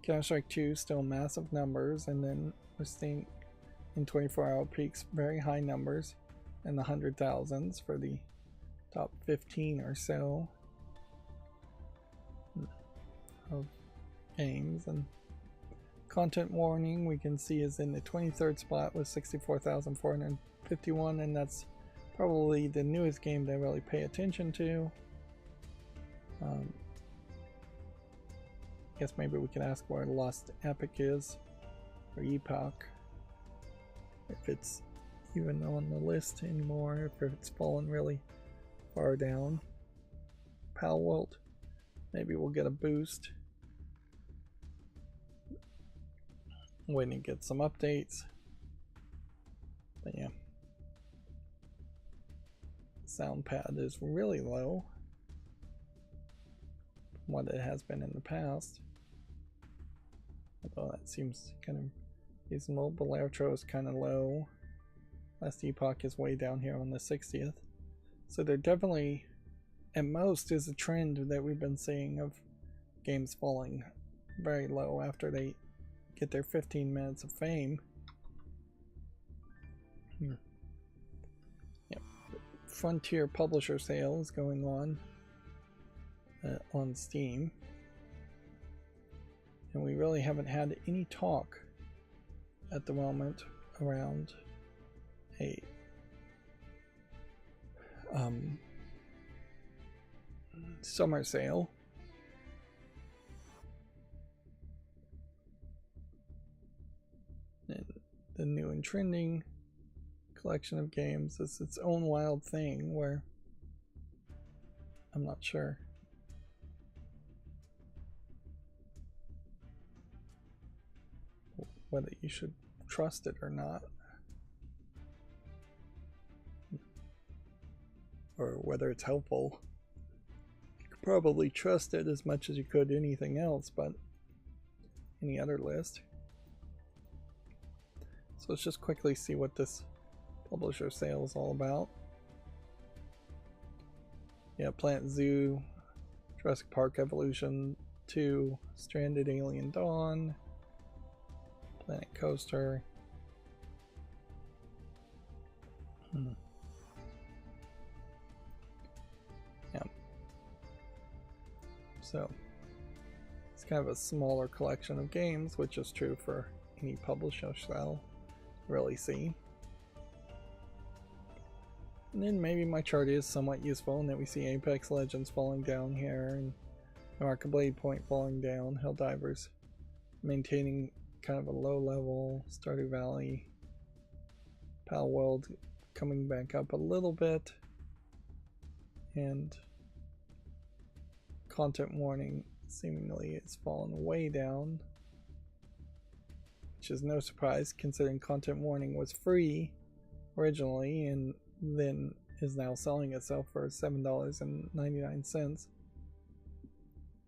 Counter-Strike 2 still massive numbers, and then we're seeing in 24-hour peaks very high numbers in the 100,000s for the top 15 or so of games. And content warning we can see is in the 23rd spot with 64,451, and that's probably the newest game they really pay attention to. I guess maybe we can ask where Lost Epic is, or Epoch, if it's even on the list anymore, if it's fallen really far down. Palworld, maybe we'll get a boost when it gets some updates. But yeah, sound pad is really low from what it has been in the past, although that seems kind of reasonable. Belartro is kind of low. Last Epoch is way down here on the 60th. So there definitely, at most, is a trend that we've been seeing of games falling very low after they get their 15 minutes of fame. Yep. Frontier publisher sales going on Steam. And we really haven't had any talk at the moment around a summer sale. And the new and trending collection of games is its own wild thing where I'm not sure whether you should trust it or not, or whether it's helpful. You could probably trust it as much as you could anything else, but any other list. So let's just quickly see what this publisher sale is all about. Yeah, Plant Zoo, Jurassic Park Evolution 2, Stranded Alien Dawn, Planet Coaster. Yeah. So it's kind of a smaller collection of games, which is true for any publisher sale really see. And then maybe my chart is somewhat useful in that we see Apex Legends falling down here, and Market Blade Point falling down, Helldivers maintaining kind of a low level, Stardew Valley, Palworld coming back up a little bit, and Content Warning seemingly it's fallen way down, which is no surprise considering Content Warning was free originally and then is now selling itself for $7.99.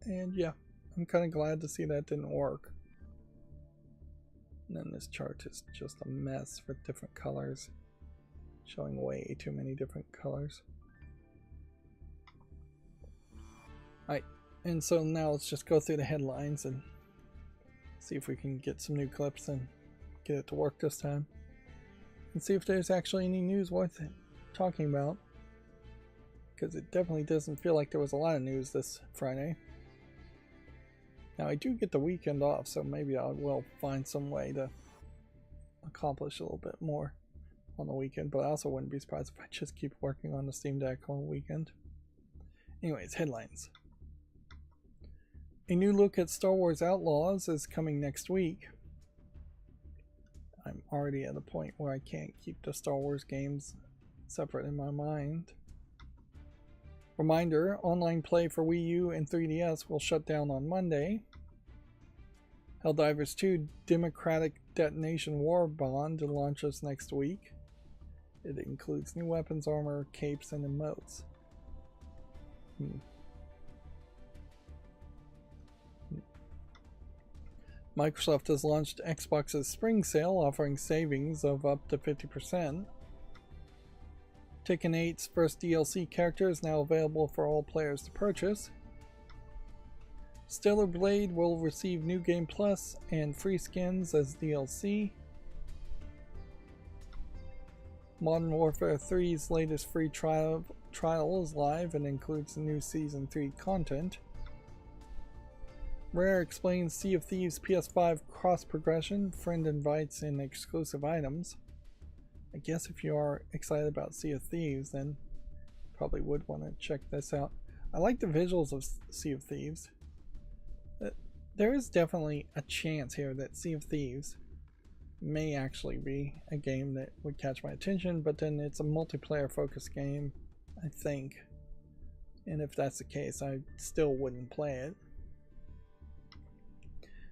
And yeah, I'm kind of glad to see that didn't work. And then this chart is just a mess with different colors, showing way too many different colors. Alright, and so now let's just go through the headlines and see if we can get some new clips and get it to work this time. And see if there's actually any news worth talking about. Because it definitely doesn't feel like there was a lot of news this Friday. Now I do get the weekend off, so maybe I will find some way to accomplish a little bit more on the weekend, but I also wouldn't be surprised if I just keep working on the Steam Deck all weekend. Anyways, headlines. A new look at Star Wars Outlaws is coming next week. I'm already at a point where I can't keep the Star Wars games separate in my mind. Reminder, online play for Wii U and 3DS will shut down on Monday. Helldivers 2 Democratic Detonation War Bond launches next week. It includes new weapons, armor, capes, and emotes. Microsoft has launched Xbox's Spring Sale, offering savings of up to 50%. Tekken 8's first DLC character is now available for all players to purchase. Stellar Blade will receive New Game Plus and free skins as DLC. Modern Warfare 3's latest free trial is live and includes new Season 3 content. Rare explains Sea of Thieves PS5 cross-progression, friend invites, and exclusive items. I guess if you are excited about Sea of Thieves, then you probably would want to check this out. I like the visuals of Sea of Thieves. There is definitely a chance here that Sea of Thieves may actually be a game that would catch my attention, but then it's a multiplayer focused game, I think. And if that's the case, I still wouldn't play it.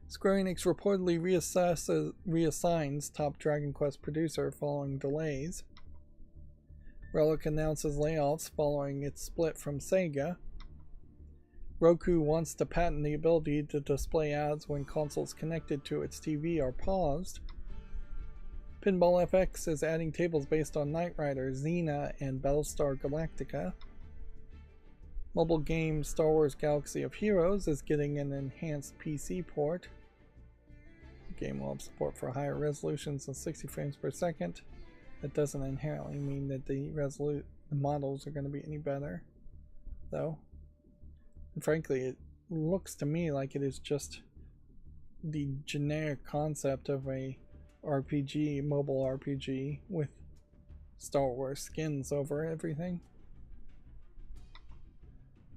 Square Enix reportedly reassigns top Dragon Quest producer following delays. Relic announces layoffs following its split from Sega. Roku wants to patent the ability to display ads when consoles connected to its TV are paused. Pinball FX is adding tables based on Knight Rider, Xena, and Battlestar Galactica. Mobile game Star Wars Galaxy of Heroes is getting an enhanced PC port. The game will have support for higher resolutions than 60 frames per second. That doesn't inherently mean that the models are going to be any better, though. And frankly, it looks to me like it is just the generic concept of a RPG, mobile RPG, with Star Wars skins over everything.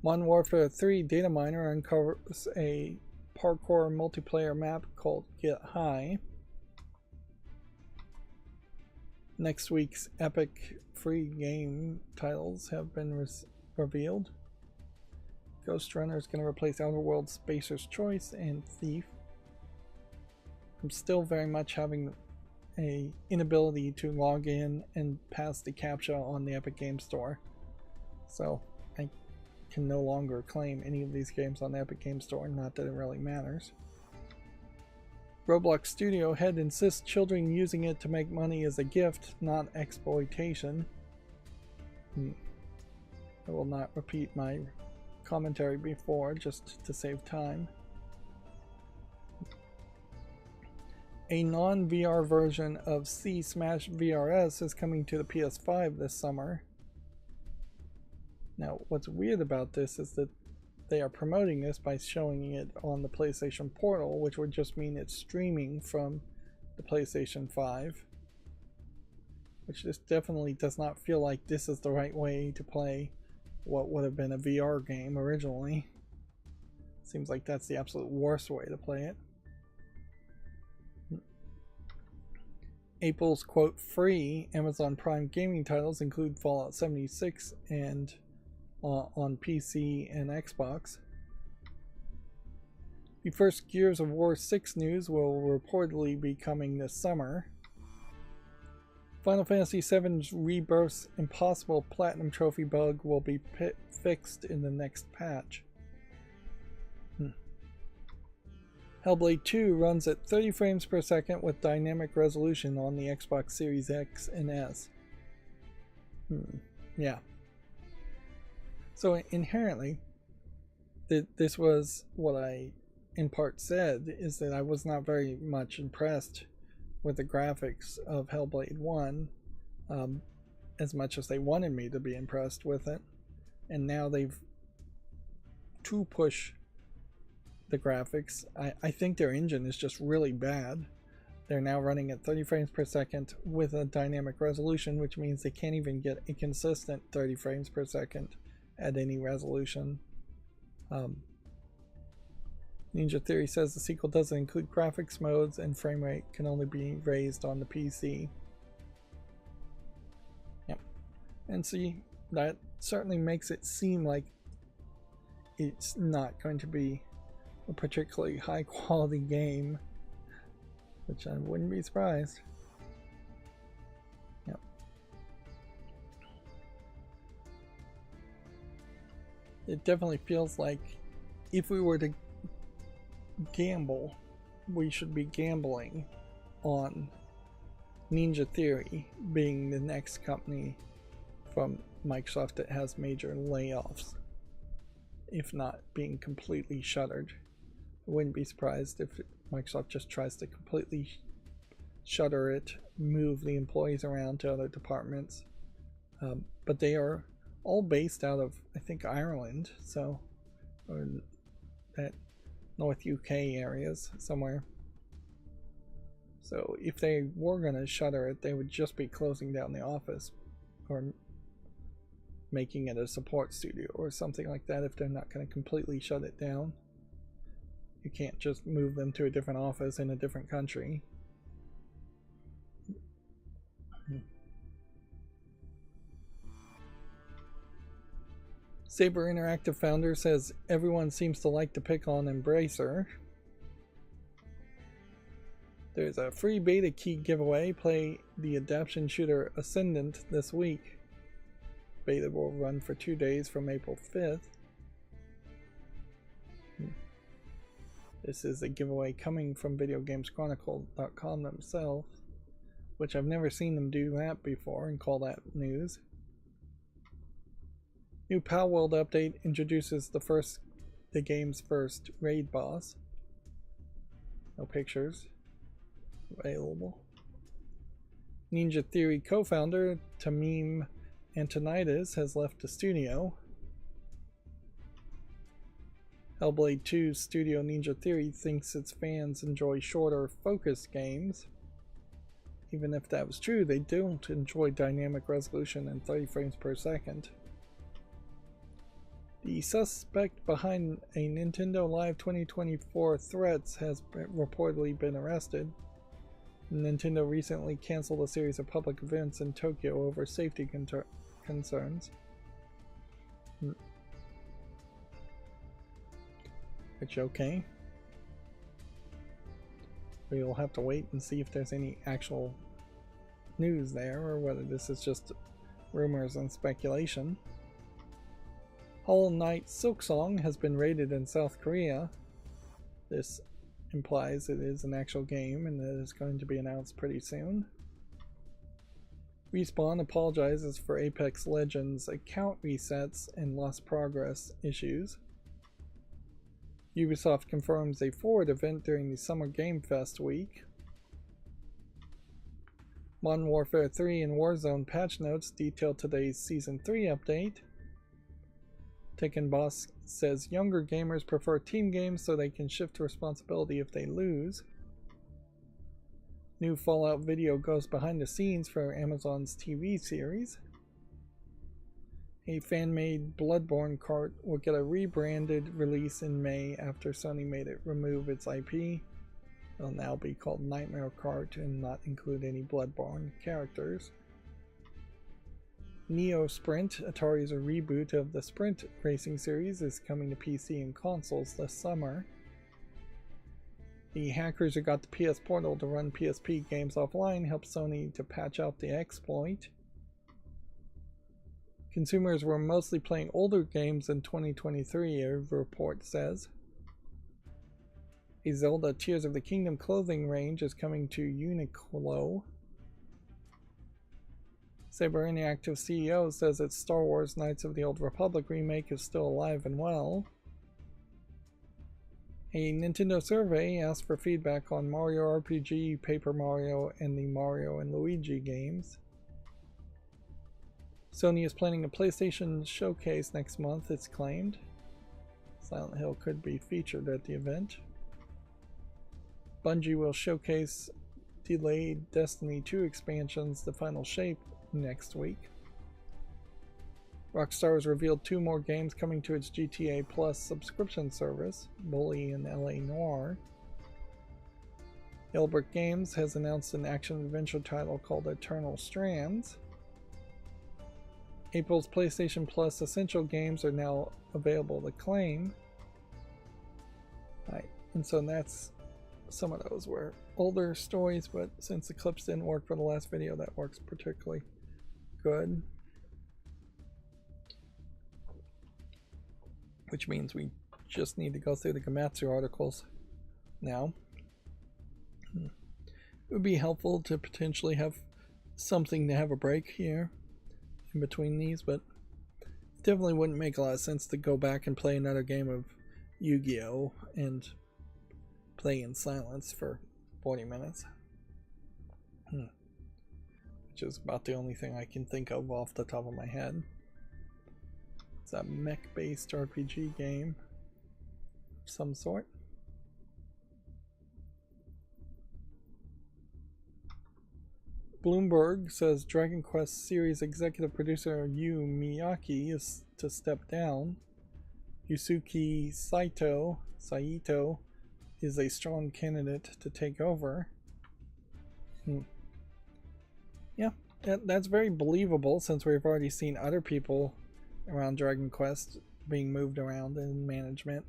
Modern Warfare 3 Data Miner uncovers a parkour multiplayer map called Get High. Next week's epic free game titles have been revealed. Ghost Runner is going to replace Outer Worlds Spacer's Choice and Thief. I'm still very much having an inability to log in and pass the CAPTCHA on the Epic Game Store. So I can no longer claim any of these games on the Epic Game Store, not that it really matters. Roblox Studio head insists children using it to make money is a gift, not exploitation. I will not repeat my commentary before, just to save time. A non-VR version of C Smash VRS is coming to the PS5 this summer. Now, what's weird about this is that they are promoting this by showing it on the PlayStation Portal, which would just mean it's streaming from the PlayStation 5. Which just definitely does not feel like this is the right way to play what would have been a VR game originally. Seems like that's the absolute worst way to play it. April's quote free Amazon Prime gaming titles include Fallout 76 and on PC and Xbox. The first Gears of War 6 news will reportedly be coming this summer. Final Fantasy VII's Rebirth's impossible Platinum Trophy bug will be fixed in the next patch. Hellblade 2 runs at 30 frames per second with dynamic resolution on the Xbox Series X and S. Yeah. So inherently, this was what I in part said, is that I was not very much impressed with the graphics of Hellblade 1 as much as they wanted me to be impressed with it. And now to push the graphics, I think their engine is just really bad. They're now running at 30 frames per second with a dynamic resolution, which means they can't even get a consistent 30 frames per second at any resolution. Ninja Theory says the sequel doesn't include graphics modes and frame rate can only be raised on the PC. Yep. And see, that certainly makes it seem like it's not going to be a particularly high quality game, which I wouldn't be surprised. Yep. It definitely feels like if we were to gamble, we should be gambling on Ninja Theory being the next company from Microsoft that has major layoffs, if not being completely shuttered. I wouldn't be surprised if Microsoft just tries to completely shutter it, move the employees around to other departments. But they are all based out of, I think, Ireland, so, or that North UK areas somewhere. So if they were going to shutter it, they would just be closing down the office or making it a support studio or something like that if they're not going to completely shut it down. You can't just move them to a different office in a different country. Saber Interactive founder says everyone seems to like to pick on Embracer. There's a free beta key giveaway. Play the adaptation shooter Ascendant this week. Beta will run for 2 days from April 5th. This is a giveaway coming from VideoGamesChronicle.com themselves, which I've never seen them do that before and call that news. New Palworld update introduces the game's first raid boss. No pictures available. Ninja Theory co-founder Tamim Antonides has left the studio. Hellblade 2 studio Ninja Theory thinks its fans enjoy shorter, focused games. Even if that was true, they don't enjoy dynamic resolution and 30 frames per second. The suspect behind a Nintendo Live 2024 threats has reportedly been arrested. Nintendo recently canceled a series of public events in Tokyo over safety concerns. Which, okay. We'll have to wait and see if there's any actual news there or whether this is just rumors and speculation. Hollow Knight Silksong has been raided in South Korea. This implies it is an actual game and it is going to be announced pretty soon. Respawn apologizes for Apex Legends account resets and lost progress issues. Ubisoft confirms a forward event during the Summer Game Fest week. Modern Warfare 3 and Warzone patch notes detail today's Season 3 update. Tekken Boss says younger gamers prefer team games so they can shift responsibility if they lose. New Fallout video goes behind the scenes for Amazon's TV series. A fan-made Bloodborne cart will get a rebranded release in May after Sony made it remove its IP. It'll now be called Nightmare Cart and not include any Bloodborne characters. Neo Sprint, Atari's reboot of the Sprint racing series, is coming to PC and consoles this summer. The hackers who got the PS Portal to run PSP games offline helped Sony to patch out the exploit. Consumers were mostly playing older games in 2023, a report says. A Zelda Tears of the Kingdom clothing range is coming to Uniqlo. Saber Interactive CEO says its Star Wars Knights of the Old Republic remake is still alive and well. A Nintendo survey asked for feedback on Mario RPG, Paper Mario, and the Mario and Luigi games. Sony is planning a PlayStation showcase next month, it's claimed. Silent Hill could be featured at the event. Bungie will showcase delayed Destiny 2 expansions, The Final Shape, next week. Rockstar has revealed 2 more games coming to its GTA Plus subscription service, Bully and LA Noire. Hellbreak Games has announced an action-adventure title called Eternal Strands. April's PlayStation Plus Essential games are now available to claim. Right, and so that's some of those were older stories, but since the clips didn't work for the last video, that works particularly good. Which means we just need to go through the Gamatsu articles now. It would be helpful to potentially have something to have a break here in between these, but it definitely wouldn't make a lot of sense to go back and play another game of Yu-Gi-Oh! And play in silence for 40 minutes. Which is about the only thing I can think of off the top of my head. It's a mech-based RPG game of some sort. Bloomberg says Dragon Quest series executive producer Yu Miyake is to step down. Yusuke Saito is a strong candidate to take over. Yeah, that's very believable since we've already seen other people around Dragon Quest being moved around in management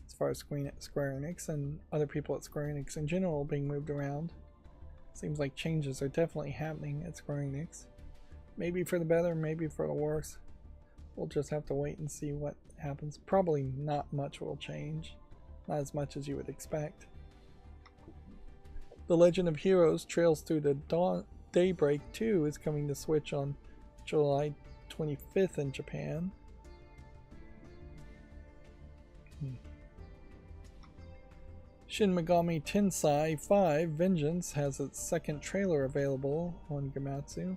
as far as Square Enix, and other people at Square Enix in general being moved around. Seems like changes are definitely happening at Square Enix. Maybe for the better, maybe for the worse. We'll just have to wait and see what happens. Probably not much will change. Not as much as you would expect. The Legend of Heroes Trails Through the Daybreak 2 is coming to Switch on July 25th in Japan. Shin Megami Tensei 5 Vengeance has its second trailer available on Gamatsu.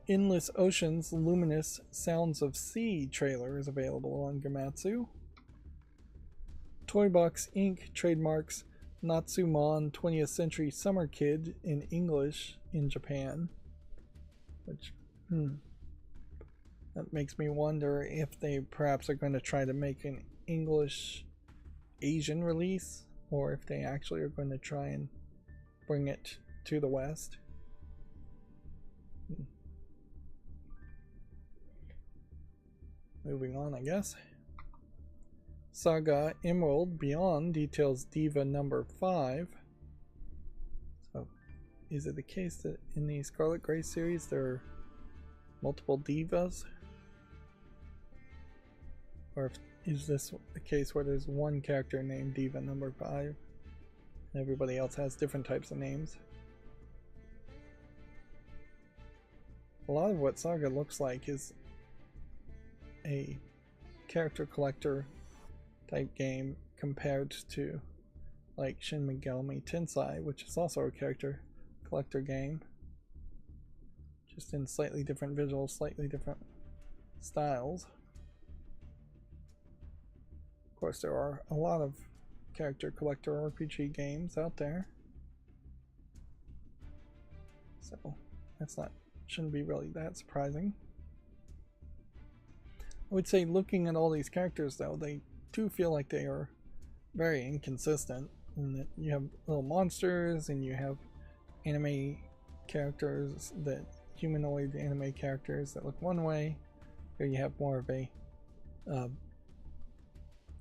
Endless Ocean's Luminous Sounds of Sea trailer is available on Gamatsu. Toybox Inc. trademarks Natsumon 20th Century Summer Kid in English in Japan. Which, that makes me wonder if they perhaps are going to try to make an English Asian release, or if they actually are going to try and bring it to the West. Moving on, I guess. Saga Emerald Beyond details Diva number 5. So, is it the case that in the Scarlet Grey series there are multiple divas? Or is this the case where there's one character named Diva number 5 and everybody else has different types of names? A lot of what Saga looks like is a character collector type game compared to like Shin Megami Tensei, which is also a character collector game, just in slightly different visuals, slightly different styles. Of course, there are a lot of character collector RPG games out there, so shouldn't be really that surprising. I would say, looking at all these characters though, they do feel like they are very inconsistent, in that you have little monsters and you have anime characters, that humanoid anime characters that look one way, or you have more of a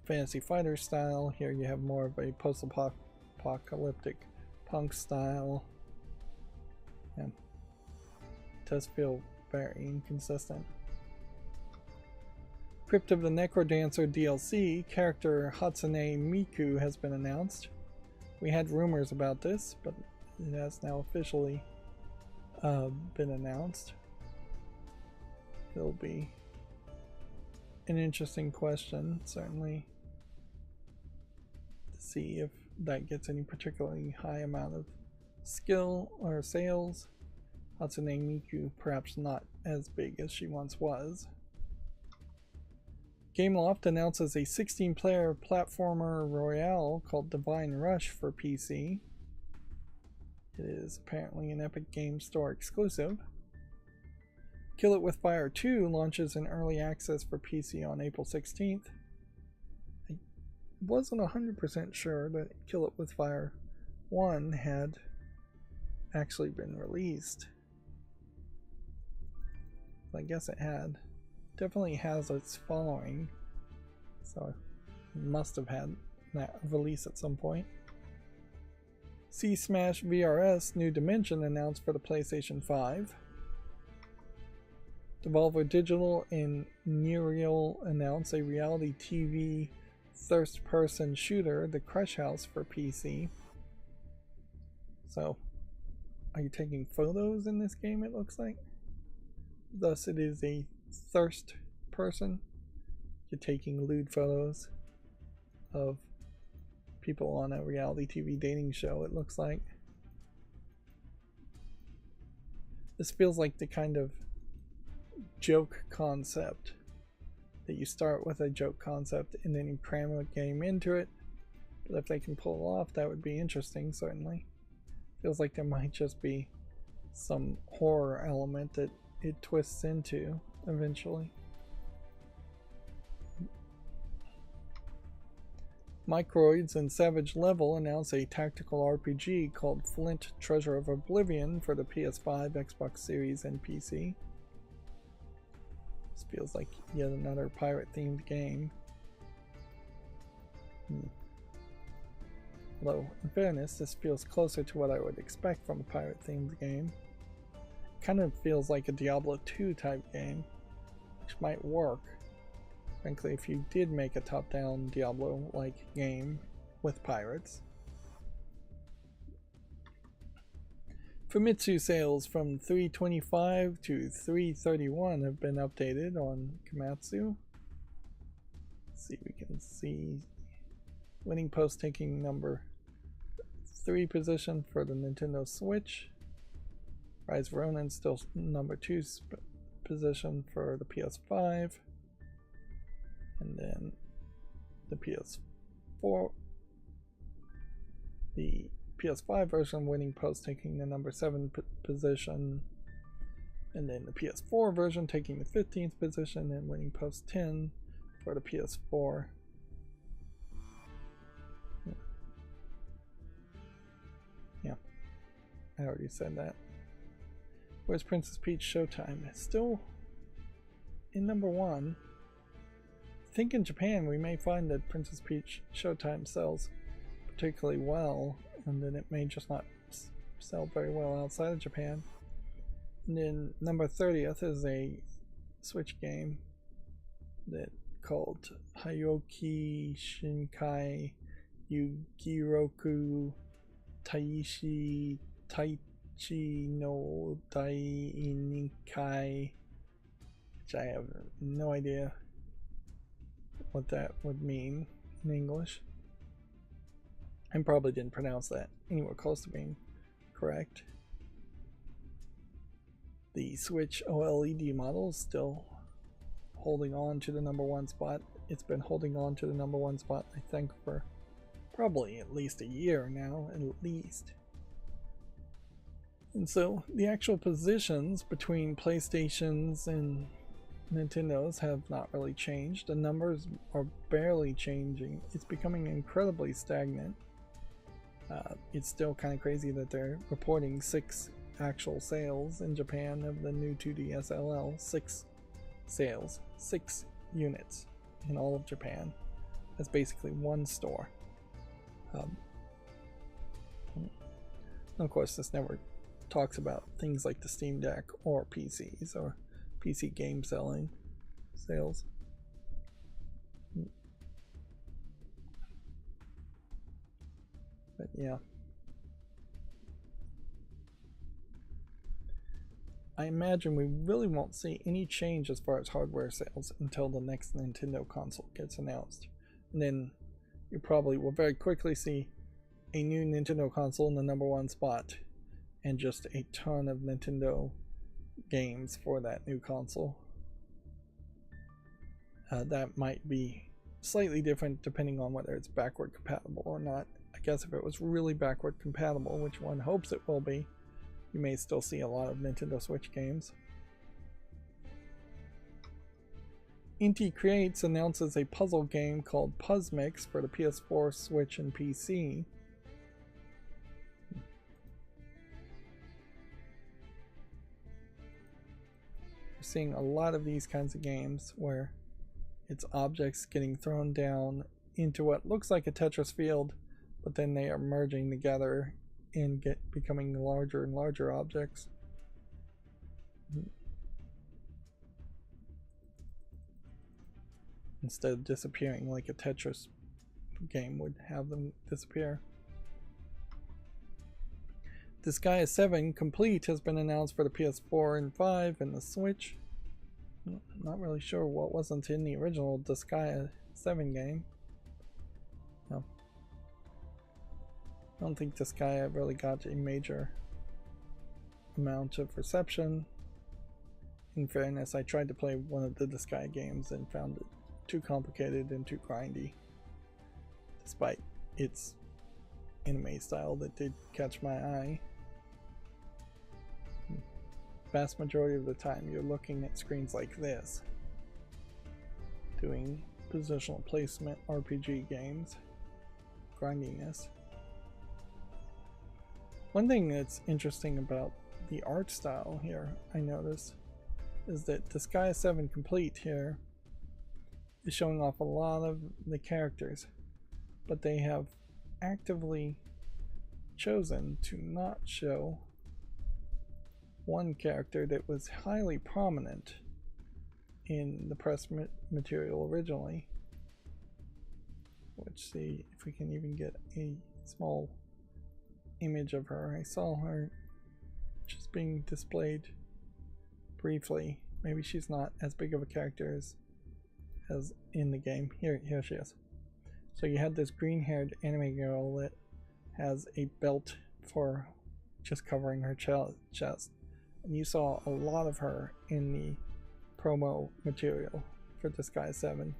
fantasy fighter style. Here you have more of a post-apocalyptic punk style. Yeah. It does feel very inconsistent. Crypt of the Necrodancer DLC character Hatsune Miku has been announced. We had rumors about this, but it has now officially been announced. It'll be an interesting question, certainly, to see if that gets any particularly high amount of skill or sales. Hatsune Miku perhaps not as big as she once was. Gameloft announces a 16-player platformer royale called Divine Rush for PC. It is apparently an Epic Games Store exclusive. Kill It With Fire 2 launches in early access for PC on April 16th. I wasn't 100% sure that Kill It With Fire 1 had actually been released. I guess it had. Definitely has its following, so it must have had that release at some point. Sea Smash VRS New Dimension announced for the PlayStation 5. Devolver Digital and Nereal announced a reality TV first-person shooter, The Crush House, for PC. So, are you taking photos in this game, it looks like? Thus, it is a thirst person. You're taking lewd photos of people on a reality TV dating show, it looks like. This feels like the kind of joke concept that you start with a joke concept and then you cram a game into it. But if they can pull it off, that would be interesting, certainly. Feels like there might just be some horror element that it twists into eventually. Microids and Savage Level announce a tactical RPG called Flint Treasure of Oblivion for the PS5, Xbox Series, and PC. This feels like yet another pirate-themed game. Although, in fairness, this feels closer to what I would expect from a pirate-themed game. Kind of feels like a Diablo 2 type game, which might work. Frankly, if you did make a top-down Diablo-like game with pirates. Famitsu sales from 325 to 331 have been updated on Komatsu. Let's see, we can see Winning Post taking number 3 position for the Nintendo Switch. Rise of Ronin still number 2 position for the PS5. And then the PS4, the PS5 version Winning Post taking the number 7 position, and then the PS4 version taking the 15th position, and Winning Post 10 for the PS4. Yeah, I already said that. Where's Princess Peach Showtime? It's still in number 1. I think in Japan we may find that Princess Peach Showtime sells particularly well, and then it may just not sell very well outside of Japan. And then number 30th is a Switch game that called Hayoki Shinkai Yugiroku Taishi Taichi no Dainikai, which I have no idea what that would mean in English. I probably didn't pronounce that anywhere close to being correct. The Switch OLED model is still holding on to the number 1 spot. It's been holding on to the number 1 spot, I think, for probably at least a year now, at least. And so the actual positions between PlayStations and Nintendo's have not really changed. The numbers are barely changing. It's becoming incredibly stagnant. It's still kind of crazy that they're reporting 6 actual sales in Japan of the new 2DS LL. 6 sales. 6 units in all of Japan. as basically one store. Of course, this never talks about things like the Steam Deck or PCs or PC game sales. But yeah. I imagine we really won't see any change as far as hardware sales until the next Nintendo console gets announced. And then you probably will very quickly see a new Nintendo console in the #1 spot and just a ton of Nintendo games for that new console. That might be slightly different depending on whether it's backward compatible or not. I guess if it was really backward compatible, which one hopes it will be, you may still see a lot of Nintendo Switch games. Inti Creates announces a puzzle game called Puzzmix for the PS4, Switch, and PC. We're seeing a lot of these kinds of games where it's objects getting thrown down into what looks like a Tetris field, but then they are merging together and becoming larger and larger objects. Instead of disappearing like a Tetris game would have them disappear. Disgaea 7 Complete has been announced for the PS4 and 5 and the Switch. Not really sure what wasn't in the original Disgaea 7 game. No. I don't think Disgaea really got a major amount of reception. In fairness, I tried to play one of the Disgaea games and found it too complicated and too grindy, despite its anime style that did catch my eye. Vast majority of the time you're looking at screens like this, doing positional placement RPG games, grindiness. One thing that's interesting about the art style here, I noticed, is that Disgaea 7 Complete here is showing off a lot of the characters, but they have actively chosen to not show one character that was highly prominent in the press material originally. Let's see if we can even get a small image of her. I saw her just being displayed briefly. Maybe she's not as big of a character as in the game. Here she is. So you had this green-haired anime girl that has a belt for just covering her chest, and you saw a lot of her in the promo material for Disgaea 7,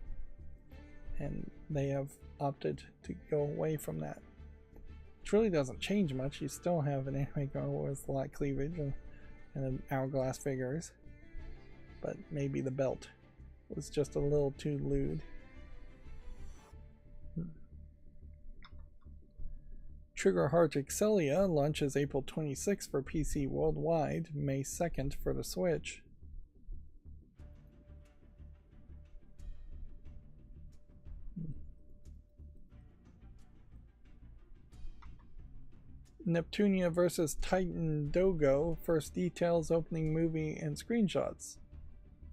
and they have opted to go away from that. Which really doesn't change much. You still have an anime girl with a lot of cleavage and hourglass figures, but maybe the belt was just a little too lewd. Trigger Heart Excelia launches April 26th for PC worldwide, May 2nd for the Switch. Neptunia vs. Titan Dogo, first details, opening movie, and screenshots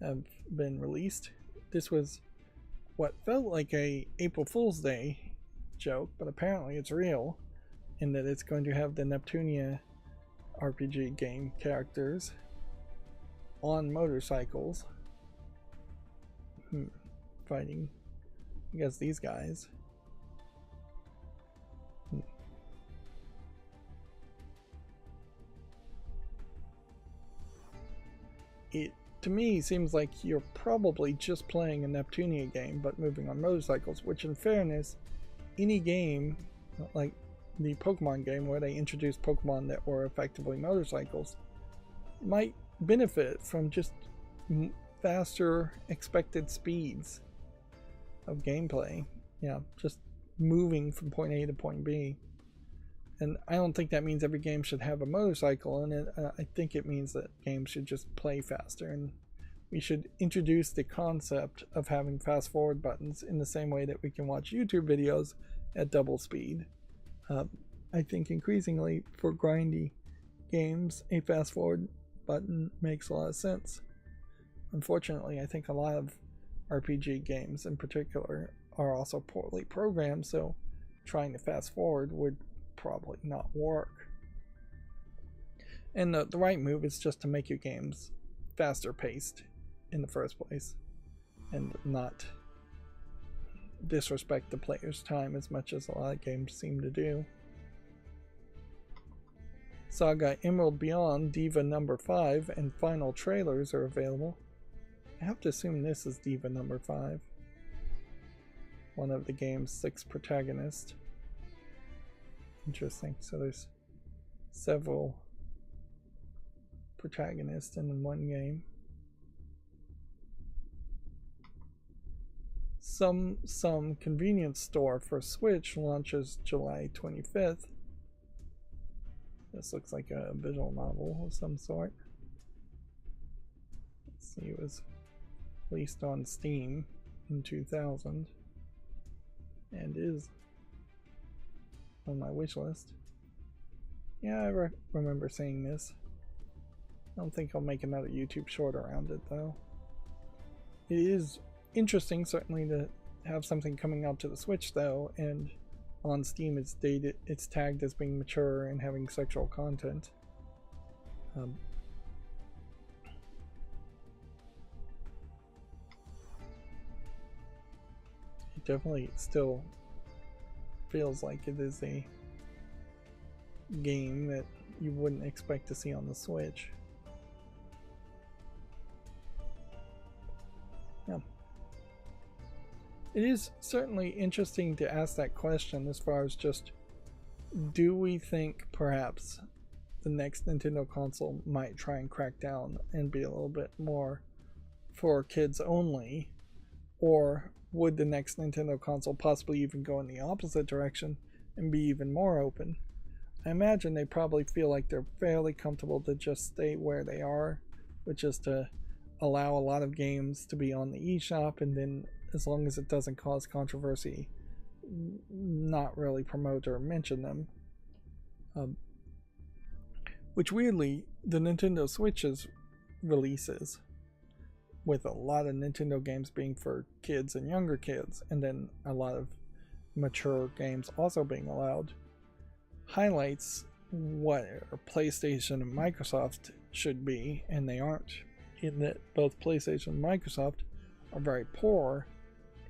have been released. This was what felt like a April Fool's Day joke, but apparently it's real, in that it's going to have the Neptunia RPG game characters on motorcycles fighting against these guys. It, to me, seems like you're probably just playing a Neptunia game but moving on motorcycles, which in fairness, any game like the Pokemon game where they introduced Pokemon that were effectively motorcycles might benefit from just faster expected speeds of gameplay. Yeah, just moving from point A to point B. And I don't think that means every game should have a motorcycle in it. I think it means that games should just play faster, and we should introduce the concept of having fast forward buttons in the same way that we can watch YouTube videos at double speed. I think increasingly for grindy games, a fast forward button makes a lot of sense. Unfortunately, I think a lot of RPG games in particular are also poorly programmed, so trying to fast forward would probably not work. And the right move is just to make your games faster paced in the first place and not disrespect the player's time as much as a lot of games seem to do. Saga Emerald Beyond Diva number 5 and final trailers are available. I have to assume this is Diva number 5, one of the game's 6 protagonists. Interesting, so there's several protagonists in one game. Some convenience store for Switch launches July 25th. This looks like a visual novel of some sort. Let's see, it was released on Steam in 2000 and is on my wish list. Yeah, I remember seeing this. I don't think I'll make another YouTube short around it though. It is interesting certainly to have something coming out to the Switch though, and on Steam it's tagged as being mature and having sexual content. It definitely still feels like it is a game that you wouldn't expect to see on the Switch. Yeah. It is certainly interesting to ask that question as far as just, do we think perhaps the next Nintendo console might try and crack down and be a little bit more for kids only, or would the next Nintendo console possibly even go in the opposite direction and be even more open? I imagine they probably feel like they're fairly comfortable to just stay where they are, which is to allow a lot of games to be on the eShop, and then as long as it doesn't cause controversy, not really promote or mention them. Which weirdly, the Nintendo Switch's releases, with a lot of Nintendo games being for kids and younger kids, and then a lot of mature games also being allowed, highlights what PlayStation and Microsoft should be, and they aren't, in that both PlayStation and Microsoft are very poor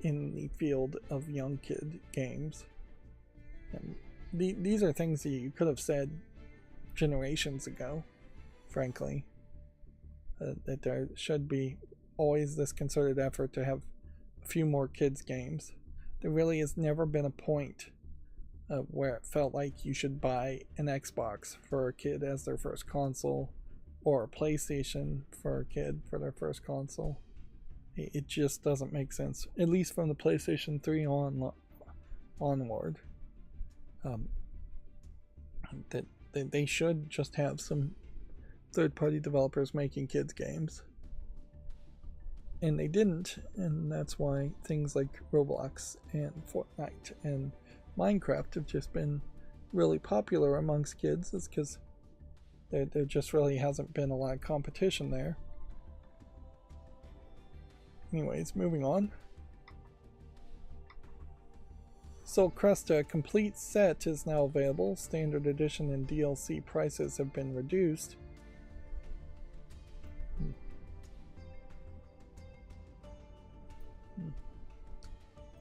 in the field of young kid games. And these are things that you could have said generations ago, frankly, that there should be always this concerted effort to have a few more kids games. There really has never been a point where it felt like you should buy an Xbox for a kid as their first console, or a PlayStation for a kid for their first console. It just doesn't make sense, at least from the PlayStation 3 onward. That they should just have some third-party developers making kids games, and they didn't, and that's why things like Roblox and Fortnite and Minecraft have just been really popular amongst kids. Is because there just really hasn't been a lot of competition there. Anyways, moving on. Soul Cresta Complete Set is now available. Standard Edition and DLC prices have been reduced.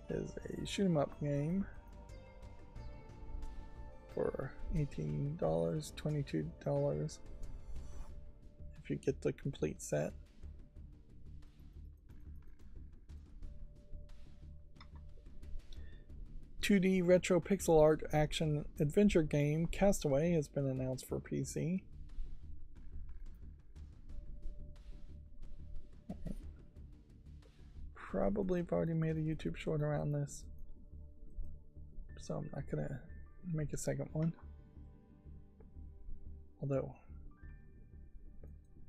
Is a shoot 'em up game for $18, $22 if you get the complete set. .2D retro pixel art action adventure game Castaway has been announced for PC. Probably have already made a YouTube short around this, so I'm not gonna make a second one. Although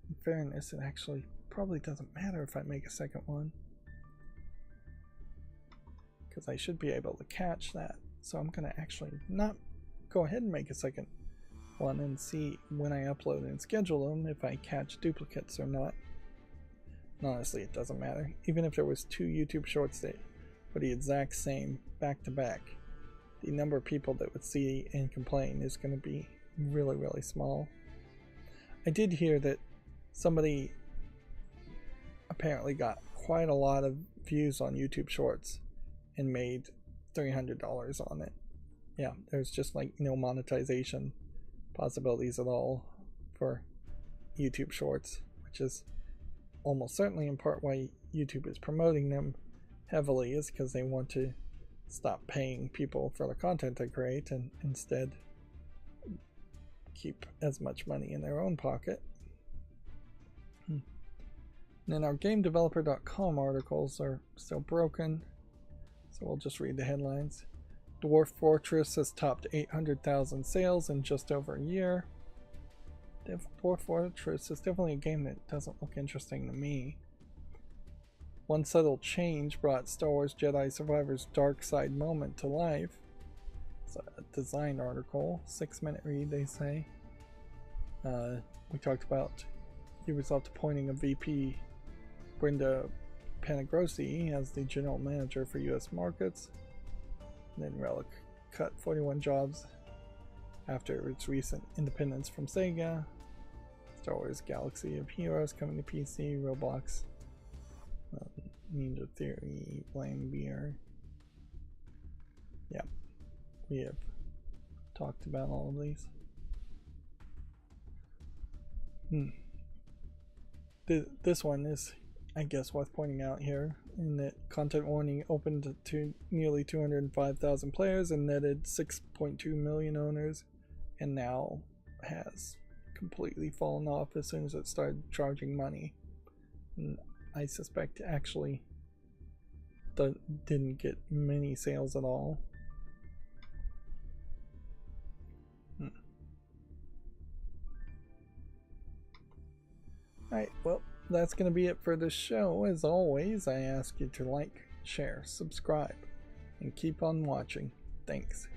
in fairness, it actually probably doesn't matter if I make a second one, because I should be able to catch that. So I'm going to actually not go ahead and make a second one and see when I upload and schedule them if I catch duplicates or not. And honestly, it doesn't matter. Even if there was 2 YouTube shorts that were the exact same back to back, the number of people that would see and complain is going to be really, really small. I did hear that somebody apparently got quite a lot of views on YouTube shorts and made $300 on it. Yeah, there's just like no monetization possibilities at all for YouTube shorts, which is almost certainly in part why YouTube is promoting them heavily, is because they want to stop paying people for the content they create and instead keep as much money in their own pocket. And then our GameDeveloper.com articles are still broken, so we'll just read the headlines. Dwarf Fortress has topped 800,000 sales in just over a year. Dwarf Fortress is definitely a game that doesn't look interesting to me. One subtle change brought Star Wars Jedi Survivor's dark side moment to life. It's a design article, 6-minute read, they say. We talked about Ubisoft appointing a VP, Brenda Panagrossi, as the general manager for US markets. And then Relic cut 41 jobs after its recent independence from Sega. Star Wars Galaxy of Heroes coming to PC, Roblox, Ninja Theory, Blame Beer. Yeah, we have talked about all of these. This one is, I guess, worth pointing out here, in that Content Warning opened to nearly 205,000 players and netted 6.2 million owners, and now has completely fallen off as soon as it started charging money. And I suspect actually didn't get many sales at all. Alright, well, that's going to be it for this show. As always, I ask you to like, share, subscribe, and keep on watching. Thanks.